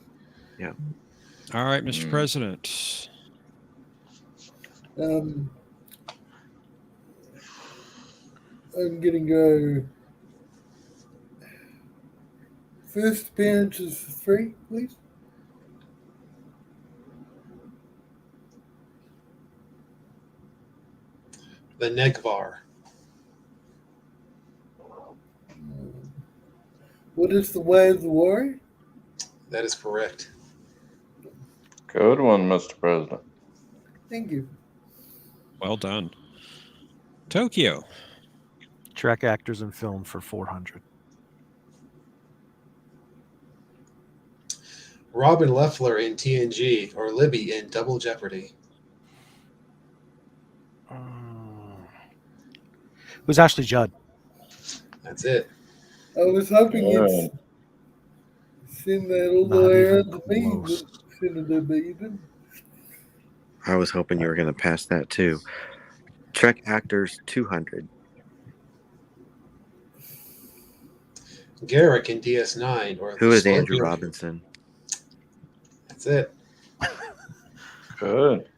Speaker 9: Yeah.
Speaker 2: All right, Mr. President.
Speaker 8: I'm gonna go. First appearance is 3, please.
Speaker 1: The Negvar.
Speaker 8: What is the way of the warrior?
Speaker 1: That is correct.
Speaker 4: Good one, Mr. President.
Speaker 8: Thank you.
Speaker 2: Well done. Tokyo.
Speaker 7: Trek actors in film for 400.
Speaker 1: Robin Leffler in TNG or Libby in Double Jeopardy.
Speaker 7: It was Ashley Judd.
Speaker 1: That's it.
Speaker 8: I was hoping you'd send that all the way around to me, Senator Beaton.
Speaker 9: I was hoping you were going to pass that too. Trek actors 200.
Speaker 1: Garrick in DS9 or
Speaker 9: Who is Andrew
Speaker 1: Scorpion.
Speaker 9: Robinson?
Speaker 1: That's it.
Speaker 4: Good.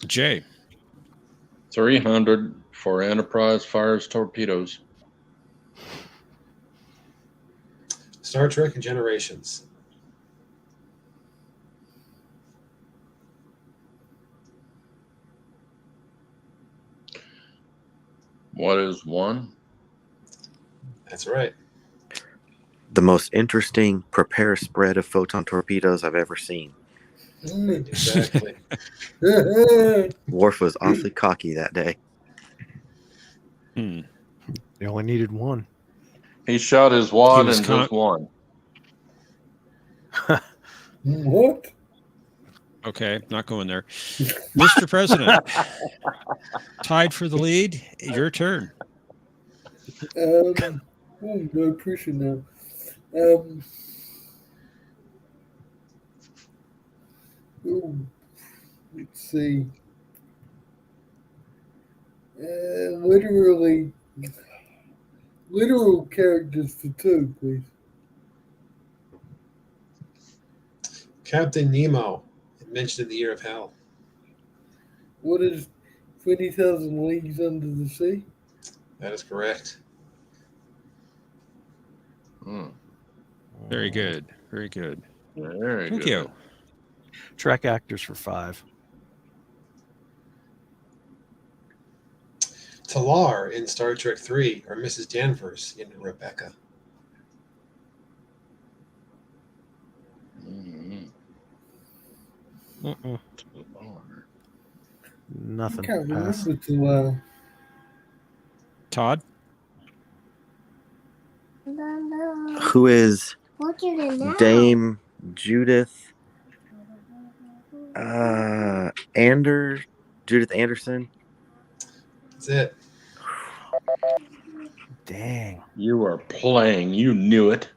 Speaker 2: Jay.
Speaker 4: 300 for Enterprise fires torpedoes.
Speaker 1: Star Trek and Generations.
Speaker 4: What is 1?
Speaker 1: That's right.
Speaker 9: The most interesting prepare spread of photon torpedoes I've ever seen.
Speaker 1: Exactly.
Speaker 9: Worf was awfully cocky that day.
Speaker 7: They only needed 1.
Speaker 4: He shot his wad and just 1.
Speaker 8: What?
Speaker 2: Okay, not going there. Mr. President, tied for the lead. Your turn.
Speaker 8: No pressure now. let's see. Literal characters for 2, please.
Speaker 1: Captain Nemo, mentioned in the Year of Hell.
Speaker 8: What is 20,000 Leagues Under the Sea?
Speaker 1: That is correct.
Speaker 2: Very good. Very good.
Speaker 4: Very
Speaker 2: Thank
Speaker 4: good.
Speaker 2: you.
Speaker 7: Trek actors for 5.
Speaker 1: Talar in Star Trek 3, or Mrs. Danvers in Rebecca.
Speaker 7: Nothing.
Speaker 8: I can't
Speaker 7: Pass.
Speaker 8: remember too well.
Speaker 2: Todd?
Speaker 9: Who is
Speaker 10: Look at it now.
Speaker 9: Dame Judith Judith Anderson?
Speaker 1: That's it.
Speaker 7: Dang.
Speaker 4: You are playing. You knew it.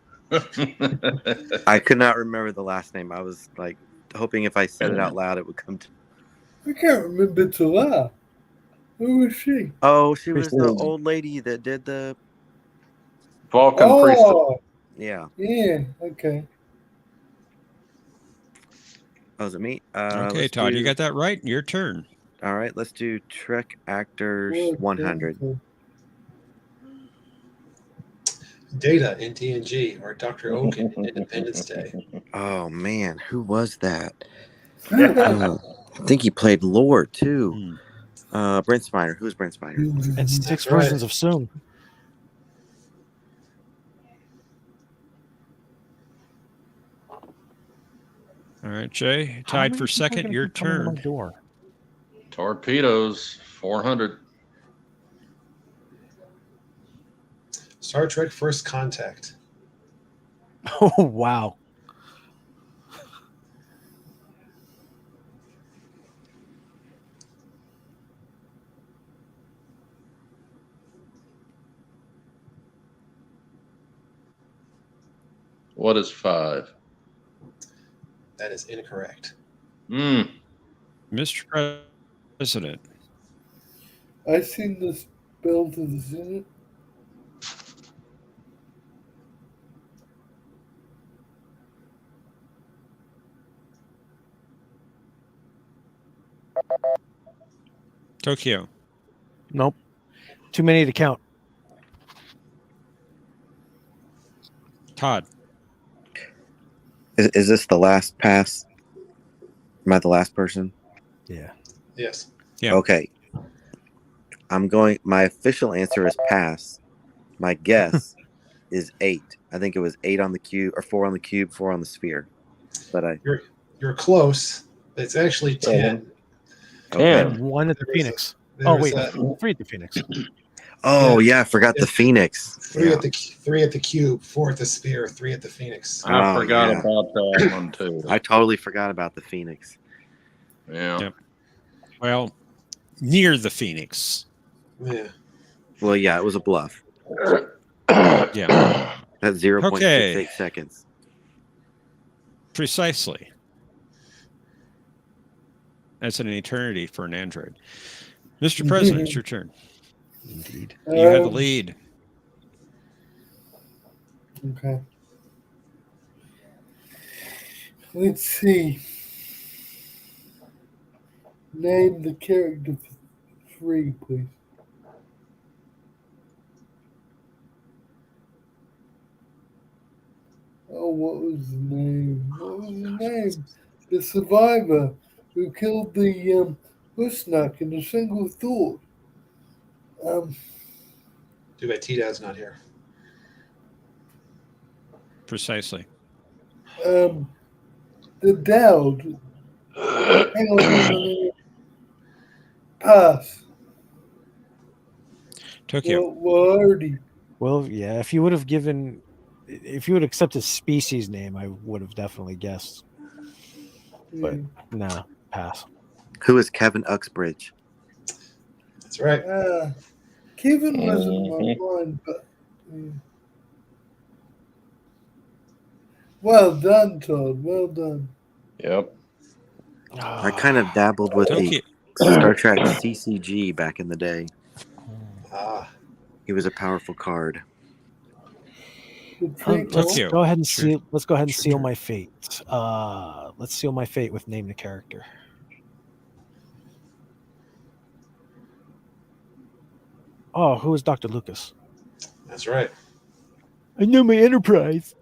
Speaker 9: I could not remember the last name. I was like hoping if I said it out loud, it would come to.
Speaker 8: I can't remember too well. Who was she?
Speaker 9: Oh, she was the old lady that did the.
Speaker 4: Vulcan priestess.
Speaker 9: Yeah.
Speaker 8: Yeah, okay.
Speaker 9: Oh, is it me?
Speaker 2: Okay, Todd, you got that right. Your turn.
Speaker 9: All right, let's do Trek Actors
Speaker 8: Well,
Speaker 9: 100.
Speaker 1: Data in TNG, or Dr. Oak in Independence Day.
Speaker 9: Oh man, who was that? I think he played Lord too. Brent Spiner. Who's Brent Spiner?
Speaker 7: And 6
Speaker 1: That's
Speaker 7: versions
Speaker 1: right.
Speaker 7: of Soon.
Speaker 2: All right, Jay.
Speaker 7: How
Speaker 2: Tied
Speaker 7: many
Speaker 2: for
Speaker 7: people are
Speaker 2: second.
Speaker 7: gonna
Speaker 2: Your
Speaker 7: keep coming to my
Speaker 2: turn.
Speaker 7: door?
Speaker 4: Torpedoes, 400.
Speaker 1: Star Trek First Contact.
Speaker 7: Oh, wow.
Speaker 4: What is 5?
Speaker 1: That is incorrect.
Speaker 2: Mr. President.
Speaker 8: I seen this bill to the Senate.
Speaker 2: Tokyo.
Speaker 7: Nope. Too many to count.
Speaker 2: Todd.
Speaker 9: Is this the last pass? Am I the last person?
Speaker 7: Yeah.
Speaker 1: Yes.
Speaker 2: Yeah.
Speaker 9: Okay. My official answer is pass. My guess is 8. I think it was 8 on the cube, or 4 on the cube, 4 on the sphere. But
Speaker 1: You're close. It's actually 10.
Speaker 4: 10.
Speaker 7: 1 at the
Speaker 1: There was
Speaker 7: Phoenix.
Speaker 1: there
Speaker 7: Oh,
Speaker 1: was
Speaker 7: wait. 3 at the Phoenix.
Speaker 9: Oh
Speaker 1: Yeah.
Speaker 9: yeah, I forgot the Phoenix.
Speaker 1: 3
Speaker 9: Yeah.
Speaker 1: at the 3 at the cube, 4 at the sphere, 3 at the Phoenix.
Speaker 4: I
Speaker 9: Oh,
Speaker 4: forgot
Speaker 9: yeah.
Speaker 4: about that one too.
Speaker 9: I totally forgot about the Phoenix.
Speaker 4: Yeah.
Speaker 2: Yep. Well, near the Phoenix.
Speaker 1: Yeah.
Speaker 9: Well, yeah, it was a bluff.
Speaker 2: Yeah.
Speaker 9: That's 0.68
Speaker 2: Okay.
Speaker 9: seconds.
Speaker 2: Precisely. That's an eternity for an android. Mr. President, it's your turn.
Speaker 7: Indeed.
Speaker 2: You had the lead.
Speaker 8: Okay. Let's see. Name the character for 3, please. Oh, what was the name? What was the name? The survivor who killed the Husnak in a single thought.
Speaker 1: Too bad T-Dad's not here.
Speaker 2: Precisely.
Speaker 8: The Dowd. Hang on. Pass.
Speaker 2: Tokyo.
Speaker 8: Well, already.
Speaker 7: Well, yeah. If you would accept his species name, I would have definitely guessed. But nah, pass.
Speaker 9: Who is Kevin Uxbridge?
Speaker 1: That's right.
Speaker 8: Kevin was in my mind, but well done, Todd. Well done.
Speaker 4: Yep.
Speaker 9: I kind of dabbled with
Speaker 2: Tokyo.
Speaker 9: the Star Trek CCG back in the day.
Speaker 1: Ah,
Speaker 9: He was a powerful card.
Speaker 8: The
Speaker 7: Let's
Speaker 2: Tokyo.
Speaker 7: go ahead and
Speaker 2: Sure.
Speaker 7: seal. Let's go ahead and
Speaker 2: Sure,
Speaker 7: seal
Speaker 2: sure.
Speaker 7: my fate. Let's seal my fate with name the character. Oh, who is Dr. Lucas?
Speaker 1: that's right.
Speaker 7: I know my Enterprise.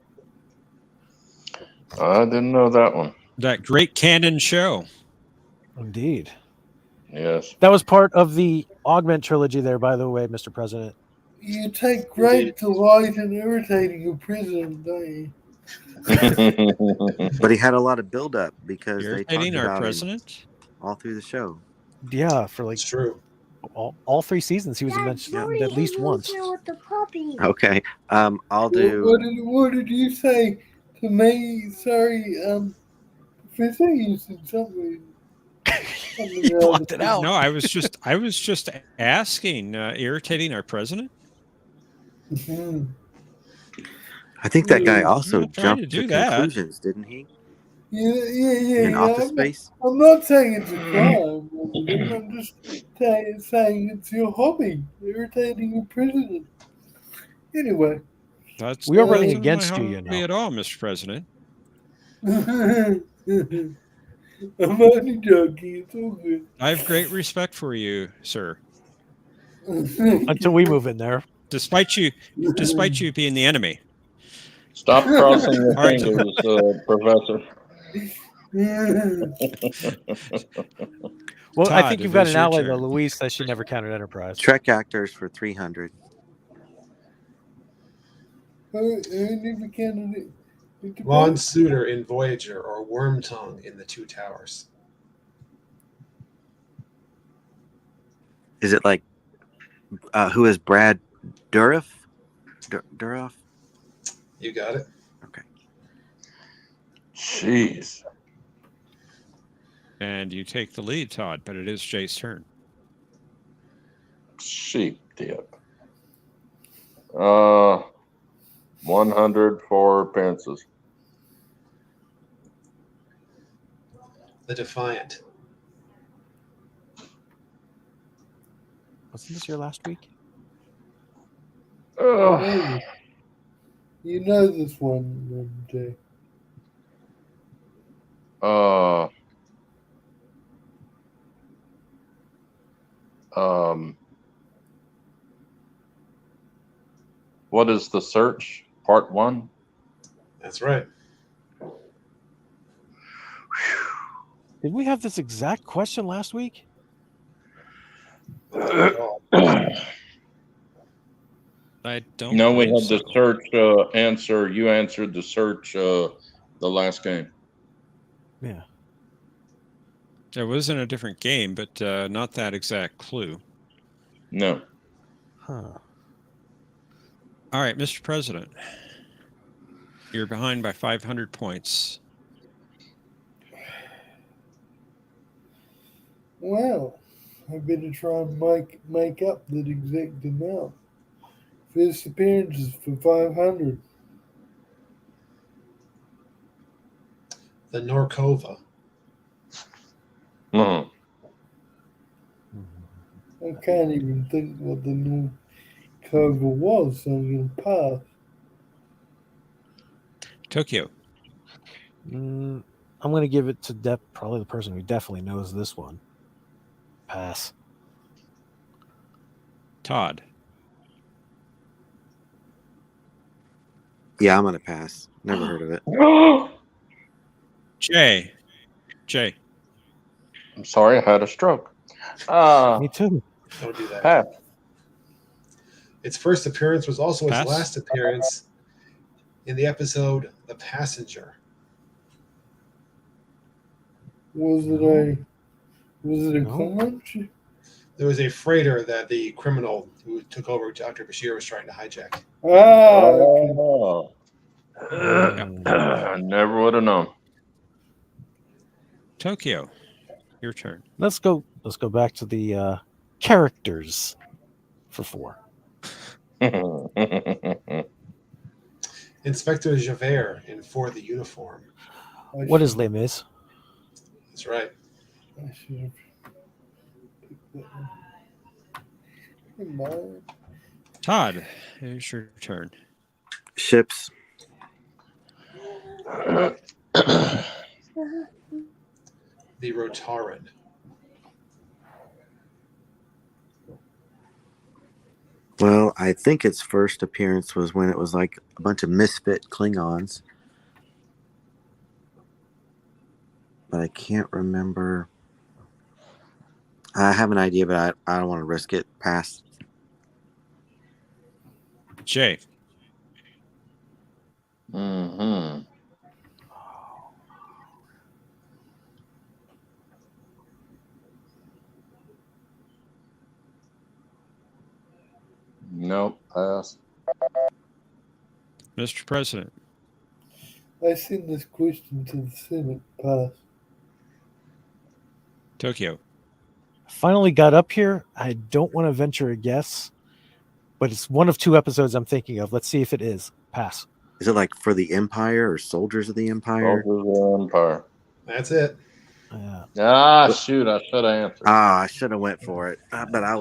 Speaker 4: I didn't know that one.
Speaker 2: That great canon show.
Speaker 7: Indeed.
Speaker 4: Yes.
Speaker 7: That was part of the Augment trilogy there, by the way, Mr. President.
Speaker 8: You take great delight in irritating a president, don't you?
Speaker 9: But he had a lot of build-up because they talked
Speaker 2: Irritating our
Speaker 9: about him
Speaker 2: president.
Speaker 9: all through the show.
Speaker 7: Yeah, for like
Speaker 1: It's true.
Speaker 7: all 3 seasons, he was mentioned at least once.
Speaker 10: With the puppy.
Speaker 9: Okay, I'll do.
Speaker 8: What did you say to me? Sorry, Professor, you said something.
Speaker 7: He blocked it out.
Speaker 2: No, I was just asking. Irritating our president.
Speaker 8: Mhm.
Speaker 9: I think that guy also
Speaker 2: not trying to
Speaker 9: jumped
Speaker 2: do
Speaker 9: to
Speaker 2: that.
Speaker 9: conclusions, didn't he?
Speaker 8: Yeah.
Speaker 9: In Office Space.
Speaker 8: I'm not saying it's a crime. I'm just saying it's your hobby, irritating a president. Anyway.
Speaker 2: That's
Speaker 7: We are running
Speaker 2: not
Speaker 7: against
Speaker 2: my
Speaker 7: you, you
Speaker 2: hobby
Speaker 7: know.
Speaker 2: at all, Mr. President.
Speaker 8: I'm only joking. It's all good.
Speaker 2: I have great respect for you, sir.
Speaker 7: Until we move in there.
Speaker 2: Despite you being the enemy.
Speaker 4: Stop crossing your
Speaker 2: All right,
Speaker 4: fingers, Professor.
Speaker 7: Well, I
Speaker 2: Todd,
Speaker 7: think you've
Speaker 2: it
Speaker 7: got
Speaker 2: is
Speaker 7: an
Speaker 2: your
Speaker 7: ally,
Speaker 2: turn.
Speaker 7: though. Louise says she never counted Enterprise.
Speaker 9: Trek actors for 300.
Speaker 8: Who never counted it?
Speaker 1: Ron Suter in Voyager or Wormtongue in The Two Towers.
Speaker 9: Is it like who is Brad Dourif? Dourif?
Speaker 1: You got it.
Speaker 9: Okay.
Speaker 4: Jeez.
Speaker 2: And you take the lead, Todd, but it is Jay's turn.
Speaker 4: Sheep dip. 100 for appearances.
Speaker 1: The Defiant.
Speaker 7: Wasn't this your last week?
Speaker 4: Ugh.
Speaker 8: You know this one, Jay.
Speaker 4: What is the search? Part 1?
Speaker 1: That's right.
Speaker 7: Did we have this exact question last week?
Speaker 2: I don't.
Speaker 4: No, we
Speaker 2: believe
Speaker 4: had the
Speaker 2: so.
Speaker 4: search answer. You answered the search the last game.
Speaker 7: Yeah.
Speaker 2: It was in a different game, but not that exact clue.
Speaker 4: No.
Speaker 7: Huh.
Speaker 2: All right, Mr. President. You're behind by 500 points.
Speaker 8: Well, I better try and make up that exact amount. First appearance is for 500.
Speaker 1: The Norcova.
Speaker 4: Mhm.
Speaker 8: I can't even think what the new cover was, so I'm going to pass.
Speaker 2: Tokyo.
Speaker 7: I'm going to give it to probably the person who definitely knows this one. Pass.
Speaker 2: Todd.
Speaker 9: Yeah, I'm gonna pass. Never heard of it.
Speaker 2: Jay.
Speaker 4: I'm sorry, I had a stroke.
Speaker 7: Me too.
Speaker 1: Don't do that.
Speaker 4: Pass.
Speaker 1: Its first appearance was also its
Speaker 2: Pass.
Speaker 1: last appearance in the episode The Passenger.
Speaker 8: Was it a
Speaker 7: No.
Speaker 8: conch?
Speaker 1: There was a freighter that the criminal who took over Dr. Bashir was trying to hijack.
Speaker 8: Okay.
Speaker 4: I never would have known.
Speaker 2: Tokyo. Your turn.
Speaker 7: Let's go back to the characters for 4.
Speaker 1: Inspector Javert in For the Uniform.
Speaker 7: What is Les Mis?
Speaker 1: That's right.
Speaker 8: I should have picked that one. Come on.
Speaker 2: Todd, it's your turn.
Speaker 9: Ships.
Speaker 1: The Rotaran.
Speaker 9: Well, I think its first appearance was when it was like a bunch of misfit Klingons. But I can't remember. I have an idea, but I don't want to risk it. Pass.
Speaker 2: Jay.
Speaker 4: Mm-hmm. Nope, pass.
Speaker 2: Mr. President.
Speaker 8: I send this question to the Senate. Pass.
Speaker 2: Tokyo.
Speaker 7: Finally got up here. I don't want to venture a guess, but it's one of two episodes I'm thinking of. Let's see if it is. Pass.
Speaker 9: Is it like for the Empire or Soldiers of the Empire?
Speaker 4: Soldiers of the Empire.
Speaker 1: That's it.
Speaker 7: Yeah.
Speaker 4: Ah, shoot! I should have answered.
Speaker 9: Ah, I should have went for it, but I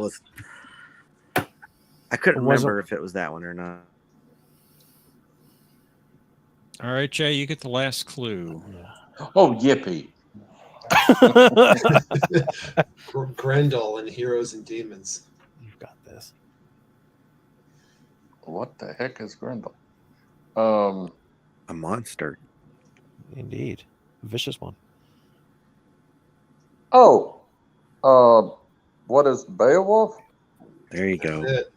Speaker 9: couldn't
Speaker 7: It wasn't-
Speaker 9: remember if it was that one or not.
Speaker 2: All right, Jay, you get the last clue.
Speaker 4: Oh, yippee!
Speaker 1: Grendel in Heroes and Demons.
Speaker 7: You've got this.
Speaker 4: What the heck is Grendel?
Speaker 9: A monster.
Speaker 7: Indeed. A vicious one.
Speaker 4: Oh, what is Beowulf?
Speaker 9: There you go.
Speaker 1: That's it.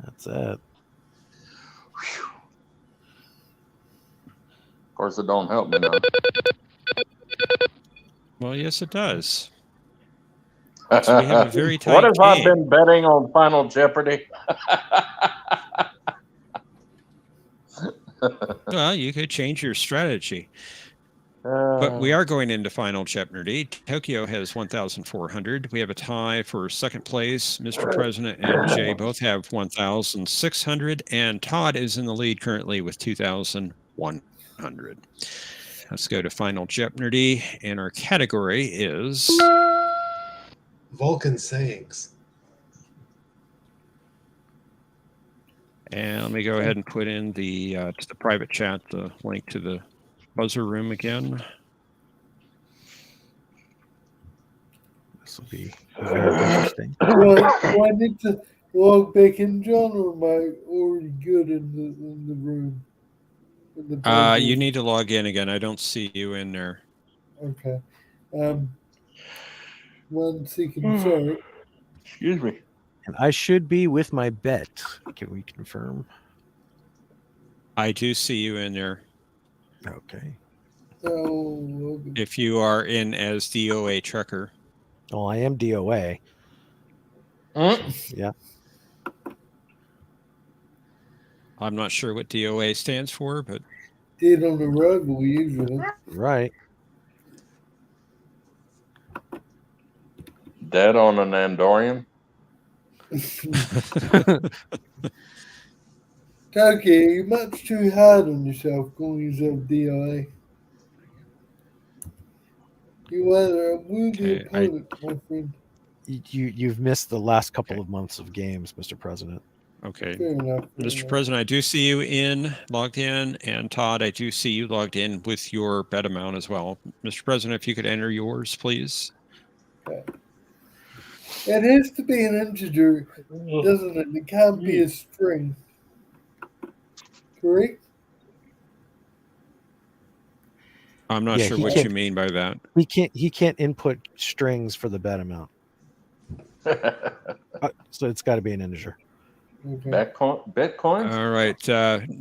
Speaker 7: That's it.
Speaker 4: Of course, it don't help me now.
Speaker 2: Well, yes, it does. So we have a very tight
Speaker 4: What have I
Speaker 2: game.
Speaker 4: been betting on Final Jeopardy?
Speaker 2: Well, you could change your strategy. But we are going into Final Jeopardy. Tokyo has 1,400. We have a tie for second place. Mr. President and Jay both have 1,600. And Todd is in the lead currently with 2,100. Let's go to Final Jeopardy. And our category is
Speaker 1: Vulcan sayings.
Speaker 2: And let me go ahead and put in the to the private chat the link to the buzzer room again.
Speaker 7: This will be very interesting.
Speaker 8: Do I need to log back in, John, or am I already good in the room? In the buzzer
Speaker 2: You
Speaker 8: room?
Speaker 2: need to log in again. I don't see you in there.
Speaker 8: Okay. 1 second. Sorry.
Speaker 4: Excuse me.
Speaker 7: And I should be with my bet. Can we confirm?
Speaker 2: I do see you in there.
Speaker 7: Okay.
Speaker 8: Oh,
Speaker 2: If you are in as DOA Trucker.
Speaker 7: Well, I am DOA. Yeah.
Speaker 2: I'm not sure what DOA stands for, but
Speaker 8: Dead on arrival, usually.
Speaker 7: Right.
Speaker 4: Dead on an Andorian?
Speaker 8: Tokyo, you're much too hard on yourself calling yourself DIA. You are a worthy opponent, my friend.
Speaker 7: You've missed the last couple of months of games, Mr. President.
Speaker 2: okay.
Speaker 8: Fair enough.
Speaker 2: Mr. President, I do see you logged in, and Todd, I do see you logged in with your bet amount as well. Mr. President, if you could enter yours, please.
Speaker 8: Okay. It has to be an integer, doesn't it? It can't be a string. Correct?
Speaker 2: I'm not
Speaker 7: Yeah,
Speaker 2: sure
Speaker 7: he
Speaker 2: what
Speaker 7: can't-
Speaker 2: you mean by that.
Speaker 7: He can't input strings for the bet amount. So it's got to be an integer.
Speaker 8: Okay.
Speaker 4: Bitcoin?
Speaker 2: All right.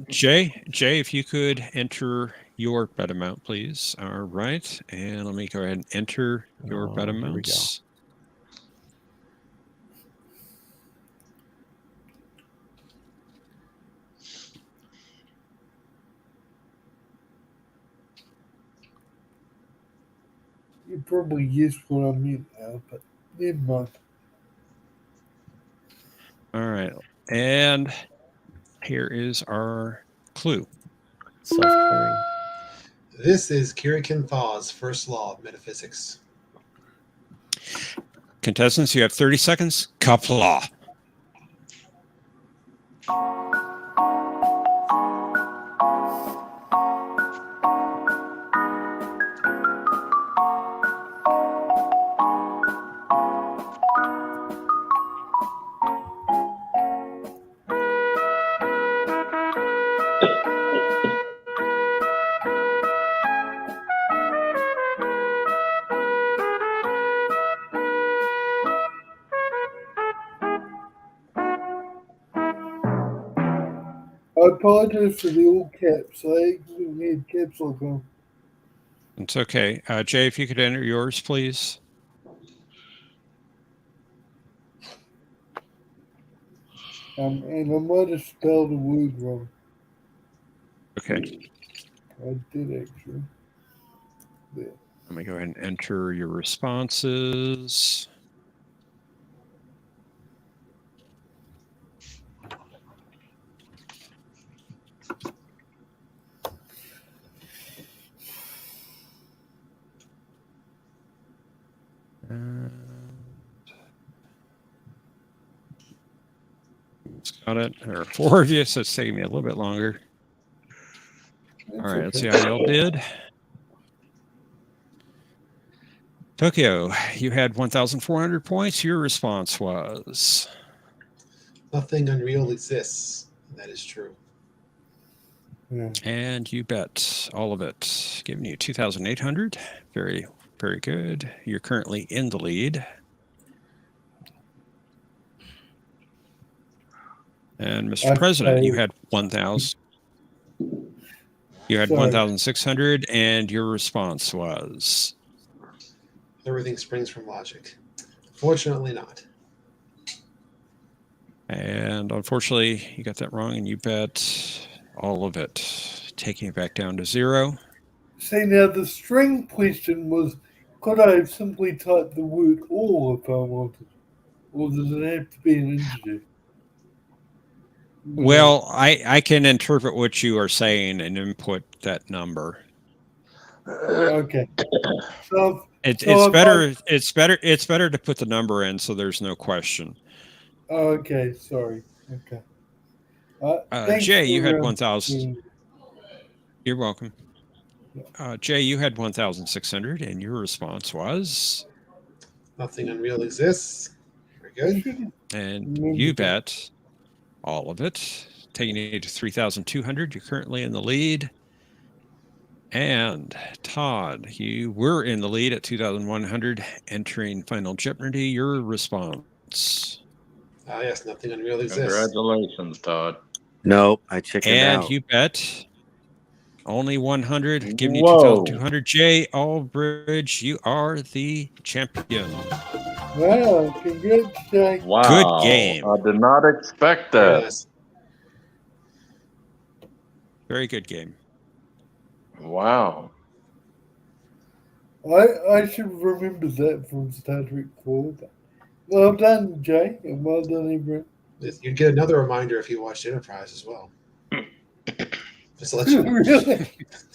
Speaker 2: Jay, if you could enter your bet amount, please. All right. And let me go ahead and enter your bet
Speaker 7: Here we go.
Speaker 2: amounts.
Speaker 8: You probably guessed what I meant now, but never mind.
Speaker 2: All right. And here is our clue.
Speaker 7: Self-clearing.
Speaker 1: This is Kirikin Thaw's first law of metaphysics.
Speaker 2: Contestants, you have 30 seconds. Kapla.
Speaker 8: I apologize for the old caps. I need caps lock on.
Speaker 2: It's okay. Jay, if you could enter yours, please.
Speaker 8: And I might have spelled a word wrong.
Speaker 2: Okay.
Speaker 8: I did actually. There.
Speaker 2: Let me go ahead and enter your responses. Got it. There are 4 of you, so it's taking me a little bit longer. All right, let's see how y'all did. Tokyo, you had 1,400 points. Your response was?
Speaker 1: Nothing unreal exists. That is true.
Speaker 8: Yeah.
Speaker 2: And you bet all of it, giving you 2,800. Very, very good. You're currently in the lead. And Mr. President, you had 1,000. You had 1,600, and your response was?
Speaker 1: Everything springs from logic. Fortunately not.
Speaker 2: And unfortunately, you got that wrong, and you bet all of it, taking it back down to 0.
Speaker 8: See, now the string question was, could I have simply typed the word all if I wanted? Or does it have to be an integer?
Speaker 2: Well, I can interpret what you are saying and input that number.
Speaker 8: Okay. So
Speaker 2: It's better to put the number in so there's no question.
Speaker 8: Okay, sorry. Okay.
Speaker 2: Jay, you had 1,000. You're welcome. Jay, you had 1,600, and your response was?
Speaker 1: Nothing unreal exists. Very good.
Speaker 2: And you bet all of it, taking you to 3,200. You're currently in the lead. And Todd, you were in the lead at 2,100, entering Final Jeopardy. Your response?
Speaker 1: Yes, nothing unreal exists.
Speaker 4: Congratulations, Todd.
Speaker 9: Nope, I chickened out.
Speaker 2: And you bet only 100, giving you
Speaker 4: Whoa.
Speaker 2: 2,200. Jay Albridge, you are the champion.
Speaker 8: Wow, congrats, Jay.
Speaker 4: Wow.
Speaker 2: Good game.
Speaker 4: I did not expect that.
Speaker 1: Yes.
Speaker 2: Very good game.
Speaker 4: Wow.
Speaker 8: I should remember that from Star Trek 4. Well done, Jay, and well done, everyone.
Speaker 1: You'd get another reminder if you watched Enterprise as well. Just to let you know.
Speaker 8: Really?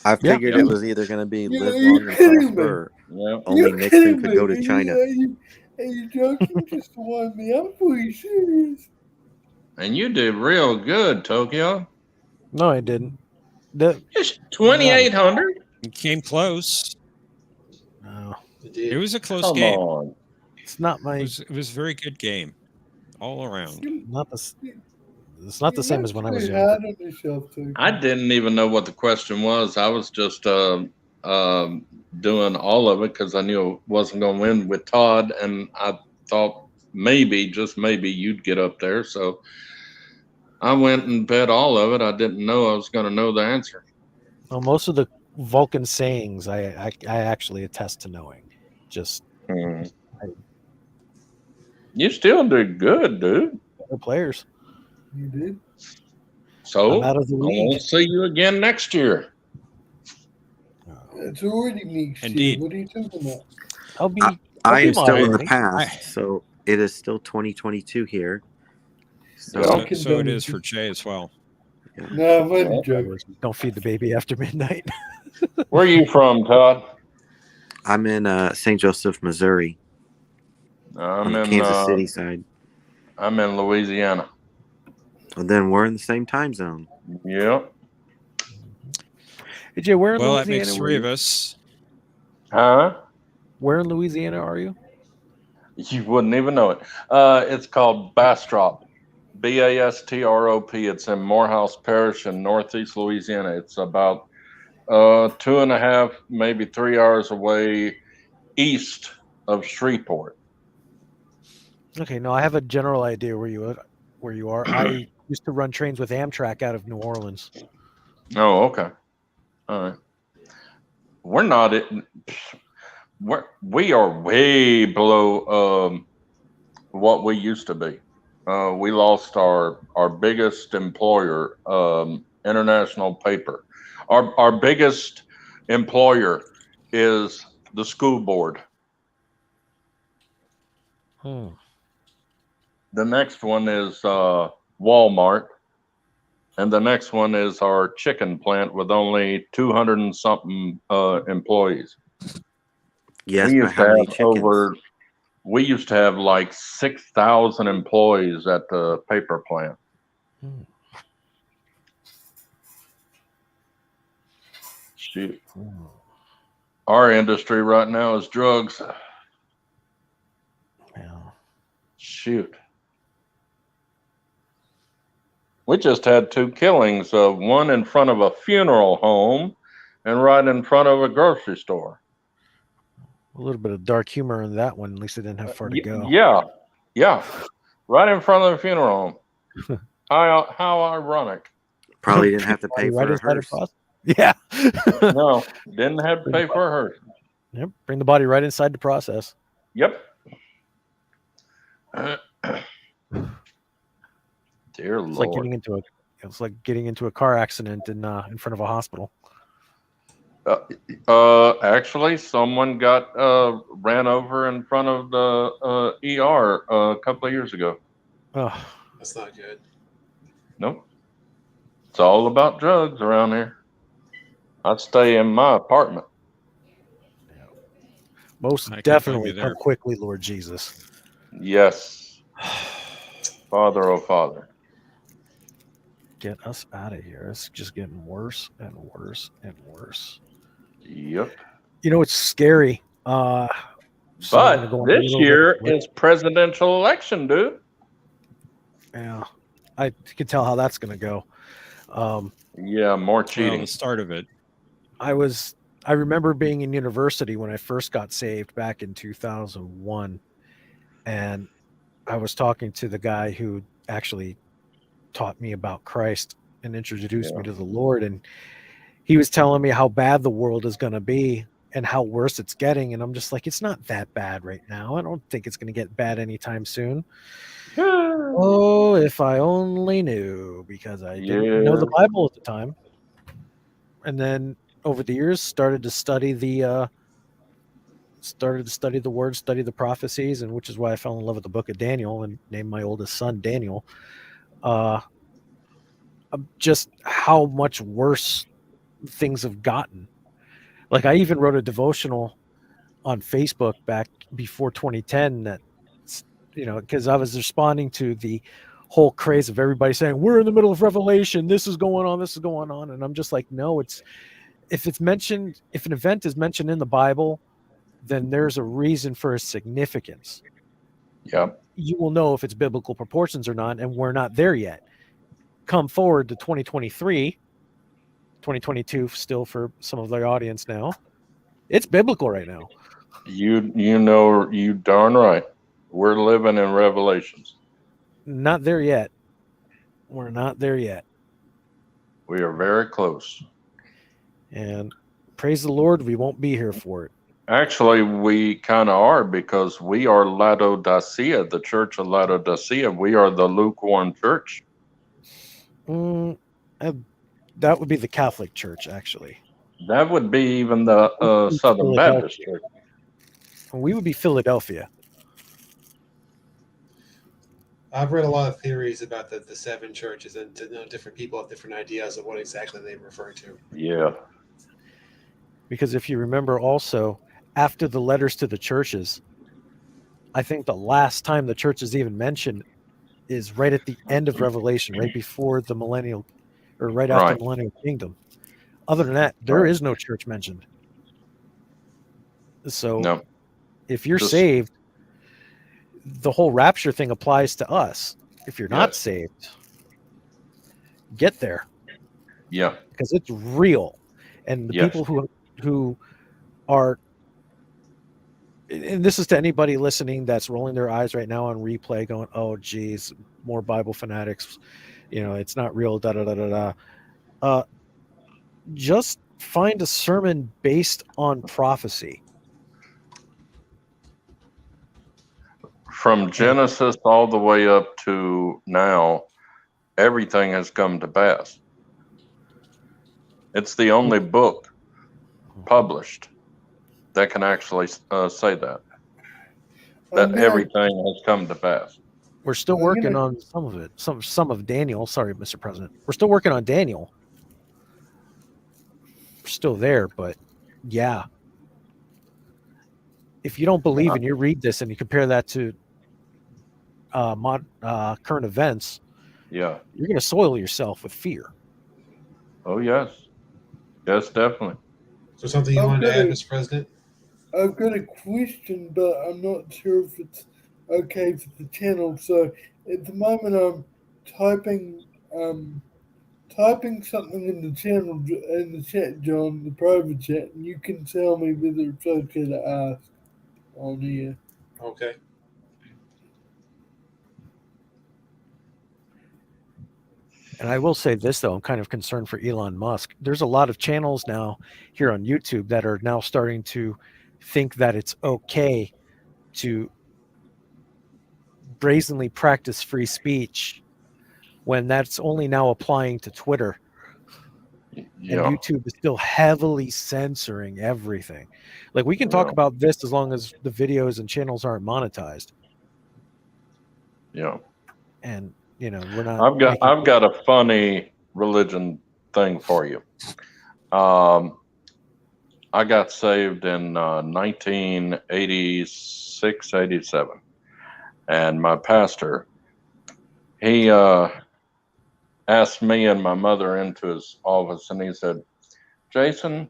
Speaker 9: I figured it was either going to be live
Speaker 8: you're
Speaker 9: long and
Speaker 8: kidding
Speaker 9: prosper,
Speaker 8: me.
Speaker 9: or only Nixon could go to China.
Speaker 8: Are you joking just to wind me up? Are you serious?
Speaker 4: And you did real good, Tokyo.
Speaker 7: No, I didn't.
Speaker 4: Just 2,800?
Speaker 2: You came close.
Speaker 7: No,
Speaker 2: it was a close
Speaker 4: Come
Speaker 2: game.
Speaker 4: on.
Speaker 7: It's not my.
Speaker 2: It was a very good game, all around.
Speaker 7: It's not the same as when I was
Speaker 8: Pretty
Speaker 7: younger.
Speaker 8: hard on yourself, too.
Speaker 4: I didn't even know what the question was. I was just doing all of it because I knew I wasn't going to win with Todd, and I thought maybe, just maybe, you'd get up there. So I went and bet all of it. I didn't know I was going to know the answer.
Speaker 7: Well, most of the Vulcan sayings, I actually attest to knowing. Just
Speaker 4: You still did good, dude.
Speaker 7: other players.
Speaker 8: You did?
Speaker 4: So
Speaker 7: I'm out of the
Speaker 4: I
Speaker 7: league.
Speaker 4: won't see you again next year.
Speaker 8: It's already next
Speaker 2: Indeed.
Speaker 8: year. What are you talking about?
Speaker 9: I am still in the
Speaker 7: moderating.
Speaker 9: past, so it is still 2022 here. So,
Speaker 2: So it is for Jay as well.
Speaker 8: No, I'm only joking.
Speaker 7: Don't feed the baby after midnight.
Speaker 4: Where are you from, Todd?
Speaker 9: I'm in St. Joseph, Missouri. on the Kansas City side.
Speaker 4: I'm in Louisiana.
Speaker 9: Well, then we're in the same time zone.
Speaker 4: Yep.
Speaker 7: Hey, Jay, where in
Speaker 2: Well, that
Speaker 7: Louisiana
Speaker 2: makes
Speaker 7: were
Speaker 2: 3 of
Speaker 7: you?
Speaker 2: us.
Speaker 4: Huh?
Speaker 7: Where in Louisiana are you?
Speaker 4: You wouldn't even know it. It's called Bastrop. Bastrop. It's in Morehouse Parish in northeast Louisiana. It's about 2.5, maybe 3 hours away east of Shreveport.
Speaker 7: Okay, no, I have a general idea where you are. I used to run trains with Amtrak out of New Orleans.
Speaker 4: Oh, okay. All right. We're not in, we are way below what we used to be. We lost our biggest employer, International Paper. Our biggest employer is the school board. The next one is Walmart, and the next one is our chicken plant with only 200 and something employees.
Speaker 9: Yes, but how many chickens?
Speaker 4: We used to have like 6,000 employees at the paper plant. Shoot. Our industry right now is drugs.
Speaker 7: Yeah.
Speaker 4: Shoot. We just had 2 killings, one in front of a funeral home and right in front of a grocery store.
Speaker 7: A little bit of dark humor in that one. At least it didn't have far to go.
Speaker 4: Yeah. Right in front of the funeral home. How ironic.
Speaker 9: Probably didn't have to pay for a hearse.
Speaker 7: Yeah.
Speaker 4: No, didn't have to pay for a hearse.
Speaker 7: Yep. Bring the body right inside the process.
Speaker 4: Yep. Dear
Speaker 7: It's
Speaker 4: Lord.
Speaker 7: like getting into a car accident in front of a hospital.
Speaker 4: Actually, someone got ran over in front of the ER a couple of years ago.
Speaker 7: Oh,
Speaker 1: That's not good.
Speaker 4: Nope. It's all about drugs around here. I stay in my apartment.
Speaker 7: Most
Speaker 2: I can't blame
Speaker 7: definitely
Speaker 2: you there.
Speaker 7: come quickly, Lord Jesus.
Speaker 4: Yes. Father, oh Father.
Speaker 7: Get us out of here. It's just getting worse and worse and worse.
Speaker 4: Yep.
Speaker 7: You know, it's scary. So I'm gonna
Speaker 4: But
Speaker 7: go on a
Speaker 4: this
Speaker 7: little
Speaker 4: year
Speaker 7: bit.
Speaker 4: is presidential election, dude.
Speaker 7: Yeah, I can tell how that's going to go.
Speaker 4: Yeah, more
Speaker 2: Well,
Speaker 4: cheating.
Speaker 2: the start of it.
Speaker 7: I remember being in university when I first got saved back in 2001, and I was talking to the guy who actually taught me about Christ and introduced me to the Lord, and he was telling me how bad the world is going to be and how worse it's getting, and I'm just like, it's not that bad right now. I don't think it's going to get bad anytime soon. Oh, if I only knew, because I didn't know the Bible at the time. And then over the years started to study the word, study the prophecies, and which is why I fell in love with the book of Daniel and named my oldest son Daniel. Just how much worse things have gotten. Like, I even wrote a devotional on Facebook back before 2010 that, because I was responding to the whole craze of everybody saying we're in the middle of Revelation, this is going on, and I'm just like, no, if an event is mentioned in the Bible, then there's a reason for its significance.
Speaker 4: Yep.
Speaker 7: You will know if it's biblical proportions or not, and we're not there yet. Come forward to 2023, 2022 still for some of the audience now. It's biblical right now.
Speaker 4: You know, you darn right. We're living in Revelations.
Speaker 7: Not there yet. We're not there yet.
Speaker 4: We are very close.
Speaker 7: And praise the Lord, we won't be here for it.
Speaker 4: Actually, we kind of are, because we are Laodicea, the church of Laodicea. We are the lukewarm church.
Speaker 7: That would be the Catholic Church, actually.
Speaker 4: That would be even the Southern Baptist Church.
Speaker 7: We would be Philadelphia.
Speaker 1: I've read a lot of theories about the 7 churches, and different people have different ideas of what exactly they refer to.
Speaker 4: Yeah.
Speaker 7: Because if you remember also, after the letters to the churches, I think the last time the church is even mentioned is right at the end of Revelation, right before the millennial, or right after
Speaker 4: Right.
Speaker 7: the millennial kingdom. Other than that, there
Speaker 4: Right.
Speaker 7: is no church mentioned. So
Speaker 4: No.
Speaker 7: if you're
Speaker 4: Just-
Speaker 7: saved, the whole rapture thing applies to us. If you're not
Speaker 4: Yes.
Speaker 7: saved, get there
Speaker 4: Yeah.
Speaker 7: because it's real. And the
Speaker 4: Yes.
Speaker 7: people who are, and this is to anybody listening that's rolling their eyes right now on replay going, oh geez, more Bible fanatics, it's not real, da da da da da. Just find a sermon based on prophecy.
Speaker 4: From Genesis all the way up to now, everything has come to pass. It's the only book published that can actually say that everything has come to pass.
Speaker 7: We're still working on some of it. Some of Daniel. Sorry, Mr. President. We're still working on Daniel. We're still there, but yeah. If you don't believe and you read this and you compare that to current events,
Speaker 4: Yeah.
Speaker 7: you're going to soil yourself with fear.
Speaker 4: Oh yes, yes, definitely.
Speaker 1: So something you wanted to add, Mr. President?
Speaker 8: I've got a question, but I'm not sure if it's okay for the channel. So at the moment, I'm typing something in the channel in the chat, John, the private chat, and you can tell me whether it's okay to ask on here.
Speaker 1: Okay.
Speaker 7: And I will say this, though, I'm kind of concerned for Elon Musk. There's a lot of channels now here on YouTube that are now starting to think that it's okay to brazenly practice free speech when that's only now applying to Twitter.
Speaker 4: Yeah.
Speaker 7: And YouTube is still heavily censoring everything. Like, we can talk about this as long as the videos and channels aren't monetized.
Speaker 4: Yeah.
Speaker 7: And we're not.
Speaker 4: I've got a funny religion thing for you. I got saved in 1986, 87. And my pastor, he asked me and my mother into his office and he said, Jason,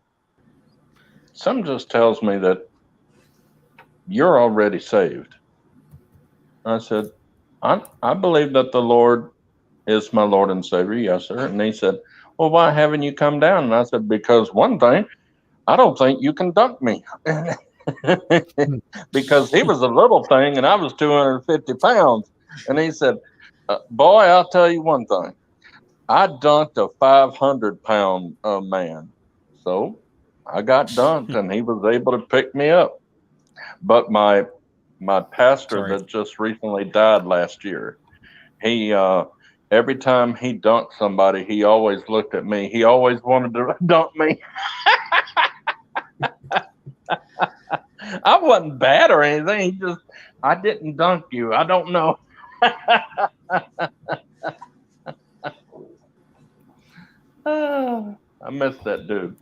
Speaker 4: something just tells me that you're already saved. I said, I believe that the Lord is my Lord and Savior. Yes, sir. And he said, well, why haven't you come down? And I said, because one thing, I don't think you can dunk me. Because he was a little thing and I was 250 pounds. And he said, boy, I'll tell you one thing. I dunked a 500-pound man. So I got dunked and he was able to pick me up. But my pastor that just recently died last year, he every time he dunked somebody, he always looked at me. He always wanted to dunk me. I wasn't bad or anything. I didn't dunk you. I don't know. I miss that dude.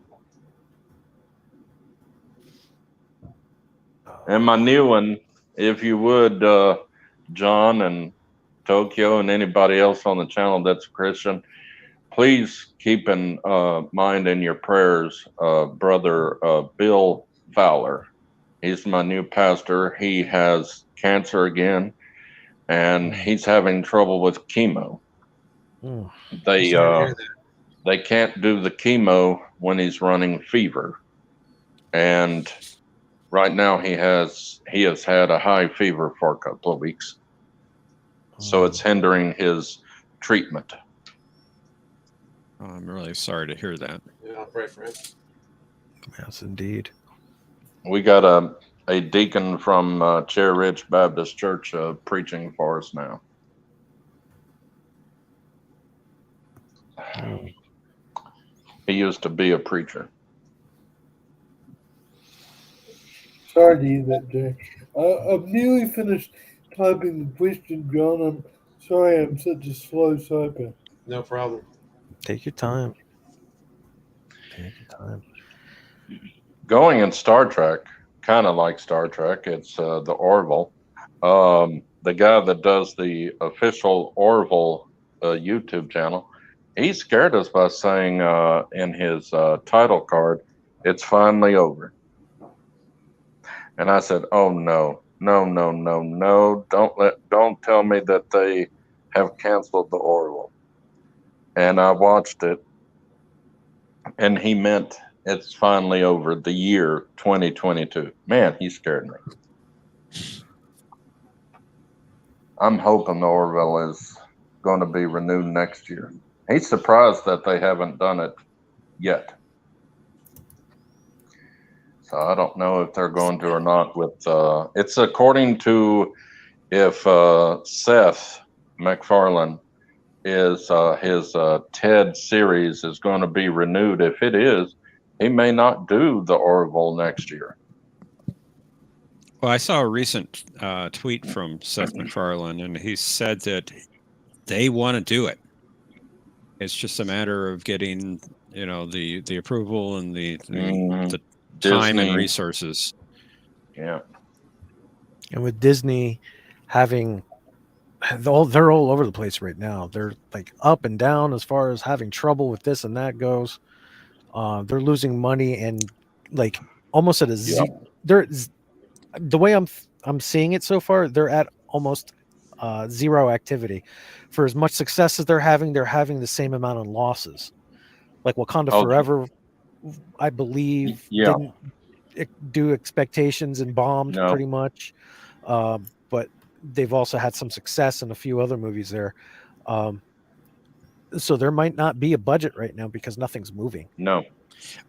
Speaker 4: And my new one, if you would, John and Tokyo and anybody else on the channel that's a Christian, please keep in mind in your prayers, brother Bill Fowler. He's my new pastor. He has cancer again, and he's having trouble with chemo. They can't do the chemo when he's running fever, and right now he has had a high fever for a couple of weeks, so it's hindering his treatment.
Speaker 2: Oh, I'm really sorry to hear that.
Speaker 1: Yeah, I'll pray for him.
Speaker 7: Yes, indeed.
Speaker 4: We got a deacon from Cherry Ridge Baptist Church preaching for us now. He used to be a preacher.
Speaker 8: Sorry to hear that, Jay. I've nearly finished typing the question, John. I'm sorry I'm such a slow typer.
Speaker 1: No problem.
Speaker 7: Take your time. Take your time.
Speaker 4: Going in Star Trek, kind of like Star Trek, it's the Orville. the guy that does the official Orville YouTube channel, he scared us by saying in his title card, "It's finally over." And I said, "Oh no, no, no, no, no! Don't tell me that they have canceled the Orville." And I watched it, and he meant it's finally over. The year 2022. Man, he scared me. I'm hoping the Orville is going to be renewed next year. He's surprised that they haven't done it yet. So I don't know if they're going to or not. With it's according to if Seth MacFarlane is his TED series is going to be renewed. If it is, he may not do the Orville next year.
Speaker 2: Well, I saw a recent tweet from Seth MacFarlane, and he said that they want to do it. It's just a matter of getting, the approval and the time
Speaker 4: Disney
Speaker 2: and resources.
Speaker 4: Yeah.
Speaker 7: And with Disney having they're all over the place right now. They're like up and down as far as having trouble with this and that goes. They're losing money and like almost at a the way I'm seeing it so far, they're at almost zero activity. For as much success as they're having the same amount of losses. Like Wakanda Forever, I believe, didn't do expectations and bombed pretty much. But they've also had some success in a few other movies there. So there might not be a budget right now because nothing's moving.
Speaker 4: No.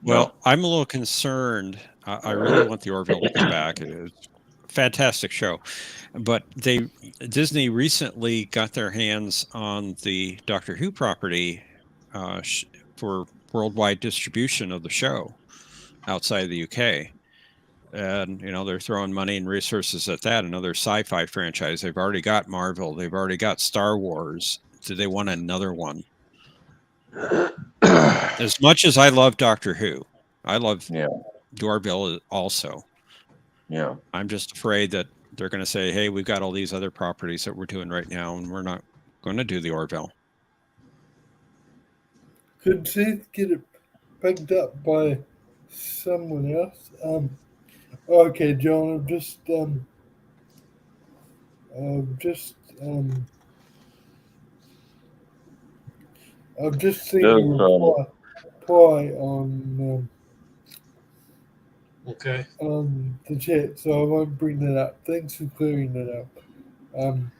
Speaker 2: Well, I'm a little concerned. I really want the Orville to come back. It is a fantastic show. But Disney recently got their hands on the Doctor Who property for worldwide distribution of the show outside of the UK. And, they're throwing money and resources at that. Another sci-fi franchise. They've already got Marvel. They've already got Star Wars. Do they want another one? As much as I love Doctor Who, I love Orville also.
Speaker 4: Yeah.
Speaker 2: I'm just afraid that they're going to say, hey, we've got all these other properties that we're doing right now, and we're not going to do the Orville.
Speaker 8: Could Seth get it picked up by someone else? Okay, John, I've just seen a reply on the chat, so I won't bring that up. Thanks for clearing that up.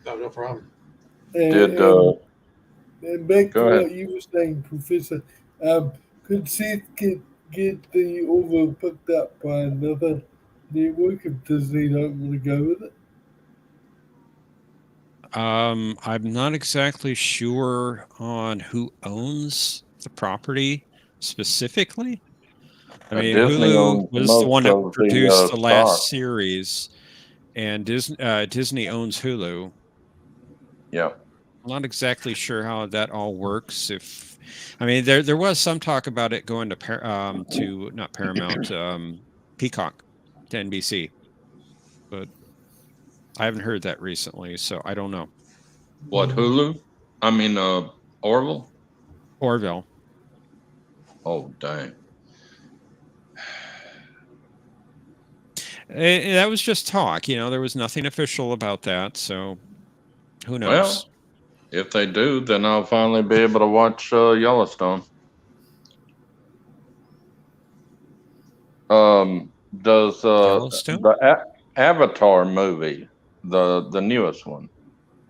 Speaker 1: No problem.
Speaker 8: And back to what you were saying, Professor, could Seth get the Orville picked up by another network if Disney don't want to go with it?
Speaker 2: I'm not exactly sure on who owns the property specifically. I mean, Hulu was the one that produced the last series, and Disney owns Hulu.
Speaker 4: Yeah.
Speaker 2: I'm not exactly sure how that all works. There was some talk about it going to not Paramount, Peacock, to NBC, but I haven't heard that recently, so I don't know.
Speaker 4: What, Hulu? I mean, Orville?
Speaker 2: Orville.
Speaker 4: Oh, dang.
Speaker 2: That was just talk. There was nothing official about that, so who knows?
Speaker 4: Well, if they do, then I'll finally be able to watch Yellowstone. Does the Avatar movie, the newest one,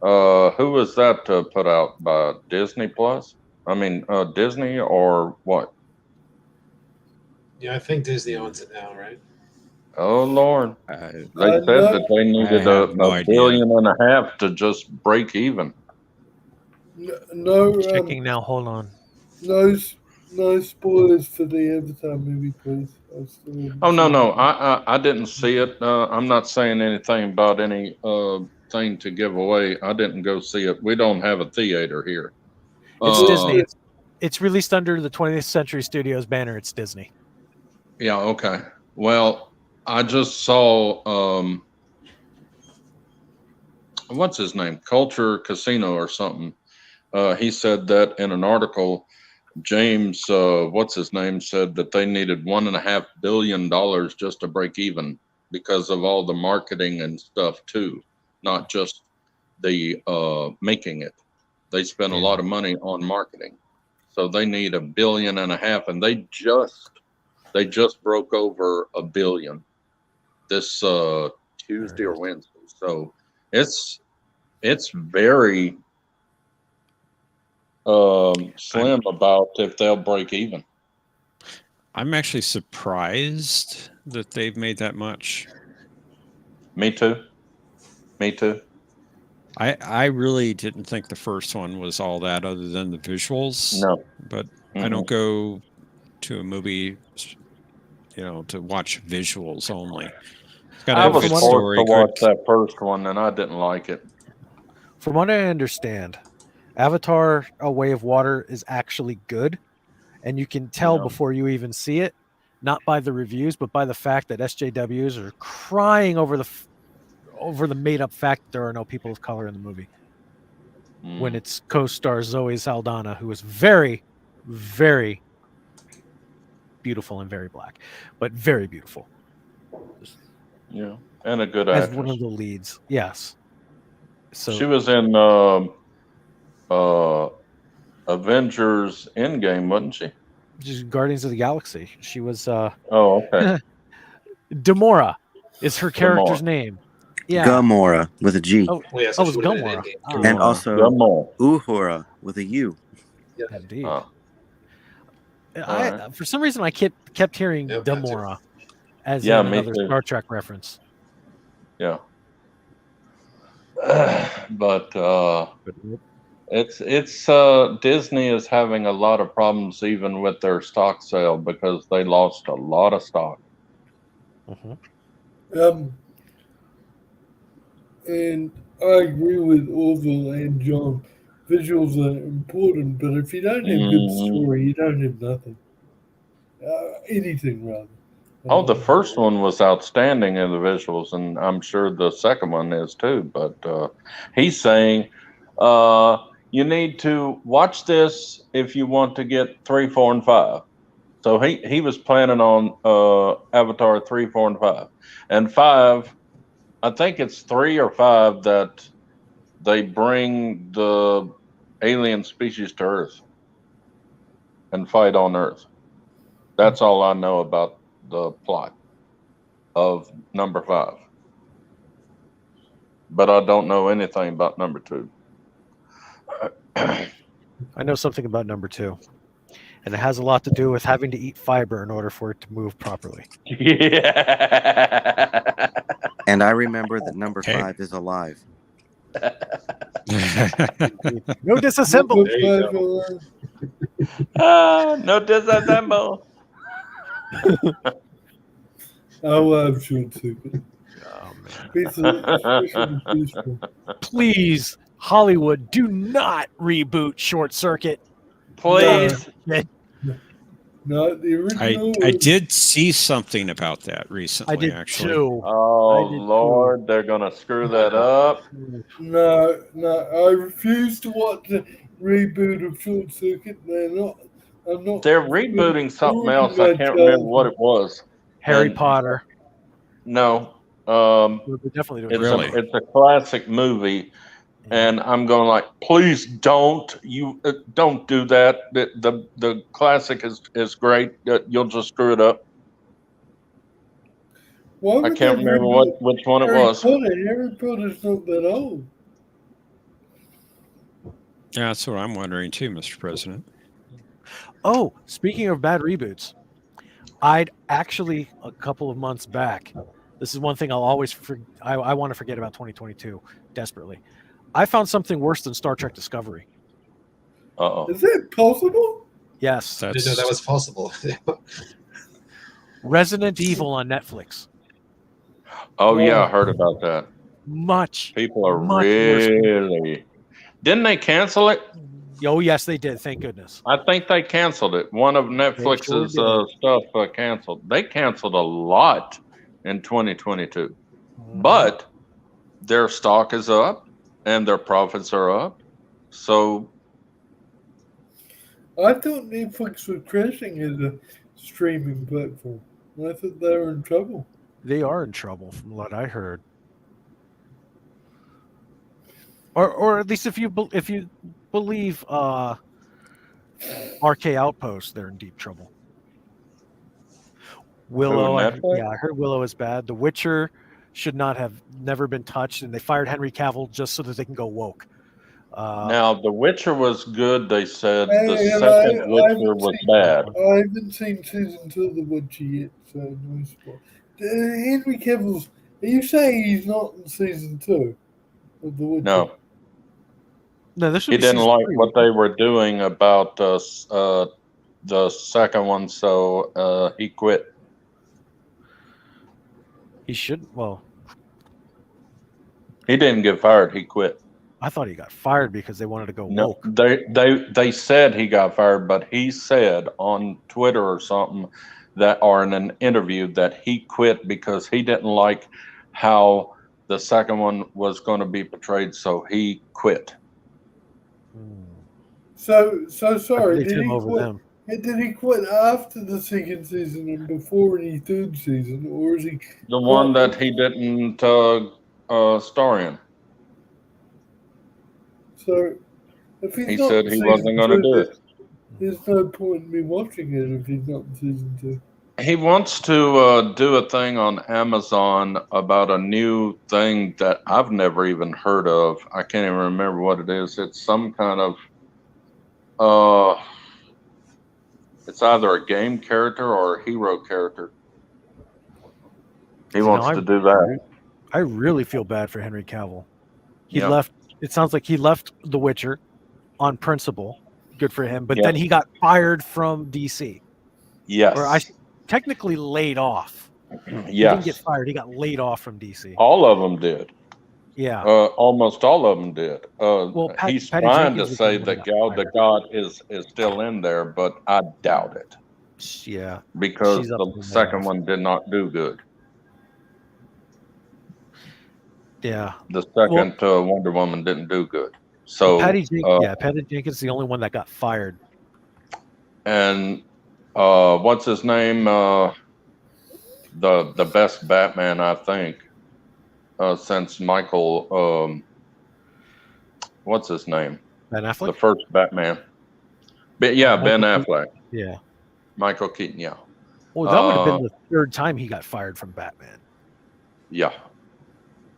Speaker 4: who was that put out by Disney Plus? I mean, Disney or what?
Speaker 1: Yeah, I think Disney owns it now, right?
Speaker 4: Oh, Lord. They said that they needed a billion and a half to just break even.
Speaker 8: No,
Speaker 7: checking now. Hold on.
Speaker 8: No spoilers for the Avatar movie, please.
Speaker 4: Oh, no. I didn't see it. I'm not saying anything about any thing to give away. I didn't go see it. We don't have a theater here.
Speaker 7: It's Disney. It's released under the 20th Century Studios banner. It's Disney.
Speaker 4: Yeah, okay. Well, I just saw what's his name? Culture Casino or something. He said that in an article. James, what's his name, said that they needed $1.5 billion just to break even because of all the marketing and stuff too, not just the making it. They spent a lot of money on marketing, so they need $1.5 billion, and they just broke over $1 billion this Tuesday or Wednesday. So it's very slim about if they'll break even.
Speaker 2: I'm actually surprised that they've made that much.
Speaker 4: Me too.
Speaker 2: I really didn't think the first one was all that other than the visuals.
Speaker 4: No.
Speaker 2: But I don't go to a movie, to watch visuals only.
Speaker 4: I was forced to watch that first one, and I didn't like it.
Speaker 7: From what I understand, Avatar: A Way of Water is actually good, and you can tell before you even see it, not by the reviews, but by the fact that SJWs are crying over the made-up fact that there are no people of color in the movie. When its co-star Zoe Saldana, who is very, very beautiful and very black, but very beautiful.
Speaker 4: Yeah, and a good
Speaker 7: As
Speaker 4: actress.
Speaker 7: one of the leads, yes. So
Speaker 4: she was in Avengers Endgame, wasn't she?
Speaker 7: Just Guardians of the Galaxy. She was.
Speaker 4: Oh, okay.
Speaker 7: Demora is her character's name. Yeah.
Speaker 9: Gamora with a G.
Speaker 7: Oh, it was Gamora.
Speaker 9: And also Uhura with a U.
Speaker 7: Indeed. For some reason, I kept hearing Demora as in another Star Trek reference.
Speaker 4: Yeah. But it's Disney is having a lot of problems even with their stock sale because they lost a lot of stock.
Speaker 8: And I agree with Orville and John. Visuals are important, but if you don't have good story, you don't have nothing. Anything, rather.
Speaker 4: Oh, the first one was outstanding in the visuals, and I'm sure the second one is too. But he's saying you need to watch this if you want to get 3, 4, and 5. So he was planning on Avatar 3, 4, and 5. And 5, I think it's 3 or 5 that they bring the alien species to Earth and fight on Earth. That's all I know about the plot of number 5. But I don't know anything about number 2.
Speaker 7: I know something about number 2. And it has a lot to do with having to eat fiber in order for it to move properly.
Speaker 4: Yeah.
Speaker 9: And I remember that number 5 is alive.
Speaker 7: No disassemble.
Speaker 4: No disassemble.
Speaker 8: I love Short Circuit.
Speaker 7: Please, Hollywood, do not reboot Short Circuit.
Speaker 4: Please.
Speaker 8: Not the original.
Speaker 2: I did see something about that recently.
Speaker 7: I did
Speaker 2: actually.
Speaker 7: too.
Speaker 4: Oh Lord, they're gonna screw that up.
Speaker 8: No, I refuse to watch the reboot of Short Circuit. I'm not.
Speaker 4: They're rebooting something else. I can't remember what it was.
Speaker 7: Harry Potter.
Speaker 4: No.
Speaker 7: They're definitely doing it.
Speaker 4: It's a classic movie, and I'm going like, please don't don't do that. The classic is great. You'll just screw it up. I can't remember which one it was.
Speaker 8: Harry Potter's not that old.
Speaker 2: Yeah, that's what I'm wondering too, Mr. President.
Speaker 7: Oh, speaking of bad reboots, I'd actually a couple of months back. This is one thing I'll always I want to forget about 2022 desperately. I found something worse than Star Trek Discovery.
Speaker 8: Is that possible?
Speaker 7: Yes.
Speaker 1: I didn't know that was possible.
Speaker 7: Resident Evil on Netflix.
Speaker 4: Oh yeah, I heard about that. People are really. Didn't they cancel it?
Speaker 7: Oh yes, they did. Thank goodness.
Speaker 4: I think they canceled it. One of Netflix's stuff canceled. They canceled a lot in 2022, but their stock is up. and their profits are up. So
Speaker 8: I thought Netflix was crashing as a streaming platform. I thought they were in trouble.
Speaker 7: They are in trouble, from what I heard. Or at least if you believe RK Outpost, they're in deep trouble. Willow,
Speaker 4: Netflix?
Speaker 7: I heard Willow is bad. The Witcher should not have never been touched, and they fired Henry Cavill just so that they can go woke.
Speaker 4: Now, The Witcher was good. They said
Speaker 8: Hey,
Speaker 4: the
Speaker 8: and
Speaker 4: second
Speaker 8: I
Speaker 4: Witcher was bad.
Speaker 8: I haven't seen season 2 of The Witcher yet, so no spoil. Henry Cavill's. Are you saying he's not in season 2 of The Witcher?
Speaker 4: No,
Speaker 7: No, this should
Speaker 4: he
Speaker 7: be
Speaker 4: didn't
Speaker 7: season
Speaker 4: like
Speaker 7: 3.
Speaker 4: what they were doing about the second one, so he quit.
Speaker 7: He should. Well,
Speaker 4: He didn't get fired. He quit.
Speaker 7: I thought he got fired because they wanted to go
Speaker 4: No,
Speaker 7: woke.
Speaker 4: they said he got fired, but he said on Twitter or something or in an interview that he quit because he didn't like how the second one was going to be portrayed, so he quit.
Speaker 8: So sorry.
Speaker 7: Did he over
Speaker 8: quit?
Speaker 7: them.
Speaker 8: Did he quit after the second season and before any third season, or is he
Speaker 4: The one that he didn't star in.
Speaker 8: So if he's
Speaker 4: He
Speaker 8: not
Speaker 4: said
Speaker 8: in
Speaker 4: he
Speaker 8: season
Speaker 4: wasn't going to
Speaker 8: 2,
Speaker 4: do it.
Speaker 8: there's no point in me watching it if he's not in season 2.
Speaker 4: He wants to do a thing on Amazon about a new thing that I've never even heard of. I can't even remember what it is. It's some kind of it's either a game character or a hero character. He wants to do that.
Speaker 7: I really feel bad for Henry Cavill. He
Speaker 4: Yeah.
Speaker 7: left. It sounds like he left The Witcher on principle. Good for him. But
Speaker 4: Yeah.
Speaker 7: then he got fired from DC.
Speaker 4: Yes.
Speaker 7: Or technically laid off. He didn't
Speaker 4: Yes.
Speaker 7: get fired. He got laid off from DC.
Speaker 4: All of them did.
Speaker 7: Yeah.
Speaker 4: Almost all of them did. He's
Speaker 7: Patty
Speaker 4: trying
Speaker 7: Jenkins
Speaker 4: to
Speaker 7: was
Speaker 4: say
Speaker 7: the one
Speaker 4: that
Speaker 7: that
Speaker 4: Gal
Speaker 7: got
Speaker 4: the God is still in there, but I doubt it.
Speaker 7: Yeah.
Speaker 4: Because
Speaker 7: She's up
Speaker 4: the
Speaker 7: in the
Speaker 4: second
Speaker 7: layoff.
Speaker 4: one did not do good.
Speaker 7: Yeah.
Speaker 4: The second Wonder Woman didn't do good. So
Speaker 7: Patty Jenkins is the only one that got fired.
Speaker 4: And what's his name? The best Batman, I think, since Michael. What's his name?
Speaker 7: Ben Affleck.
Speaker 4: The first Batman. Ben Affleck.
Speaker 7: Yeah.
Speaker 4: Michael Keaton. Yeah.
Speaker 7: Well, that would have been the third time he got fired from Batman.
Speaker 4: Yeah.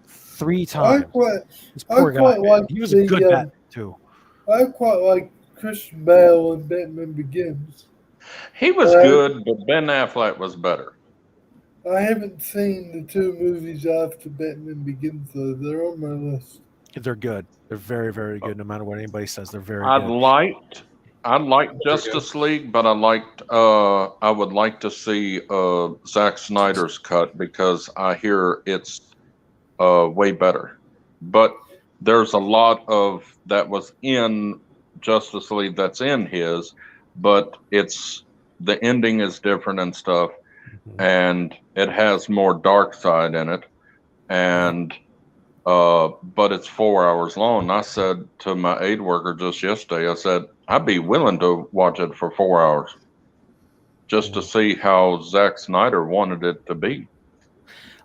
Speaker 7: 3 times. This
Speaker 8: I
Speaker 7: poor
Speaker 8: quite
Speaker 7: guy.
Speaker 8: like
Speaker 7: He was a good Batman too.
Speaker 8: I quite like Christian Bale in Batman Begins.
Speaker 4: He was good, but Ben Affleck was better.
Speaker 8: I haven't seen the 2 movies after Batman Begins, though. They're on my list.
Speaker 7: They're good. They're very, very good. No matter what anybody says, they're very
Speaker 4: I
Speaker 7: good.
Speaker 4: liked Justice League, but I would like to see Zack Snyder's cut because I hear it's way better. But there's a lot of that was in Justice League that's in his, but the ending is different and stuff, and it has more dark side in it, and but it's 4 hours long. I said to my aid worker just yesterday, I said I'd be willing to watch it for 4 hours just to see how Zack Snyder wanted it to be.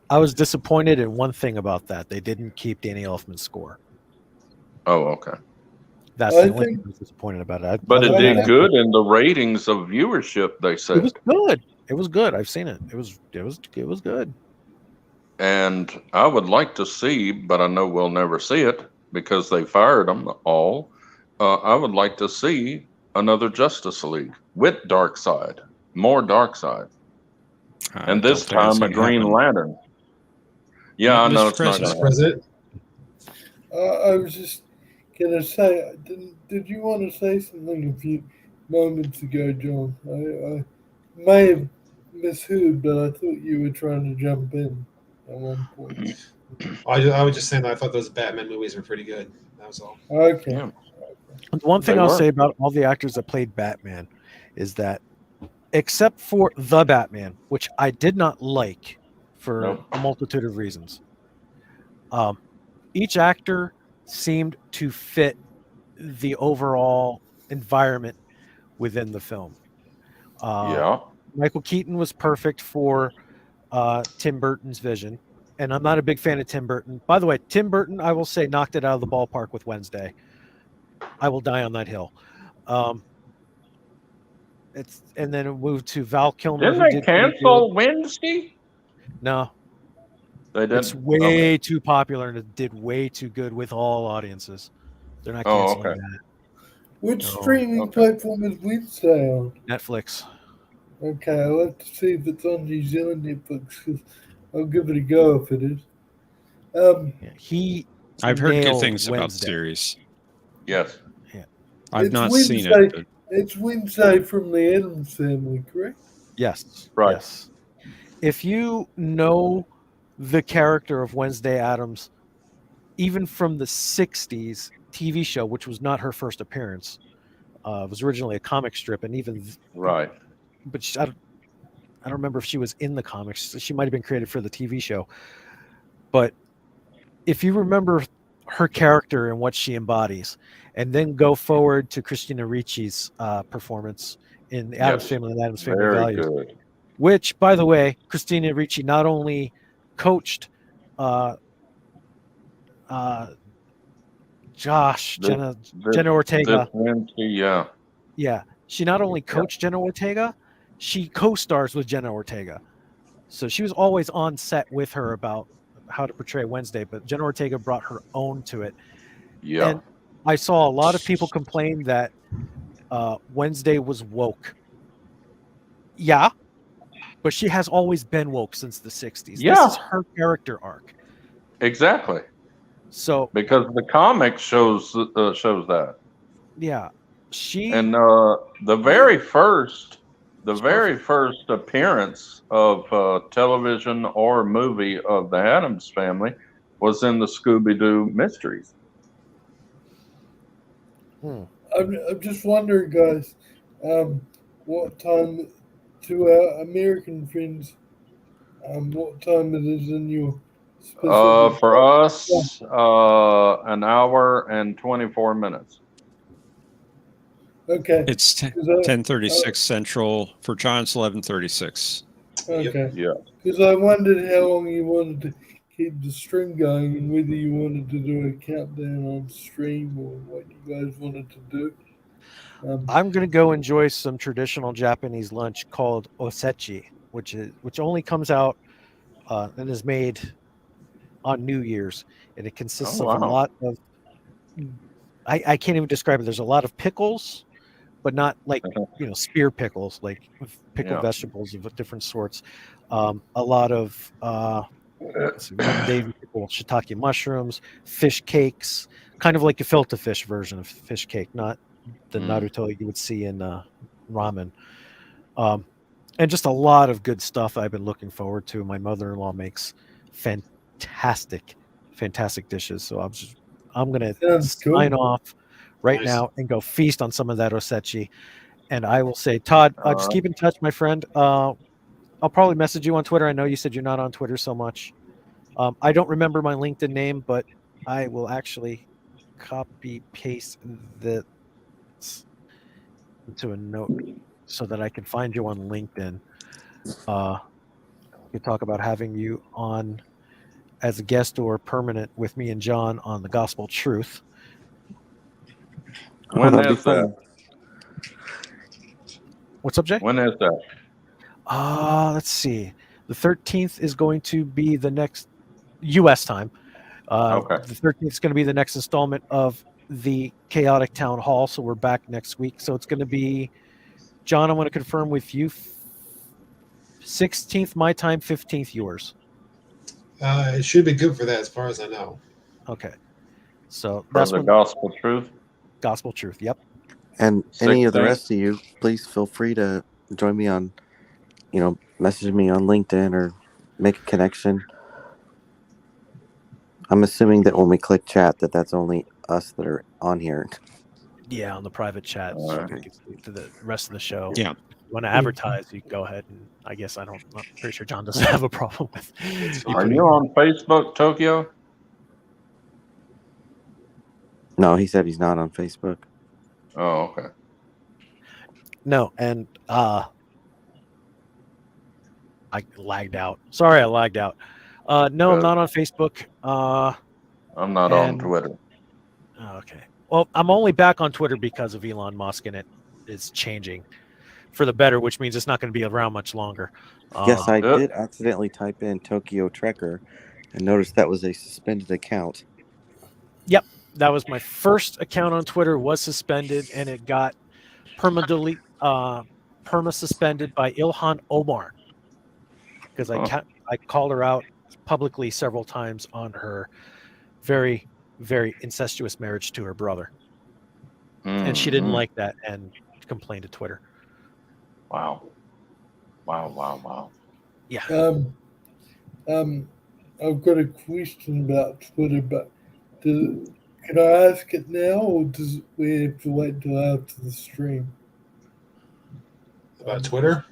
Speaker 7: I was disappointed in one thing about that. They didn't keep Danny Elfman's score.
Speaker 4: Oh, okay.
Speaker 7: That's the only thing I was disappointed about it.
Speaker 4: But it did good in the ratings of viewership, they said.
Speaker 7: It was good. It was good. I've seen it. It was good.
Speaker 4: And I would like to see, but I know we'll never see it because they fired them all. I would like to see another Justice League with Darkseid, more Darkseid, and this time a Green Lantern. Yeah, I know it's not going to happen.
Speaker 8: I was just gonna say, did you want to say something a few moments ago, John? I may have misheard, but I thought you were trying to jump in at one point.
Speaker 1: I was just saying that I thought those Batman movies were pretty good. That was all.
Speaker 8: Okay.
Speaker 4: Yeah.
Speaker 7: One thing I'll say about all the actors that played Batman is that, except for the Batman, which I did not like for a multitude of reasons, each actor seemed to fit the overall environment within the film.
Speaker 4: Yeah.
Speaker 7: Michael Keaton was perfect for Tim Burton's vision. And I'm not a big fan of Tim Burton. By the way, Tim Burton, I will say, knocked it out of the ballpark with Wednesday. I will die on that hill. And then it moved to Val Kilmer,
Speaker 4: Didn't
Speaker 7: who
Speaker 4: they
Speaker 7: did pretty good.
Speaker 4: cancel Wednesday?
Speaker 7: No,
Speaker 4: They didn't.
Speaker 7: it's way too popular and it did way too good with all audiences. They're not
Speaker 4: Oh,
Speaker 7: canceling
Speaker 4: okay.
Speaker 7: that.
Speaker 8: Which
Speaker 7: No.
Speaker 8: streaming platform is Wednesday on?
Speaker 7: Netflix.
Speaker 8: Okay, I'll have to see if it's on New Zealand Netflix because I'll give it a go if it is.
Speaker 2: I've heard good
Speaker 7: nailed
Speaker 2: things about the
Speaker 7: Wednesday.
Speaker 2: series.
Speaker 4: Yes.
Speaker 7: Yeah.
Speaker 2: I've
Speaker 8: It's
Speaker 2: not
Speaker 8: Wednesday.
Speaker 2: seen it. But
Speaker 8: It's Wednesday from the Addams Family, correct?
Speaker 7: Yes.
Speaker 4: Right.
Speaker 7: Yes. If you know the character of Wednesday Addams, even from the 60s TV show, which was not her first appearance, it was originally a comic strip, and even
Speaker 4: Right.
Speaker 7: but I don't remember if she was in the comics. She might have been created for the TV show. But if you remember her character and what she embodies, and then go forward to Christina Ricci's performance in the Addams
Speaker 4: Yes.
Speaker 7: Family and Addams Family
Speaker 4: Very
Speaker 7: Values,
Speaker 4: good.
Speaker 7: which, by the way, Christina Ricci not only coached Jenna Ortega.
Speaker 4: This Wednesday, yeah.
Speaker 7: Yeah, she not only coached Jenna Ortega, she co-stars with Jenna Ortega. So she was always on set with her about how to portray Wednesday, but Jenna Ortega brought her own to it.
Speaker 4: Yeah.
Speaker 7: And I saw a lot of people complain that Wednesday was woke. Yeah, but she has always been woke since the 60s.
Speaker 4: Yeah.
Speaker 7: This is her character arc.
Speaker 4: Exactly.
Speaker 7: So
Speaker 4: because the comic shows that.
Speaker 7: Yeah.
Speaker 4: And the very first appearance of television or movie of the Addams Family was in the Scooby-Doo Mysteries.
Speaker 8: I'm just wondering, guys, what time to our American friends, what time it is in your specific
Speaker 4: For us, an hour and 24 minutes.
Speaker 8: Okay.
Speaker 2: It's 10:36 Central. For John, it's 11:36.
Speaker 8: Okay.
Speaker 4: Yeah.
Speaker 8: Because I wondered how long you wanted to keep the stream going and whether you wanted to do a countdown on stream or what you guys wanted to do.
Speaker 7: I'm going to go enjoy some traditional Japanese lunch called osechi, which only comes out and is made on New Year's, and it consists of a lot of I can't even describe it. There's a lot of pickles, but not like spear pickles, like pickled vegetables of different sorts. A lot of Davy pickle, shiitake mushrooms, fish cakes, kind of like a gefilte fish version of fish cake, not the Naruto you would see in ramen. And just a lot of good stuff I've been looking forward to. My mother-in-law makes fantastic dishes. So I'm going to sign off right now and go feast on some of that osechi. And I will say, Todd, just keep in touch, my friend. I'll probably message you on Twitter. I know you said you're not on Twitter so much. I don't remember my LinkedIn name, but I will actually copy paste this into a note so that I can find you on LinkedIn. We could talk about having you on as a guest or permanent with me and John on the Gospel Truth.
Speaker 4: When is that?
Speaker 7: What's up, Jay?
Speaker 4: When is that?
Speaker 7: Let's see. The 13th is going to be the next U.S. time.
Speaker 4: Okay.
Speaker 7: The 13th is going to be the next installment of the Chaotic Town Hall. So we're back next week. So it's going to be, John, I want to confirm with you, 16th my time, 15th yours.
Speaker 1: It should be good for that as far as I know.
Speaker 7: Okay. So
Speaker 4: that's the Gospel Truth?
Speaker 7: Gospel Truth, yep.
Speaker 9: And any of the rest of you, please feel free to join me on, message me on LinkedIn or make a connection. I'm assuming that when we click chat, that's only us that are on here.
Speaker 7: Yeah, on the private chat, so we can speak to the rest of the show.
Speaker 2: Yeah.
Speaker 7: If you want to advertise, you can go ahead, and I guess I'm pretty sure John doesn't have a problem with.
Speaker 4: Are you on Facebook, Tokyo?
Speaker 9: No, he said he's not on Facebook.
Speaker 4: Oh, okay.
Speaker 7: No, and I lagged out. Sorry, I lagged out. No, I'm
Speaker 4: Good.
Speaker 7: not on Facebook.
Speaker 4: I'm not on
Speaker 7: and
Speaker 4: Twitter.
Speaker 7: okay. Well, I'm only back on Twitter because of Elon Musk, and it is changing for the better, which means it's not going to be around much longer.
Speaker 9: Yes, I
Speaker 4: Uh,
Speaker 9: did accidentally type in Tokyo Trekker and noticed that was a suspended account.
Speaker 7: Yep, that was my first account on Twitter. Was suspended, and it got perma suspended by Ilhan Omar because I called her out publicly several times on her very, very incestuous marriage to her brother, and she didn't like that and complained to Twitter.
Speaker 4: Wow. Wow.
Speaker 7: Yeah.
Speaker 8: I've got a question about Twitter, but can I ask it now, or does we have to wait till after the stream?
Speaker 1: About Twitter?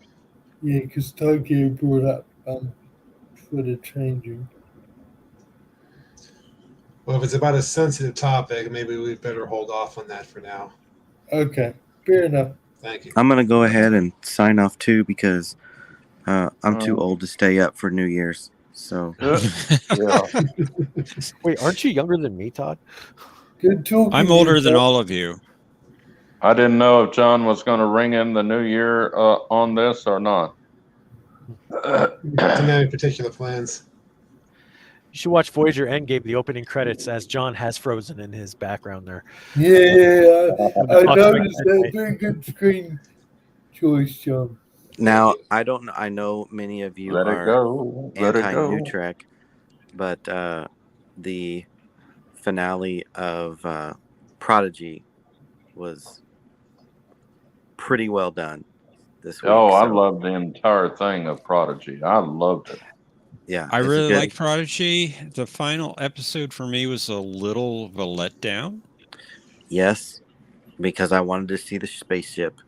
Speaker 8: Yeah, because Tokyo brought up Twitter changing.
Speaker 1: Well, if it's about a sensitive topic, maybe we better hold off on that for now.
Speaker 8: Okay, fair enough.
Speaker 1: Thank you.
Speaker 9: I'm going to go ahead and sign off too because I'm too old to stay up for New Year's. So
Speaker 4: Yeah.
Speaker 7: Wait, aren't you younger than me, Todd?
Speaker 8: Good talking.
Speaker 2: I'm older than all of you.
Speaker 4: I didn't know if John was going to ring in the new year on this or not.
Speaker 1: Didn't have any particular plans.
Speaker 7: You should watch Voyager Endgame, the opening credits, as John has frozen in his background there.
Speaker 8: Yeah, I noticed that. Very good screen choice, John.
Speaker 9: now I know many of you
Speaker 4: Let it
Speaker 9: are
Speaker 4: go. Let it go.
Speaker 9: anti-New Trek, but the finale of Prodigy was pretty well done this week.
Speaker 4: Oh, I
Speaker 9: so,
Speaker 4: loved the entire thing of Prodigy. I loved it.
Speaker 9: Yeah,
Speaker 2: I
Speaker 9: it's
Speaker 2: really
Speaker 9: good.
Speaker 2: like Prodigy. The final episode for me was a little of a letdown.
Speaker 9: Yes, because I wanted to see the spaceship.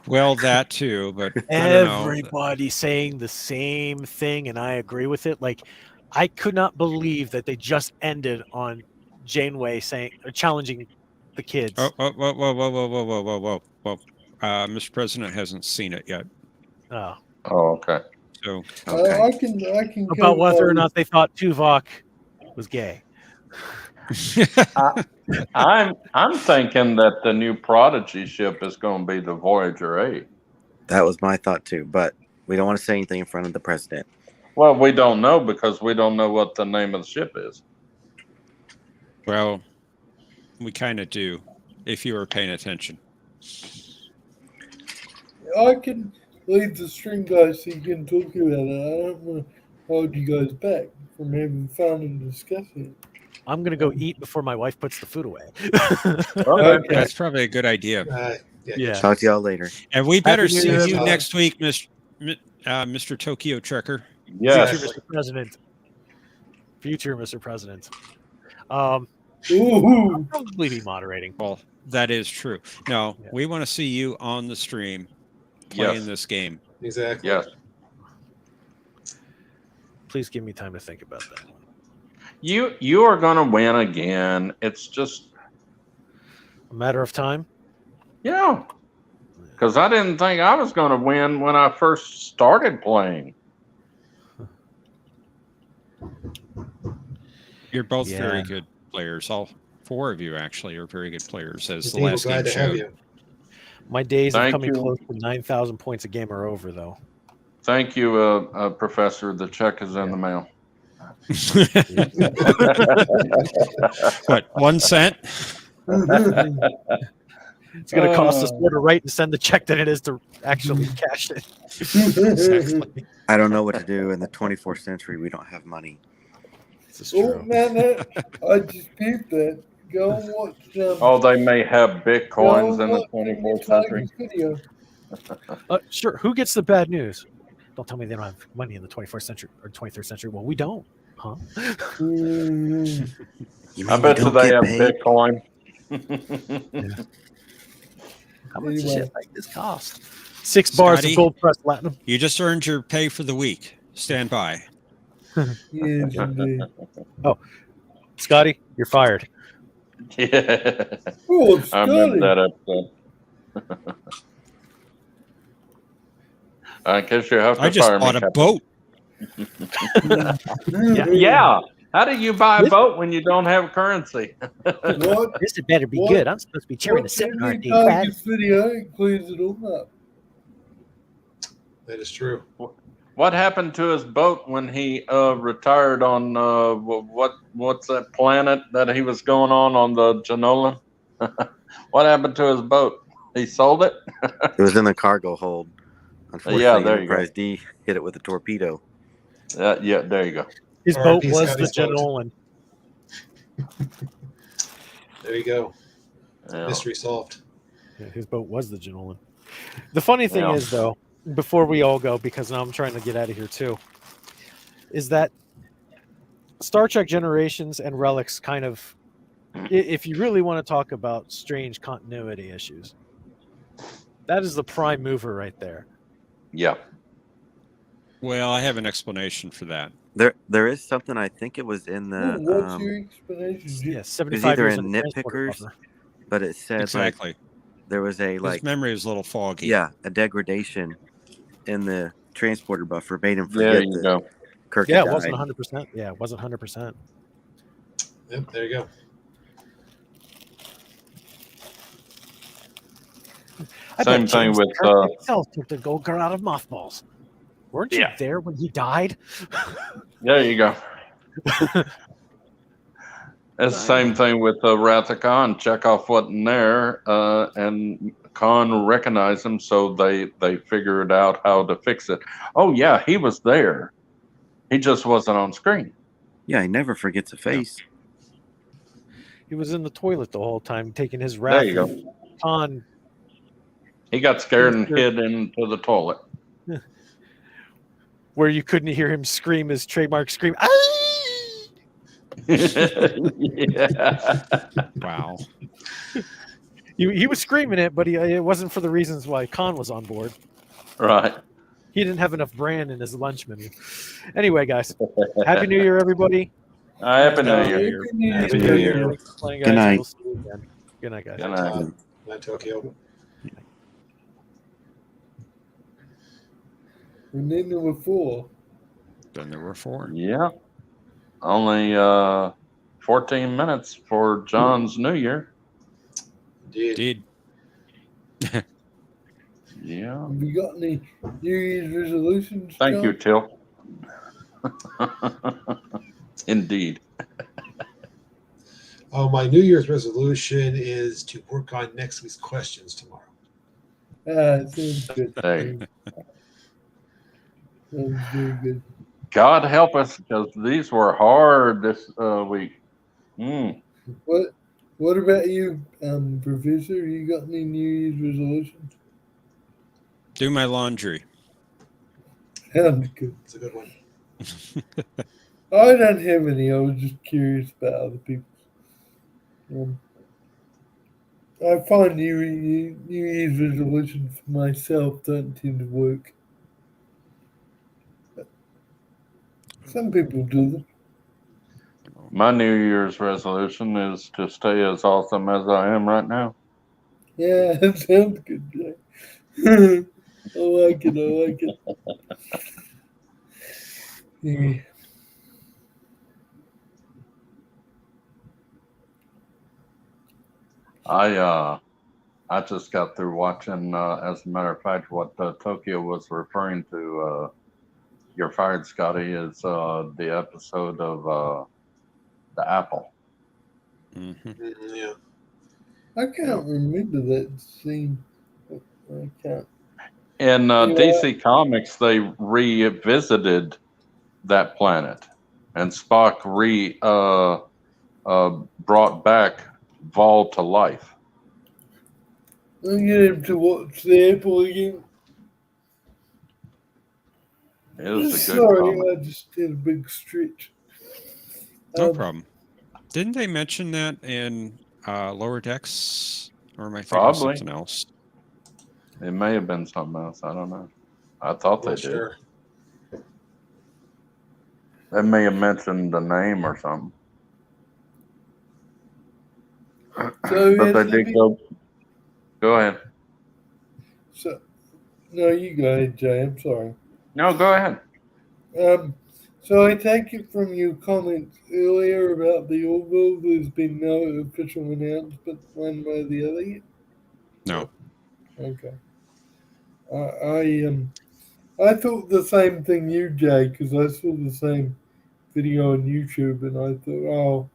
Speaker 2: Well, that too, but I don't know.
Speaker 7: Everybody saying the same thing, and I agree with it. Like, I could not believe that they just ended on Janeway challenging the kids.
Speaker 2: Whoa. Mr. President hasn't seen it yet.
Speaker 7: Oh.
Speaker 4: Oh, okay.
Speaker 2: So
Speaker 9: Okay.
Speaker 8: I can
Speaker 7: About whether or not they thought Tuvok was gay.
Speaker 4: I'm thinking that the new Prodigy ship is going to be the Voyager 8.
Speaker 9: That was my thought too, but we don't want to say anything in front of the president.
Speaker 4: Well, we don't know because we don't know what the name of the ship is.
Speaker 2: Well, we kind of do, if you were paying attention.
Speaker 8: I can leave the stream, guys, so you can talk about it. I don't want to hold you guys back from having fun and discussing it.
Speaker 7: I'm going to go eat before my wife puts the food away.
Speaker 8: Okay.
Speaker 2: That's probably a good idea.
Speaker 7: Yeah.
Speaker 9: Talk to y'all later.
Speaker 2: And we better
Speaker 7: Happy New
Speaker 2: see
Speaker 7: Year,
Speaker 2: you
Speaker 7: Todd.
Speaker 2: next week, Mr. Tokyo Trekker.
Speaker 4: Yes.
Speaker 7: Future Mr. President. Future Mr. President.
Speaker 8: Ooh.
Speaker 7: I'll probably be moderating.
Speaker 2: Well, that is true. No, we want to see you on the stream playing this game.
Speaker 1: Exactly.
Speaker 4: Yes.
Speaker 7: Please give me time to think about that one.
Speaker 4: You are going to win again. It's just
Speaker 7: a matter of time.
Speaker 4: Yeah. Because I didn't think I was going to win when I first started playing.
Speaker 2: You're both very good players. All four of you actually are very good players, as the last game showed.
Speaker 7: My days of
Speaker 4: Thank
Speaker 7: coming
Speaker 4: you.
Speaker 7: close to 9,000 points a game are over, though.
Speaker 4: Thank you, Professor. The check is in the mail.
Speaker 2: What, 1 cent?
Speaker 7: It's going to cost us more to write and send the check than it is to actually cash it.
Speaker 2: Exactly.
Speaker 9: I don't know what to do in the 24th century. We don't have money.
Speaker 7: This is
Speaker 8: Oh,
Speaker 7: true.
Speaker 8: man, I dispute that. Go and watch
Speaker 4: Oh, they may have bitcoins in the
Speaker 8: watch
Speaker 4: 24th century.
Speaker 8: video.
Speaker 7: Sure. Who gets the bad news? Don't tell me they don't have money in the 21st century or 23rd century. Well, we don't, huh?
Speaker 4: I bet you they have Bitcoin.
Speaker 7: How much does
Speaker 8: Anyway.
Speaker 7: shit like this cost? 6 bars
Speaker 2: Scotty,
Speaker 7: of gold pressed platinum.
Speaker 2: You just earned your pay for the week. Stand by.
Speaker 8: Yes, indeed.
Speaker 7: Oh, Scotty, you're fired.
Speaker 4: Yeah.
Speaker 8: Oh,
Speaker 4: I remember
Speaker 8: Scotty.
Speaker 4: that episode. I guess you have to
Speaker 2: I just
Speaker 4: fire me,
Speaker 2: bought a
Speaker 4: Captain.
Speaker 2: boat.
Speaker 4: Yeah. How do you buy a
Speaker 7: This-
Speaker 4: boat when you don't have currency?
Speaker 8: What?
Speaker 7: This had better be
Speaker 8: What?
Speaker 7: good. I'm supposed to be cheering a
Speaker 8: What's
Speaker 7: seminar
Speaker 8: any
Speaker 7: date, Brad.
Speaker 8: Tigers video includes it all up?
Speaker 1: That is true.
Speaker 4: What happened to his boat when he retired on what's that planet that he was going on the Janolan? What happened to his boat? He sold it?
Speaker 9: It was in the cargo hold. Unfortunately,
Speaker 4: Yeah, there you go.
Speaker 9: Enterprise D hit it with a torpedo.
Speaker 4: Yeah, there you go.
Speaker 7: His
Speaker 1: R.I.P.
Speaker 7: boat was the
Speaker 1: Scotty's boat.
Speaker 7: Janolan.
Speaker 1: There you go.
Speaker 4: Yeah.
Speaker 1: Mystery solved.
Speaker 7: Yeah, his boat was the Janolan. The funny thing
Speaker 4: Yeah.
Speaker 7: is, though, before we all go, because now I'm trying to get out of here too, is that Star Trek Generations and Relics kind of, if you really want to talk about strange continuity issues, that is the prime mover right there.
Speaker 4: Yeah.
Speaker 2: Well, I have an explanation for that.
Speaker 9: There is something, I think it was in the
Speaker 8: What's your explanation?
Speaker 7: Yeah,
Speaker 9: it was
Speaker 7: 75
Speaker 9: either
Speaker 7: years
Speaker 9: in
Speaker 7: on a transporter
Speaker 9: Nitpickers,
Speaker 7: buffer.
Speaker 9: but it said
Speaker 2: Exactly.
Speaker 9: like there was a
Speaker 2: His memory is a little foggy.
Speaker 9: yeah, a degradation in the transporter buffer made him
Speaker 4: There
Speaker 9: forget
Speaker 4: you
Speaker 9: that
Speaker 4: go.
Speaker 9: Kirk
Speaker 7: Yeah,
Speaker 9: had
Speaker 7: it wasn't
Speaker 9: died.
Speaker 7: 100%. Yeah, it wasn't 100%.
Speaker 1: Yep, there you go.
Speaker 7: I
Speaker 4: Same
Speaker 7: bet
Speaker 4: thing
Speaker 7: James
Speaker 4: with,
Speaker 7: Kirk himself took the gold girl out of mothballs. Weren't you
Speaker 4: Yeah.
Speaker 7: there when he died?
Speaker 4: There you go. It's the same thing with Wrath of Khan. Chekhov wasn't there, and Khan recognized him, so they figured out how to fix it. Oh yeah, he was there. He just wasn't on screen.
Speaker 9: Yeah, he never forgets a face.
Speaker 7: He was in the toilet the whole time, taking his
Speaker 4: There
Speaker 7: wrath
Speaker 4: you go.
Speaker 7: of Khan.
Speaker 4: He got scared and hid into the toilet.
Speaker 7: Where you couldn't hear him scream his trademark scream. "Ah!"
Speaker 4: Yeah.
Speaker 2: Wow.
Speaker 7: He was screaming it, but it wasn't for the reasons why Khan was on board.
Speaker 4: Right.
Speaker 7: He didn't have enough bran in his lunch menu. Anyway, guys, Happy New Year, everybody.
Speaker 4: Happy New
Speaker 1: Happy
Speaker 4: Year.
Speaker 7: Happy New Year. Thanks for playing, guys.
Speaker 9: Good night.
Speaker 7: We'll see you again. Good night, guys.
Speaker 4: Good night.
Speaker 1: Not Tokyo.
Speaker 8: And then number 4.
Speaker 2: Then there were 4.
Speaker 4: Yeah. Only 14 minutes for John's New Year.
Speaker 1: Indeed.
Speaker 4: Yeah.
Speaker 8: Have you got any New Year's resolutions?
Speaker 4: Thank
Speaker 8: John?
Speaker 4: you, Till. Indeed.
Speaker 1: My New Year's resolution is to work on next week's questions tomorrow.
Speaker 8: Sounds good.
Speaker 4: Hey.
Speaker 8: Sounds very good.
Speaker 4: God help us, because these were hard this week.
Speaker 8: What about you, Professor? You got any New Year's resolutions?
Speaker 2: Do my laundry.
Speaker 8: Sounds good.
Speaker 1: It's a good one.
Speaker 8: I don't have any. I was just curious about other people's. I find New Year's resolutions for myself don't tend to work. Some people do them.
Speaker 4: My New Year's resolution is to stay as awesome as I am right now.
Speaker 8: Yeah, that sounds good, Jay. I like it. I like it. Yeah.
Speaker 4: I just got through watching, as a matter of fact, what Tokyo was referring to. You're Fired, Scotty, is the episode of the Apple.
Speaker 1: Yeah.
Speaker 8: I can't remember that scene. I can't.
Speaker 4: In
Speaker 8: Yeah.
Speaker 4: DC Comics, they revisited that planet, and Spock brought back Vol to life.
Speaker 8: I get him to watch the Apple again.
Speaker 4: It was a good
Speaker 8: Sorry,
Speaker 4: comic.
Speaker 8: I just did a big stretch.
Speaker 2: No problem. Didn't they mention that in Lower Decks? Or am I thinking of
Speaker 4: Probably.
Speaker 2: something else?
Speaker 4: It may have been something else. I don't know. I thought they
Speaker 1: Not
Speaker 4: did.
Speaker 1: sure.
Speaker 4: They may have mentioned the name or something.
Speaker 8: So
Speaker 4: But they
Speaker 8: has
Speaker 4: did
Speaker 8: he
Speaker 4: go. Go ahead.
Speaker 8: so no, you go ahead, Jay. I'm sorry.
Speaker 4: No, go ahead.
Speaker 8: So I take it from your comments earlier about the Orville, there's been no official announcement one way or the other yet?
Speaker 2: No.
Speaker 8: Okay. I thought the same thing you, Jay, because I saw the same video on YouTube, and I thought, oh,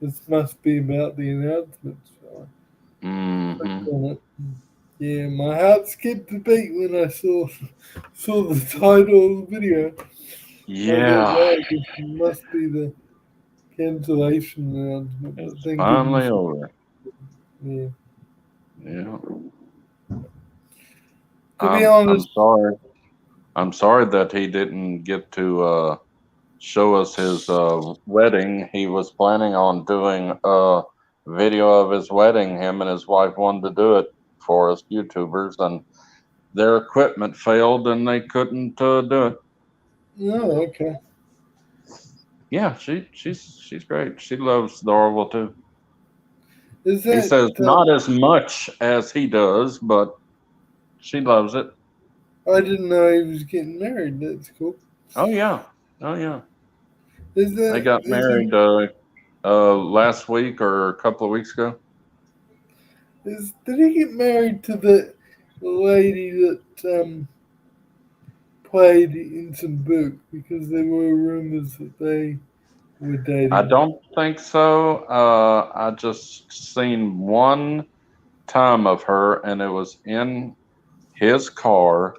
Speaker 8: this must be about the announcement. So I
Speaker 4: Mm-hmm.
Speaker 8: clicked on it. Yeah, my heart skipped a beat when I saw the title of the video. I thought,
Speaker 4: Yeah,
Speaker 8: wow, this must be the cancellation announcement. But
Speaker 4: it's
Speaker 8: thank
Speaker 4: finally
Speaker 8: goodness,
Speaker 4: over.
Speaker 8: yeah.
Speaker 4: Yeah.
Speaker 8: To be
Speaker 4: I'm
Speaker 8: honest,
Speaker 4: sorry. I'm sorry that he didn't get to show us his wedding. He was planning on doing a video of his wedding. Him and his wife wanted to do it for us YouTubers, and their equipment failed, and they couldn't do it.
Speaker 8: no, okay.
Speaker 4: Yeah, she's great. She loves the Orville too.
Speaker 8: Is
Speaker 4: He
Speaker 8: that
Speaker 4: says not as much as he does, but she loves it.
Speaker 8: I didn't know he was getting married. That's cool.
Speaker 4: Oh yeah, oh yeah.
Speaker 8: Is
Speaker 4: They
Speaker 8: that
Speaker 4: got
Speaker 8: is he
Speaker 4: married last week or a couple of weeks ago.
Speaker 8: did he get married to the lady that played in some book? Because there were rumors that they were
Speaker 4: I
Speaker 8: dating.
Speaker 4: don't think so. I just seen one time of her, and it was in his car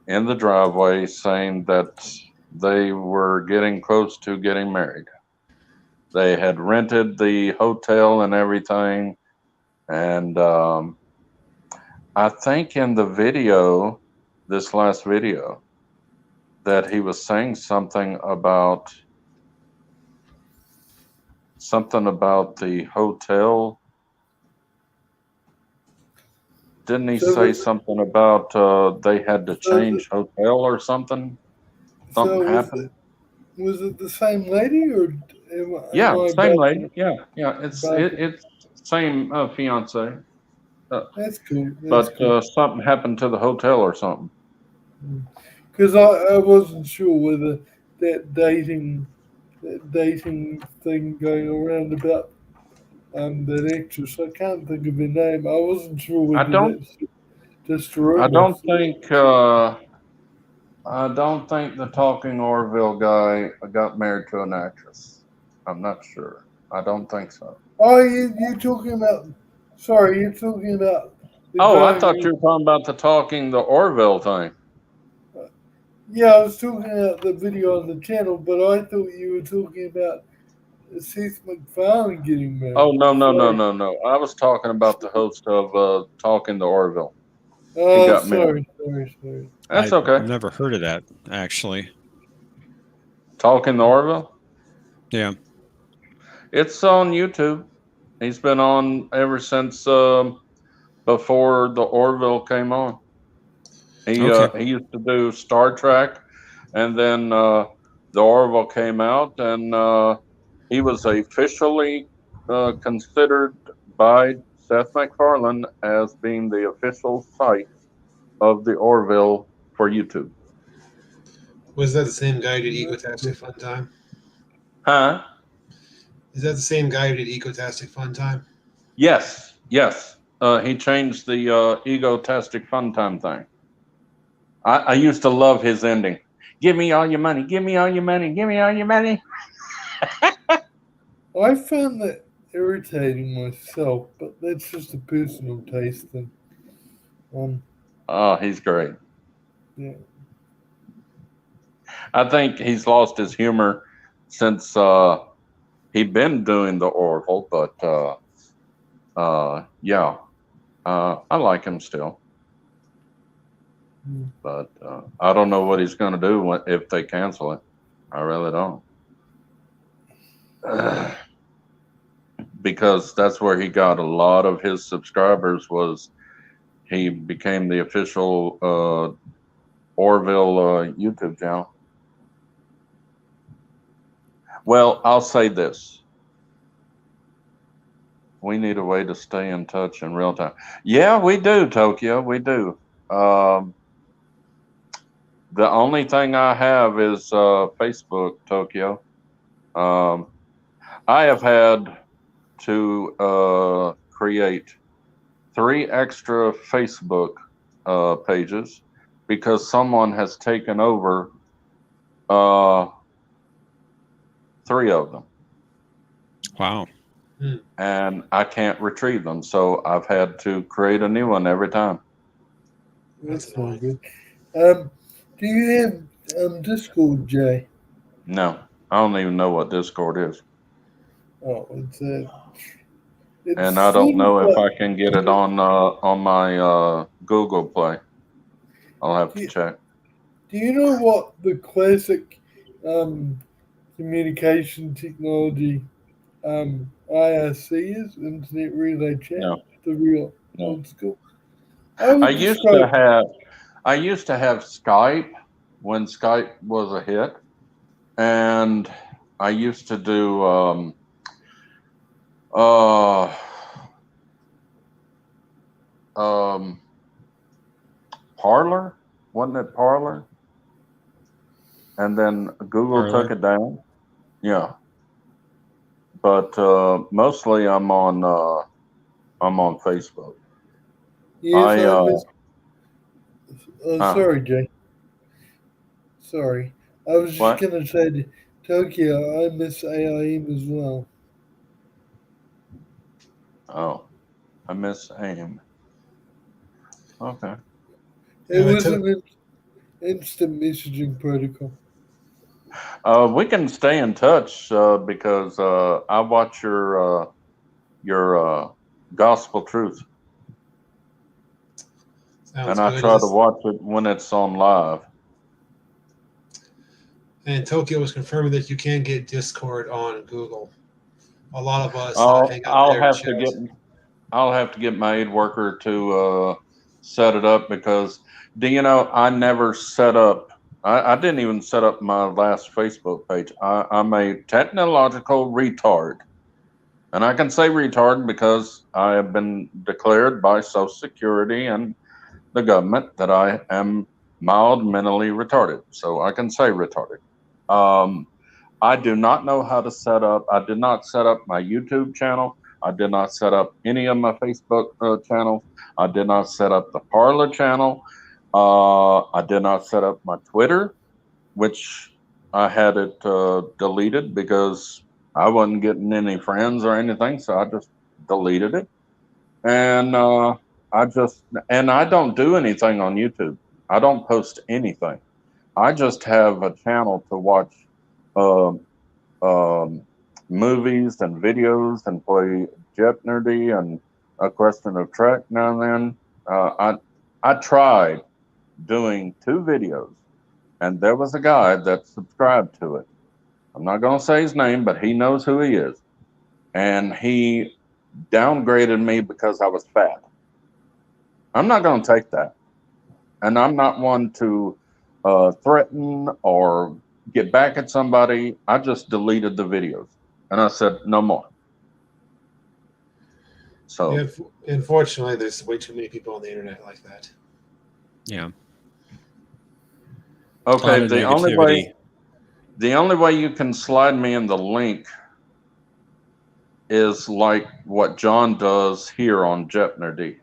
Speaker 4: in the driveway, saying that they were getting close to getting married. They had rented the hotel and everything, and I think in the video, this last video, that he was saying something about the hotel. Didn't he
Speaker 8: So
Speaker 4: say
Speaker 8: was
Speaker 4: something about they had to
Speaker 8: so the,
Speaker 4: change hotel or something? Something
Speaker 8: so
Speaker 4: happened.
Speaker 8: was it the same lady or am
Speaker 4: Yeah,
Speaker 8: I
Speaker 4: same
Speaker 8: about
Speaker 4: lady. Yeah, yeah.
Speaker 8: to
Speaker 4: It's same fiance,
Speaker 8: that's cool. That's
Speaker 4: but
Speaker 8: cool.
Speaker 4: something happened to the hotel or something.
Speaker 8: Because I wasn't sure whether that dating thing going around about that actress. I can't think of her name. I wasn't sure
Speaker 4: I
Speaker 8: whether
Speaker 4: don't.
Speaker 8: that's just a
Speaker 4: I
Speaker 8: rumor.
Speaker 4: don't think. I don't think the talking Orville guy got married to an actress. I'm not sure. I don't think so.
Speaker 8: Oh, you're talking about? Sorry, you're talking about the
Speaker 4: Oh, I
Speaker 8: guy
Speaker 4: thought
Speaker 8: who?
Speaker 4: you were talking about the Orville thing.
Speaker 8: Yeah, I was talking about the video on the channel, but I thought you were talking about Seth MacFarlane getting
Speaker 4: Oh
Speaker 8: married.
Speaker 4: no, no, no,
Speaker 8: Sorry.
Speaker 4: no, no. I was talking about the host of Talking to Orville. He
Speaker 8: Oh,
Speaker 4: got married.
Speaker 8: sorry.
Speaker 4: That's
Speaker 2: I've
Speaker 4: okay.
Speaker 2: never heard of that, actually.
Speaker 4: Talking to Orville.
Speaker 2: Yeah.
Speaker 4: It's on YouTube. He's been on ever since before the Orville came on.
Speaker 2: Okay.
Speaker 4: He used to do Star Trek, and then the Orville came out, and he was officially considered by Seth MacFarlane as being the official site of the Orville for YouTube.
Speaker 1: Was that the same guy who did
Speaker 8: That's
Speaker 1: Ecotastic
Speaker 8: cool.
Speaker 1: Fun Time?
Speaker 4: Huh?
Speaker 1: Is that the same guy who did Ecotastic Fun Time?
Speaker 4: Yes, yes. He changed the egotastic fun time thing. I used to love his ending. Give me all your money. Give me all your money. Give me all your money.
Speaker 8: I found that irritating myself, but that's just a personal taste thing. Um,
Speaker 4: Oh, he's great.
Speaker 8: yeah.
Speaker 4: I think he's lost his humor since he'd been doing the Oracle, but yeah, I like him still.
Speaker 8: Hmm.
Speaker 4: But I don't know what he's going to do if they cancel it. I really don't. Because that's where he got a lot of his subscribers. Was he became the official Orville YouTube channel. Well, I'll say this. we need a way to stay in touch in real time. Yeah, we do, Tokyo. We do. The only thing I have is Facebook, Tokyo. I have had to create 3 extra Facebook pages because someone has taken over 3 of them.
Speaker 2: Wow.
Speaker 4: And I can't retrieve them, so I've had to create a new one every time.
Speaker 8: That's not good. Do you have Discord, Jay?
Speaker 4: No, I don't even know what Discord is.
Speaker 8: Oh, it's
Speaker 4: And I don't
Speaker 8: sort of
Speaker 4: know if
Speaker 8: like,
Speaker 4: I can get it on my Google Play. I'll have to check.
Speaker 8: do you know what the classic communication technology IRC is? Internet Relay Chat?
Speaker 4: No,
Speaker 8: The real
Speaker 4: no.
Speaker 8: old school. I
Speaker 4: I
Speaker 8: would
Speaker 4: used
Speaker 8: describe
Speaker 4: to have Skype when Skype was a hit, and I used to do Parlor, wasn't it Parlor? And then Google took it down. Yeah, but mostly I'm on Facebook.
Speaker 8: Yes, I miss.
Speaker 4: Huh.
Speaker 8: Sorry, Jay. Sorry. I was just
Speaker 4: What?
Speaker 8: gonna say to Tokyo, I miss AIM as well.
Speaker 4: Oh, I miss AIM. Okay.
Speaker 8: It was an instant messaging protocol.
Speaker 4: We can stay in touch because I watch your Gospel Truth, and I try to watch it when it's on live.
Speaker 1: And Tokyo was confirming that you can get Discord on Google. A lot of us hang out
Speaker 4: I'll
Speaker 1: there and
Speaker 4: have
Speaker 1: chat.
Speaker 4: to get my aid worker to set it up because do you know I never set up. I didn't even set up my last Facebook page. I'm a technological retard. And I can say retard because I have been declared by Social Security and the government that I am mild mentally retarded. So I can say retarded. I do not know how to set up. I did not set up my YouTube channel. I did not set up any of my Facebook channels. I did not set up the Parler channel. I did not set up my Twitter, which I had it deleted because I wasn't getting any friends or anything. So I just deleted it. And I don't do anything on YouTube. I don't post anything. I just have a channel to watch um, movies and videos and play Jeopnerdy and A Question of Trek now and then. I tried doing 2 videos, and there was a guy that subscribed to it. I'm not going to say his name, but he knows who he is. And he downgraded me because I was fat. I'm not going to take that. And I'm not one to threaten or get back at somebody. I just deleted the videos. And I said, no more. So,
Speaker 1: Yeah, unfortunately, there's way too many people on the internet like that.
Speaker 2: Yeah.
Speaker 4: okay, the only way you can slide me in the link is like what John does here on Jeopnerdy,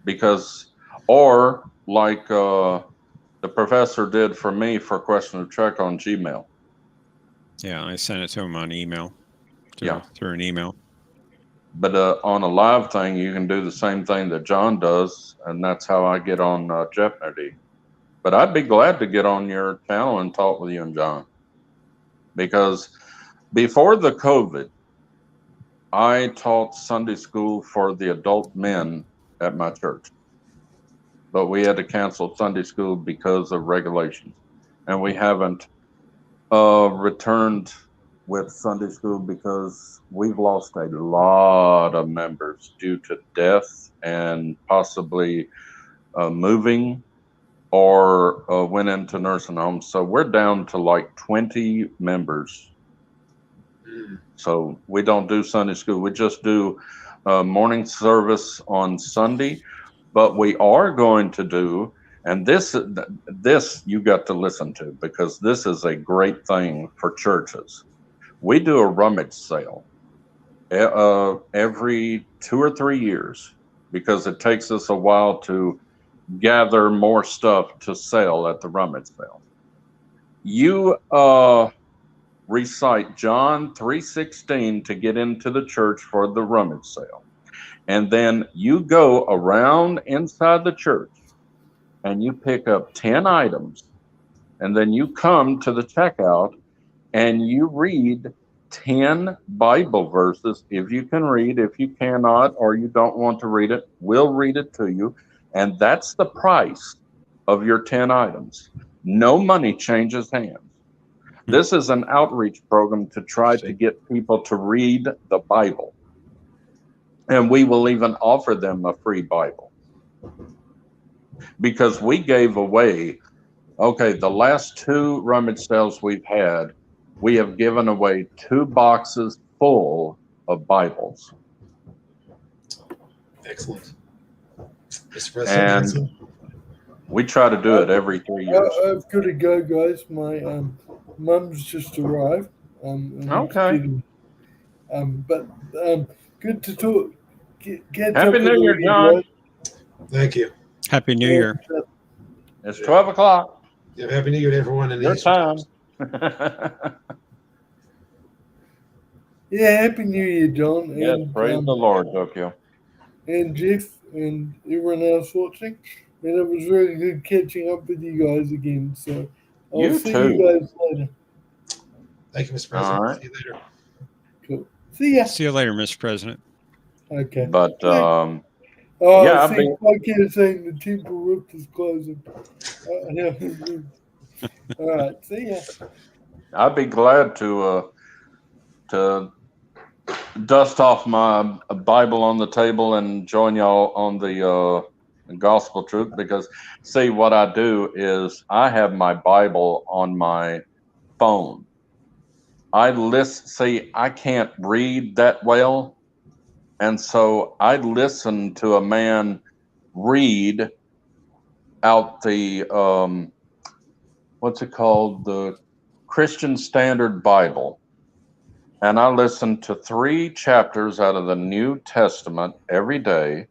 Speaker 4: because, or like the professor did for me for Question of Trek on Gmail.
Speaker 2: Yeah, I sent it to him on email.
Speaker 4: Yeah,
Speaker 2: through an email.
Speaker 4: But on a live thing, you can do the same thing that John does, and that's how I get on Jeopnerdy. But I'd be glad to get on your channel and talk with you and John, because before the COVID, I taught Sunday school for the adult men at my church. But we had to cancel Sunday school because of regulations. And we haven't returned with Sunday school because we've lost a lot of members due to death and possibly moving or went into nursing homes. So we're down to like 20 members. So we don't do Sunday school. We just do morning service on Sunday, but we are going to do, and this you got to listen to because this is a great thing for churches. We do a rummage sale every 2 or 3 years because it takes us a while to gather more stuff to sell at the rummage sale. You recite John 3:16 to get into the church for the rummage sale. And then you go around inside the church and you pick up 10 items. And then you come to the checkout and you read 10 Bible verses. If you can read, if you cannot, or you don't want to read it, we'll read it to you. And that's the price of your 10 items. No money changes hands. This is an outreach program to try to get people to read the Bible. And we will even offer them a free Bible. Because we gave away, the last 2 rummage sales we've had, we have given away 2 boxes full of Bibles.
Speaker 1: Excellent. Mr. President,
Speaker 4: and we try to do it every 3 years.
Speaker 8: I've got to go, guys. My mum's just arrived.
Speaker 4: Okay.
Speaker 8: But good to talk.
Speaker 4: Happy New Year, John.
Speaker 1: thank you.
Speaker 2: Happy New Year.
Speaker 4: It's 12 o'clock.
Speaker 1: Yeah, Happy New Year to everyone. In
Speaker 4: Your time.
Speaker 8: Yeah, Happy New Year, John.
Speaker 4: Yes,
Speaker 8: And,
Speaker 4: praise the Lord, Tokyo.
Speaker 8: And Jeff and everyone else watching. And it was really good catching up with you guys again. So I'll see you guys later.
Speaker 1: Thank you, Mr. President.
Speaker 4: All right.
Speaker 1: See you later.
Speaker 8: Cool. See ya.
Speaker 2: See you later, Mr. President.
Speaker 8: Okay.
Speaker 4: But
Speaker 8: yeah,
Speaker 4: I
Speaker 8: see,
Speaker 4: mean,
Speaker 8: I can't say the temple roof is closing. All right. See ya.
Speaker 4: I'd be glad to dust off my Bible on the table and join y'all on the gospel truth, because see, what I do is I have my Bible on my phone. I can't read that well, and so I listen to a man read out the what's it called, the Christian Standard Bible. And I listen to 3 chapters out of the New Testament every day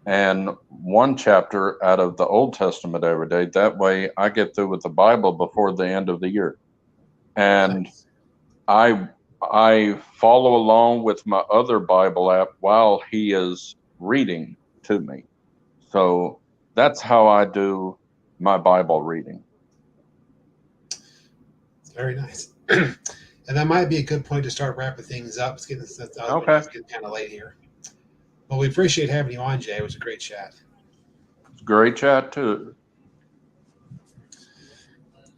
Speaker 4: and 1 chapter out of the Old Testament every day. That way I get through with the Bible before the end of the year. And I follow along with my other Bible app while he is reading to me. So that's how I do my Bible reading.
Speaker 1: Very nice. And that might be a good point to start wrapping things up. It's getting kind of late here. But we appreciate having you on, Jay. It was a great chat.
Speaker 4: It's a great chat, too.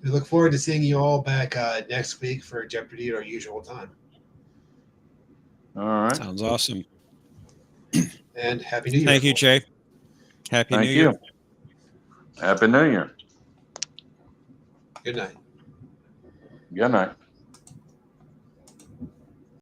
Speaker 1: We look forward to seeing you all back next week for Jeopardy at our usual time.
Speaker 4: All right.
Speaker 2: Sounds awesome.
Speaker 1: And Happy New Year.
Speaker 2: Thank you, Jay. Happy New Year.
Speaker 4: Happy New Year.
Speaker 1: Good night.
Speaker 4: Good night.